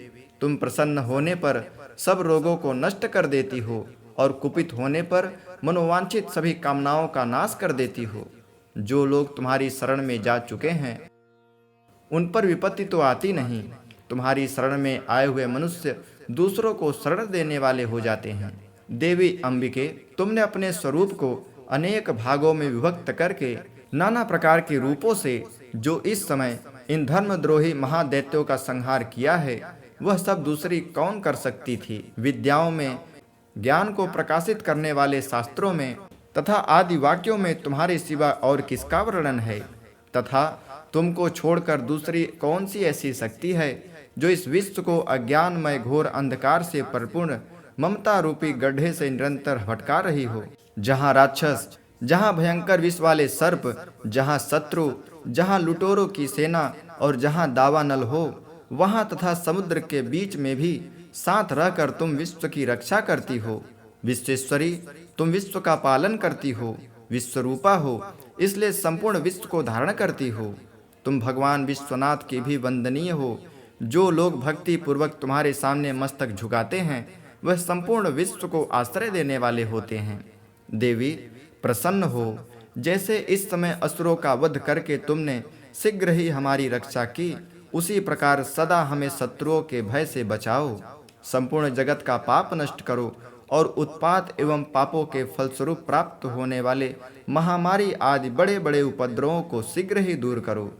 तुम प्रसन्न होने पर सब रोगों को नष्ट कर देती हो और कुपित होने पर मनोवांछित सभी कामनाओं का नाश कर देती हो। जो लोग तुम्हारी शरण में जा चुके हैं उन पर विपत्ति तो आती नहीं। तुम्हारी शरण में आए हुए मनुष्य दूसरों को शरण देने वाले हो जाते हैं। देवी अंबिके, तुमने अपने स्वरूप को अनेक भागों में विभक्त करके नाना प्रकार के रूपों से जो इस समय इन धर्मद्रोही महादैत्यों का संहार किया है, वह सब दूसरी कौन कर सकती थी। विद्याओं में, ज्ञान को प्रकाशित करने वाले शास्त्रों में तथा आदि वाक्यों में तुम्हारे सिवा और किसका वर्णन है? तथा तुमको छोड़कर दूसरी कौन सी ऐसी शक्ति है जो इस विश्व को अज्ञानमय घोर अंधकार से परिपूर्ण ममता रूपी गड्ढे से निरंतर भटका रही हो? जहाँ राक्षस, जहाँ भयंकर विष वाले सर्प, जहाँ शत्रु, जहाँ लुटेरों की सेना और जहाँ दावानल हो, वहाँ तथा समुद्र के बीच में भी साथ रहकर तुम विश्व की रक्षा करती हो। विश्वेश्वरी, तुम विश्व का पालन करती हो, विश्वरूपा हो, इसलिए संपूर्ण विश्व को धारण करती हो। तुम भगवान विश्वनाथ की भी वंदनीय हो, जो लोग भक्ति पूर्वक तुम्हारे सामने मस्तक झुकाते हैं वह संपूर्ण विश्व को आश्रय देने वाले होते हैं। देवी, प्रसन्न हो। जैसे इस समय असुरों का वध करके तुमने शीघ्र ही हमारी रक्षा की, उसी प्रकार सदा हमें शत्रुओं के भय से बचाओ। संपूर्ण जगत का पाप नष्ट करो और उत्पात एवं पापों के फलस्वरूप प्राप्त होने वाले महामारी आदि बड़े बड़े उपद्रवों को शीघ्र ही दूर करो।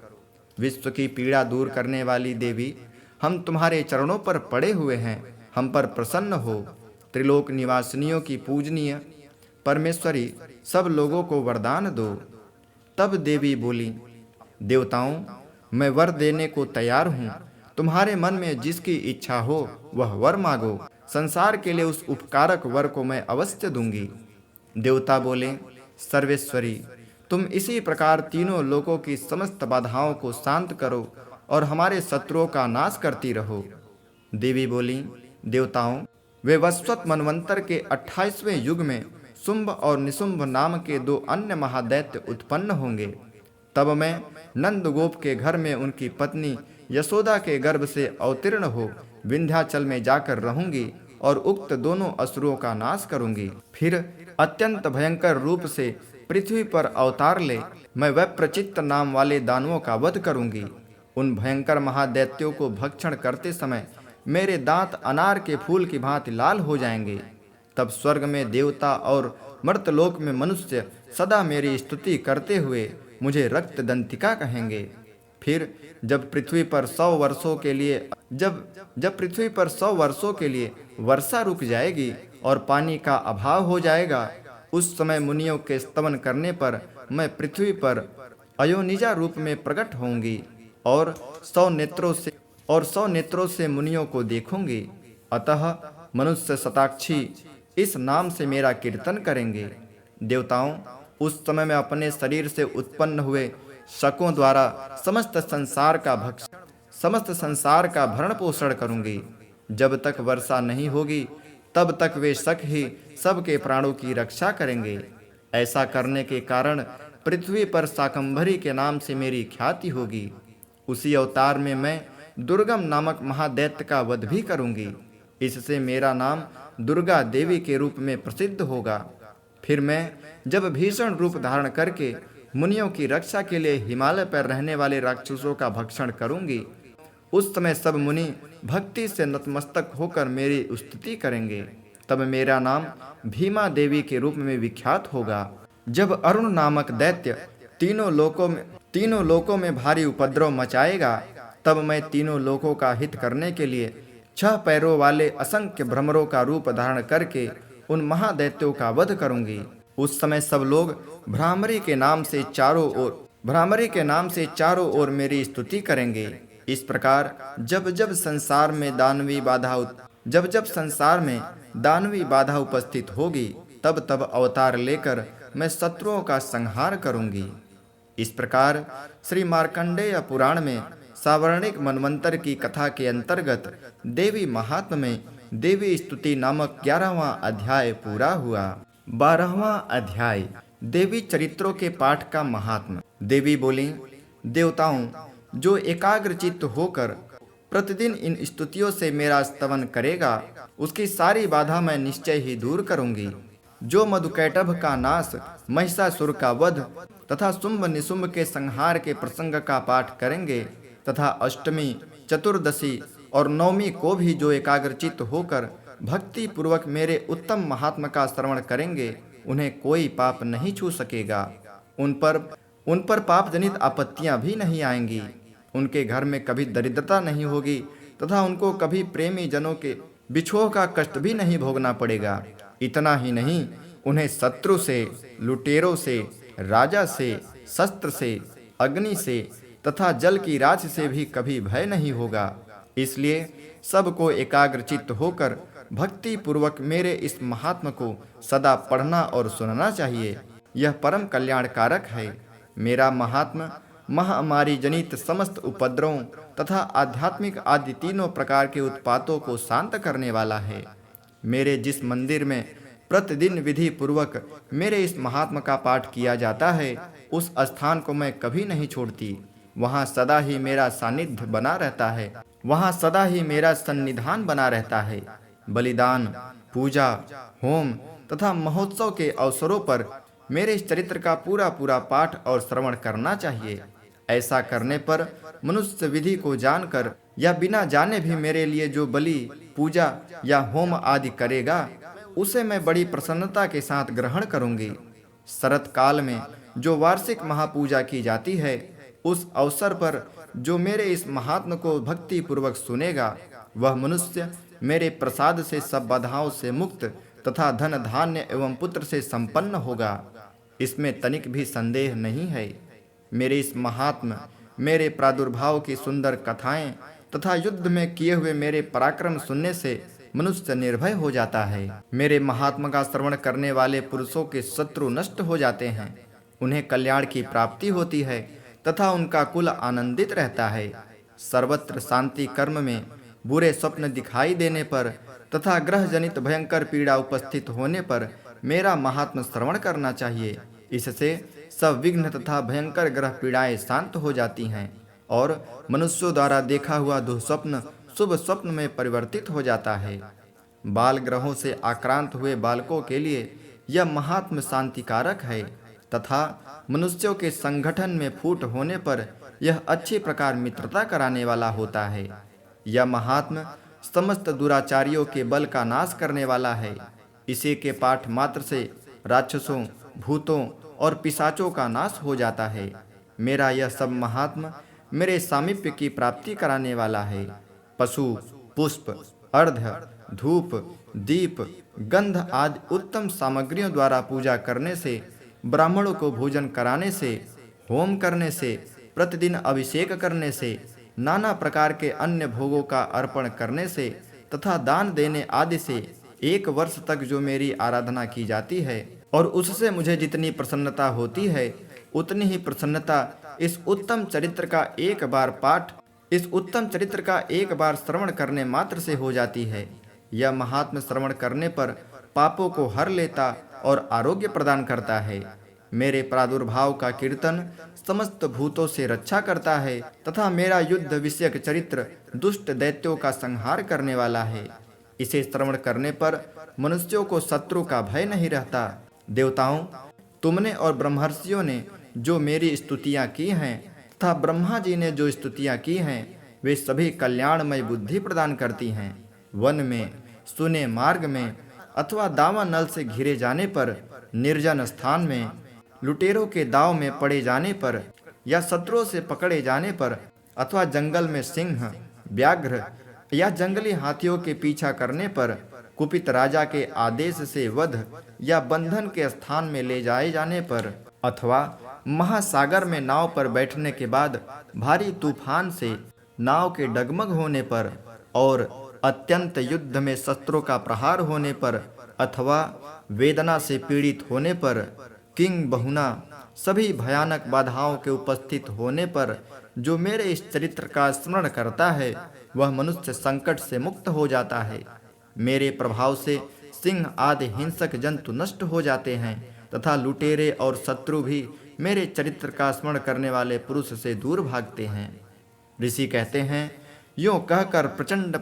विश्व की पीड़ा दूर करने वाली देवी, हम तुम्हारे चरणों पर पड़े हुए हैं, हम पर प्रसन्न हो। त्रिलोक निवासिनियों की पूजनीय परमेश्वरी, सब लोगों को वरदान दो। तब देवी बोली, देवताओं, मैं वर देने को तैयार हूँ। तुम्हारे मन में जिसकी इच्छा हो वह वर मांगो। संसार के लिए उस उपकारक वर को मैं अवश्य दूंगी। देवता बोले, सर्वेश्वरी, तुम इसी प्रकार तीनों लोकों की समस्त बाधाओं को शांत करो और हमारे शत्रुओं का नाश करती रहो। देवी बोली, देवताओं, वे वस्वत मनवंतर के 28वें युग में शुंभ और निशुंभ नाम के 2 अन्य महादैत्य उत्पन्न होंगे। तब मैं नंदगोप के घर में उनकी पत्नी यशोदा के गर्भ से अवतीर्ण हो विंध्याचल में जाकर रहूंगी और उक्त दोनों असुरों का नाश करूंगी। फिर अत्यंत भयंकर रूप से पृथ्वी पर अवतार ले मैं वैप्रचित्त नाम वाले दानवों का वध करूंगी। उन भयंकर महादैत्यों को भक्षण करते समय मेरे दांत अनार के फूल की भांति लाल हो जाएंगे। तब स्वर्ग में देवता और मर्तलोक में मनुष्य सदा मेरी स्तुति करते हुए मुझे रक्त दंतिका कहेंगे। फिर जब पृथ्वी पर 100 वर्षों के लिए वर्षा रुक जाएगी और पानी का अभाव हो जाएगा, उस समय मुनियों के स्तवन करने पर मैं पृथ्वी पर अयोनिजा रूप में प्रकट होंगी और 100 नेत्रों से मुनियों को देखूंगी। अतः मनुष्य शताक्षी इस नाम से मेरा कीर्तन करेंगे। देवताओं, उस समय मैं अपने शरीर से उत्पन्न हुए शकों द्वारा समस्त संसार का भरण पोषण करूंगी। जब तक वर्षा नहीं होगी तब तक वे शक ही सबके प्राणों की रक्षा करेंगे। ऐसा करने के कारण पृथ्वी पर शाकंभरी के नाम से मेरी ख्याति होगी। उसी अवतार में मैं दुर्गम नामक महादैत्य का वध भी करूंगी। इससे मेरा नाम दुर्गा देवी के रूप में प्रसिद्ध होगा। फिर मैं जब भीषण रूप धारण करके मुनियों की रक्षा के लिए हिमालय पर रहने वाले राक्षसों का भक्षण करूंगी, उस समय सब मुनि भक्ति से नतमस्तक होकर मेरी स्तुति करेंगे। तब मेरा नाम भीमा देवी के रूप में विख्यात होगा। जब अरुण नामक दैत्य तीनों लोकों में भारी उपद्रव मचाएगा, तब मैं तीनों लोकों का हित करने के लिए 6 पैरों वाले असंख्य भ्रमरों का रूप धारण करके उन महादैत्यों का वध करूंगी। उस समय सब लोग भ्रामरी के नाम से चारों ओर मेरी स्तुति करेंगे। इस प्रकार जब जब संसार में दानवी बाधा उपस्थित होगी, तब तब अवतार लेकर मैं शत्रुओं का संहार करूंगी। इस प्रकार श्री मार्कंडेय पुराण में सावर्णिक मनवंतर की कथा के अंतर्गत देवी महात्म्य में देवी स्तुति नामक 11वां अध्याय पूरा हुआ। 12वां अध्याय, देवी चरित्रों के पाठ का महात्म्य। देवी बोली, देवताओं, जो एकाग्रचित्त होकर प्रतिदिन इन स्तुतियों से मेरा स्तवन करेगा, उसकी सारी बाधा मैं निश्चय ही दूर करूंगी। जो मधुकैटभ का नाश, महिषासुर का वध तथा शुंभ निशुंभ के संहार के प्रसंग का पाठ करेंगे तथा अष्टमी, चतुर्दशी और नवमी को भी जो एकाग्रचित्त होकर भक्ति पूर्वक मेरे उत्तम महात्मा का श्रवण करेंगे, उन्हें कोई पाप नहीं छू सकेगा। उन पर पाप जनित आपत्तियां भी नहीं आएंगी। उनके घर में कभी दरिद्रता नहीं होगी तथा उनको कभी प्रेमी जनों के बिछोह का कष्ट भी नहीं भोगना पड़ेगा। इतना ही नहीं, उन्हें शत्रु से, लुटेरों से, राजा से, शस्त्र से, अग्नि से तथा जल की राशि से भी कभी भय नहीं होगा। इसलिए सबको एकाग्रचित्त होकर भक्ति पूर्वक मेरे इस महात्म को सदा पढ़ना और सुनना चाहिए। यह परम कल्याणकारक है। मेरा महात्म महामारी जनित समस्त उपद्रवों तथा आध्यात्मिक आदि तीनों प्रकार के उत्पातों को शांत करने वाला है। मेरे जिस मंदिर में प्रतिदिन विधि पूर्वक मेरे इस महात्मा का पाठ किया जाता है, उस स्थान को मैं कभी नहीं छोड़ती। वहाँ सदा ही मेरा सानिध्य बना रहता है, वहाँ सदा ही मेरा सन्निधान बना रहता है। बलिदान, पूजा, होम तथा महोत्सव के अवसरों पर मेरे इस चरित्र का पूरा पूरा पाठ और श्रवण करना चाहिए। ऐसा करने पर मनुष्य विधि को जानकर या बिना जाने भी मेरे लिए जो बलि, पूजा या होम आदि करेगा, उसे मैं बड़ी प्रसन्नता के साथ ग्रहण करूंगी। शरत काल में जो वार्षिक महापूजा की जाती है, उस अवसर पर जो मेरे इस महात्म को भक्ति पूर्वक सुनेगा, वह मनुष्य मेरे प्रसाद से सब बाधाओं से मुक्त तथा धन धान्य एवं पुत्र से संपन्न होगा। इसमें तनिक भी संदेह नहीं है। मेरे इस महात्म, मेरे प्रादुर्भाव की सुंदर कथाएं तथा युद्ध में किए हुए मेरे पराक्रम सुनने से मनुष्य निर्भय हो जाता है। मेरे महात्मा का श्रवण करने वाले पुरुषों के शत्रु नष्ट हो जाते हैं, उन्हें कल्याण की प्राप्ति होती है तथा उनका कुल आनंदित रहता है। सर्वत्र शांति कर्म में बुरे स्वप्न दिखाई देने पर तथा ग्रह जनित भयंकर पीड़ा उपस्थित होने पर मेरा महात्म श्रवण करना चाहिए। इससे सब विघ्न तथा भयंकर ग्रह पीड़ाएं शांत हो जाती हैं और मनुष्यों द्वारा देखा हुआ दुःस्वप्न शुभ स्वप्न में परिवर्तित हो जाता है। बाल ग्रहों से आक्रांत हुए बालकों के लिए यह महात्म शांतिकारक है तथा मनुष्यों के संगठन में फूट होने पर यह अच्छी प्रकार मित्रता कराने वाला होता है। यह महात्म समस्त दुराचारियों के बल का नाश करने वाला है। इसी के पाठ मात्र से राक्षसों, भूतों और पिशाचों का नाश हो जाता है। मेरा यह सब महात्म मेरे सामीप्य की प्राप्ति कराने वाला है। पशु, पुष्प, अर्घ्य, धूप, दीप, गंध आदि उत्तम सामग्रियों द्वारा पूजा करने से, ब्राह्मणों को भोजन कराने से, होम करने से, प्रतिदिन अभिषेक करने से, नाना प्रकार के अन्य भोगों का अर्पण करने से तथा दान देने आदि से 1 वर्ष तक जो मेरी आराधना की जाती है और उससे मुझे जितनी प्रसन्नता होती है, उतनी ही प्रसन्नता इस उत्तम चरित्र का एक बार श्रवण करने मात्र से हो जाती है। यह महात्म श्रवण करने पर पापों को हर लेता और आरोग्य प्रदान करता है। मेरे प्रादुर्भाव का कीर्तन समस्त भूतों से रक्षा करता है तथा मेरा युद्ध विषयक चरित्र दुष्ट दैत्यों का संहार करने वाला है। इसे श्रवण करने पर मनुष्यों को शत्रु का भय नहीं रहता। देवताओं, तुमने और ब्रह्मर्षियों ने जो मेरी स्तुतियां की हैं तथा ब्रह्मा जी ने जो स्तुतियां की हैं, वे सभी कल्याणमय बुद्धि प्रदान करती हैं। वन में, सुने मार्ग में अथवा दावा नल से घिरे जाने पर, निर्जन स्थान में, लुटेरों के दाव में पड़े जाने पर या शत्रुओं से पकड़े जाने पर अथवा जंगल में सिंह, व्याघ्र या जंगली हाथियों के पीछा करने पर, कुपित राजा के आदेश से वध या बंधन के स्थान में ले जाए जाने पर अथवा महासागर में नाव पर बैठने के बाद भारी तूफान से नाव के डगमग होने पर और अत्यंत युद्ध में शस्त्रों का प्रहार होने पर अथवा वेदना से पीड़ित होने पर, किंग बहुना सभी भयानक बाधाओं के उपस्थित होने पर जो मेरे इस चरित्र का स्मरण करता है, वह मनुष्य संकट से मुक्त हो जाता है। मेरे प्रभाव से सिंह आदि हिंसक जंतु नष्ट हो जाते हैं तथा लुटेरे और शत्रु भी मेरे चरित्र का स्मरण करने वाले पुरुष से दूर भागते हैं। ऋषि कहते हैं, यूं कहकर प्रचंड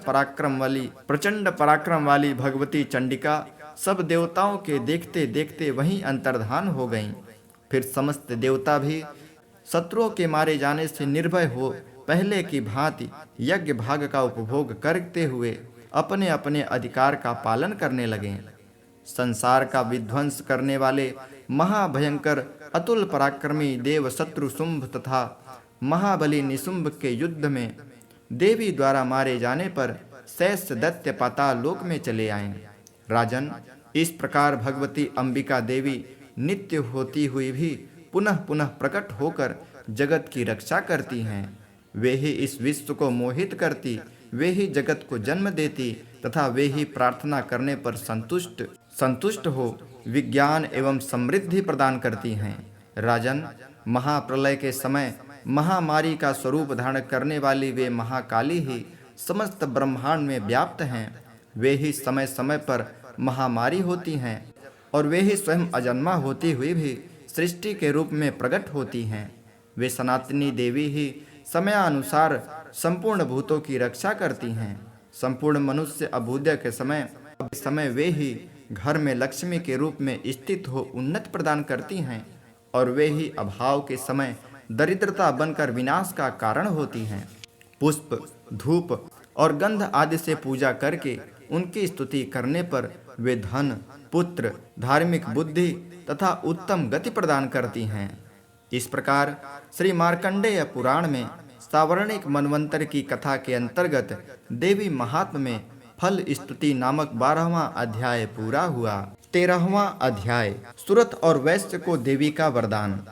पराक्रम वाली भगवती चंडिका सब देवताओं के देखते देखते वहीं अंतर्धान हो गईं। फिर समस्त देवता भी शत्रुओं के मारे जाने से निर्भय हो पहले की भांति यज्ञ भाग का उपभोग करते हुए अपने अपने अधिकार का पालन करने लगे। संसार का विध्वंस करने वाले महाभयंकर अतुल पराक्रमी देव शत्रु शुंभ तथा महाबली निशुंभ के युद्ध में देवी द्वारा मारे जाने पर शेष दैत्य पाताल लोक में चले आए। राजन, इस प्रकार भगवती अंबिका देवी नित्य होती हुई भी पुनः पुनः प्रकट होकर जगत की रक्षा करती हैं। वे ही इस विश्व को मोहित करती, वे ही जगत को जन्म देती तथा वे ही प्रार्थना करने पर संतुष्ट हो विज्ञान एवं समृद्धि प्रदान करती हैं। राजन, महाप्रलय के समय महामारी का स्वरूप धारण करने वाली वे महाकाली ही समस्त ब्रह्मांड में व्याप्त हैं। वे ही समय समय पर महामारी होती हैं और वे ही स्वयं अजन्मा होती हुई भी सृष्टि के रूप में प्रकट होती हैं। वे सनातनी देवी ही समयानुसार संपूर्ण भूतों की रक्षा करती हैं। संपूर्ण मनुष्य अभ्युदय के समय वे ही घर में लक्ष्मी के रूप में स्थित हो उन्नति प्रदान करती हैं और वे ही अभाव के समय दरिद्रता बनकर विनाश का कारण होती हैं। पुष्प, धूप और गंध आदि से पूजा करके उनकी स्तुति करने पर वे धन, पुत्र, धार्मिक बुद्धि तथा उत्तम गति प्रदान करती हैं। इस प्रकार श्री मार्कंडेय पुराण में सावर्णिक मनवंतर की कथा के अंतर्गत देवी महात्म्य में फल स्तुति नामक 12वां अध्याय पूरा हुआ। 13वां अध्याय सुरथ और वैश्य को देवी का वरदान।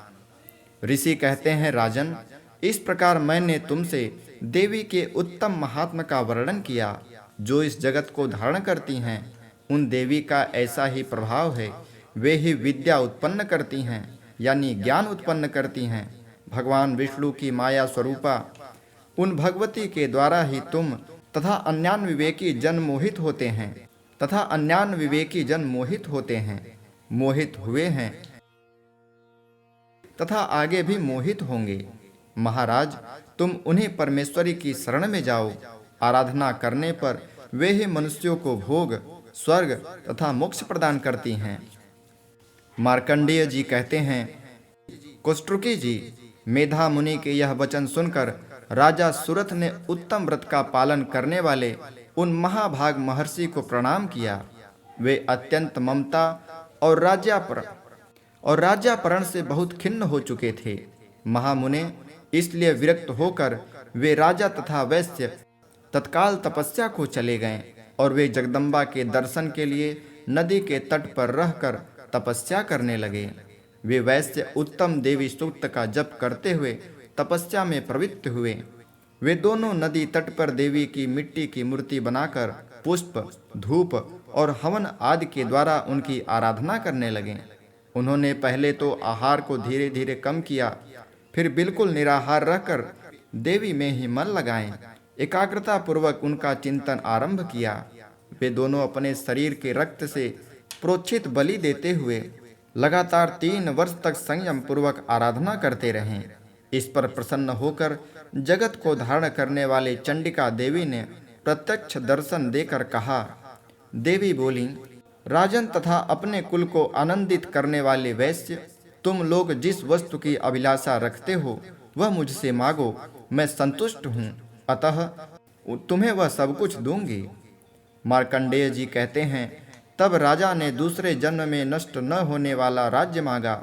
ऋषि कहते हैं, राजन, इस प्रकार मैंने तुमसे देवी के उत्तम महात्म्य का वर्णन किया। जो इस जगत को धारण करती हैं, उन देवी का ऐसा ही प्रभाव है। वे ही विद्या उत्पन्न करती हैं, यानी ज्ञान उत्पन्न करती हैं। भगवान विष्णु की माया स्वरूपा उन भगवती के द्वारा ही तुम तथा अन्यान विवेकी जन मोहित होते हैं, मोहित हुए हैं तथा आगे भी मोहित होंगे। महाराज, तुम उन्हीं परमेश्वरी की शरण में जाओ। आराधना करने पर वे ही मनुष्यों को भोग, स्वर्ग तथा मोक्ष प्रदान करती हैं। मार्कंडेय जी कहते हैं, कुष्टुकी जी, मेधा मुनि के यह वचन सुनकर राजा सुरथ ने उत्तम व्रत का पालन करने वाले उन महाभाग महर्षि को प्रणाम किया। वे अत्यंत ममता और राज्यापरण से बहुत खिन्न हो चुके थे। महामुने, इसलिए विरक्त होकर वे राजा तथा वैश्य तत्काल तपस्या को चले गए और वे जगदम्बा के दर्शन के लिए नदी के तट पर रहकर तपस्या करने लगे। वे वैश्य उत्तम देवी सूक्त का जप करते हुए तपस्या में प्रवृत्त हुए। वे दोनों नदी तट पर देवी की मिट्टी की मूर्ति बनाकर पुष्प, धूप और हवन आदि के द्वारा उनकी आराधना करने लगे। उन्होंने पहले तो आहार को धीरे धीरे कम किया, फिर बिल्कुल निराहार रहकर देवी में ही मन लगाएं। एकाग्रता पूर्वक उनका चिंतन आरंभ किया। वे दोनों अपने शरीर के रक्त से प्रोक्षित बलि देते हुए लगातार 3 वर्ष तक संयम पूर्वक आराधना करते रहे। इस पर प्रसन्न होकर जगत को धारण करने वाले चंडिका देवी ने प्रत्यक्ष दर्शन देकर कहा। देवी बोली, राजन तथा अपने कुल को आनंदित करने वाले वैश्य, तुम लोग जिस वस्तु की अभिलाषा रखते हो वह मुझसे मांगो, मैं संतुष्ट हूँ, अतः तुम्हें वह सब कुछ दूंगी। मार्कंडेय जी कहते हैं, तब राजा ने दूसरे जन्म में नष्ट न होने वाला राज्य मांगा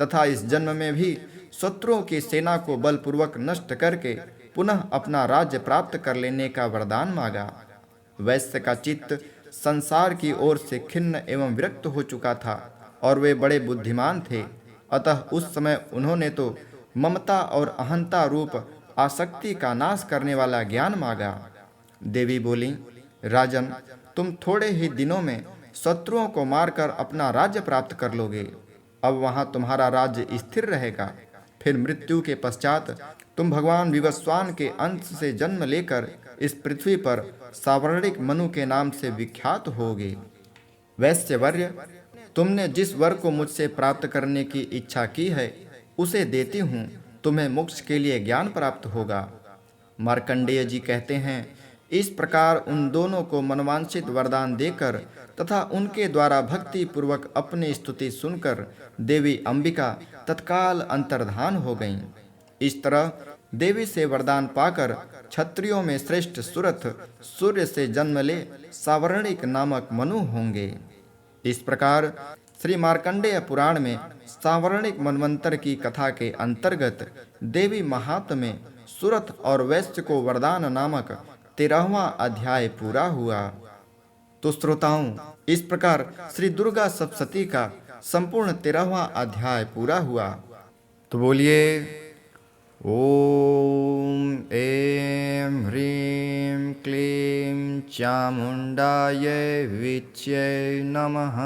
तथा इस जन्म में भी शत्रुओं की सेना को बलपूर्वक नष्ट करके पुनः अपना राज्य प्राप्त कर लेने का वरदान मांगा। वैश्य का चित्त संसार की ओर से खिन्न एवं विरक्त हो चुका था और वे बड़े बुद्धिमान थे, अतः उस समय उन्होंने तो ममता और अहंता रूप आसक्ति का नाश करने वाला ज्ञान मांगा। देवी बोली, राजन, तुम थोड़े ही दिनों में शत्रुओं को मारकर अपना राज्य प्राप्त कर लोगे। अब वहां तुम्हारा राज्य स्थिर रहेगा। फिर मृत्यु के पश्चात तुम भगवान विवस्वान के अंश से जन्म लेकर इस पृथ्वी पर सावर्णिक मनु के नाम से विख्यात होगे। वैश्यवर्य, तुमने जिस वर को मुझसे प्राप्त करने की इच्छा की है उसे देती हूँ। तुम्हें मोक्ष के लिए ज्ञान प्राप्त होगा। मार्कंडेय जी कहते हैं, इस प्रकार उन दोनों को मनवांछित वरदान देकर तथा उनके द्वारा भक्ति पूर्वक अपनी स्तुति सुनकर देवी अंबिका तत्काल अंतर्धान हो गईं। इस तरह देवी से वरदान पाकर क्षत्रियों में श्रेष्ठ सुरथ सूर्य से जन्म ले सावर्णिक नामक मनु होंगे। इस प्रकार श्री मार्कंडेय पुराण में सावर्णिक मनवंतर की कथा के अंतर्गत देवी महात्म्य में सुरथ और वैश्य को वरदान नामक 13वां अध्याय पूरा हुआ। तो श्रोताओं, इस प्रकार श्री दुर्गा सप्तशती का संपूर्ण 13वां अध्याय पूरा हुआ। तो बोलिए ओम ऐं ह्रीं क्लीं चामुंडायै विच्यै नमः।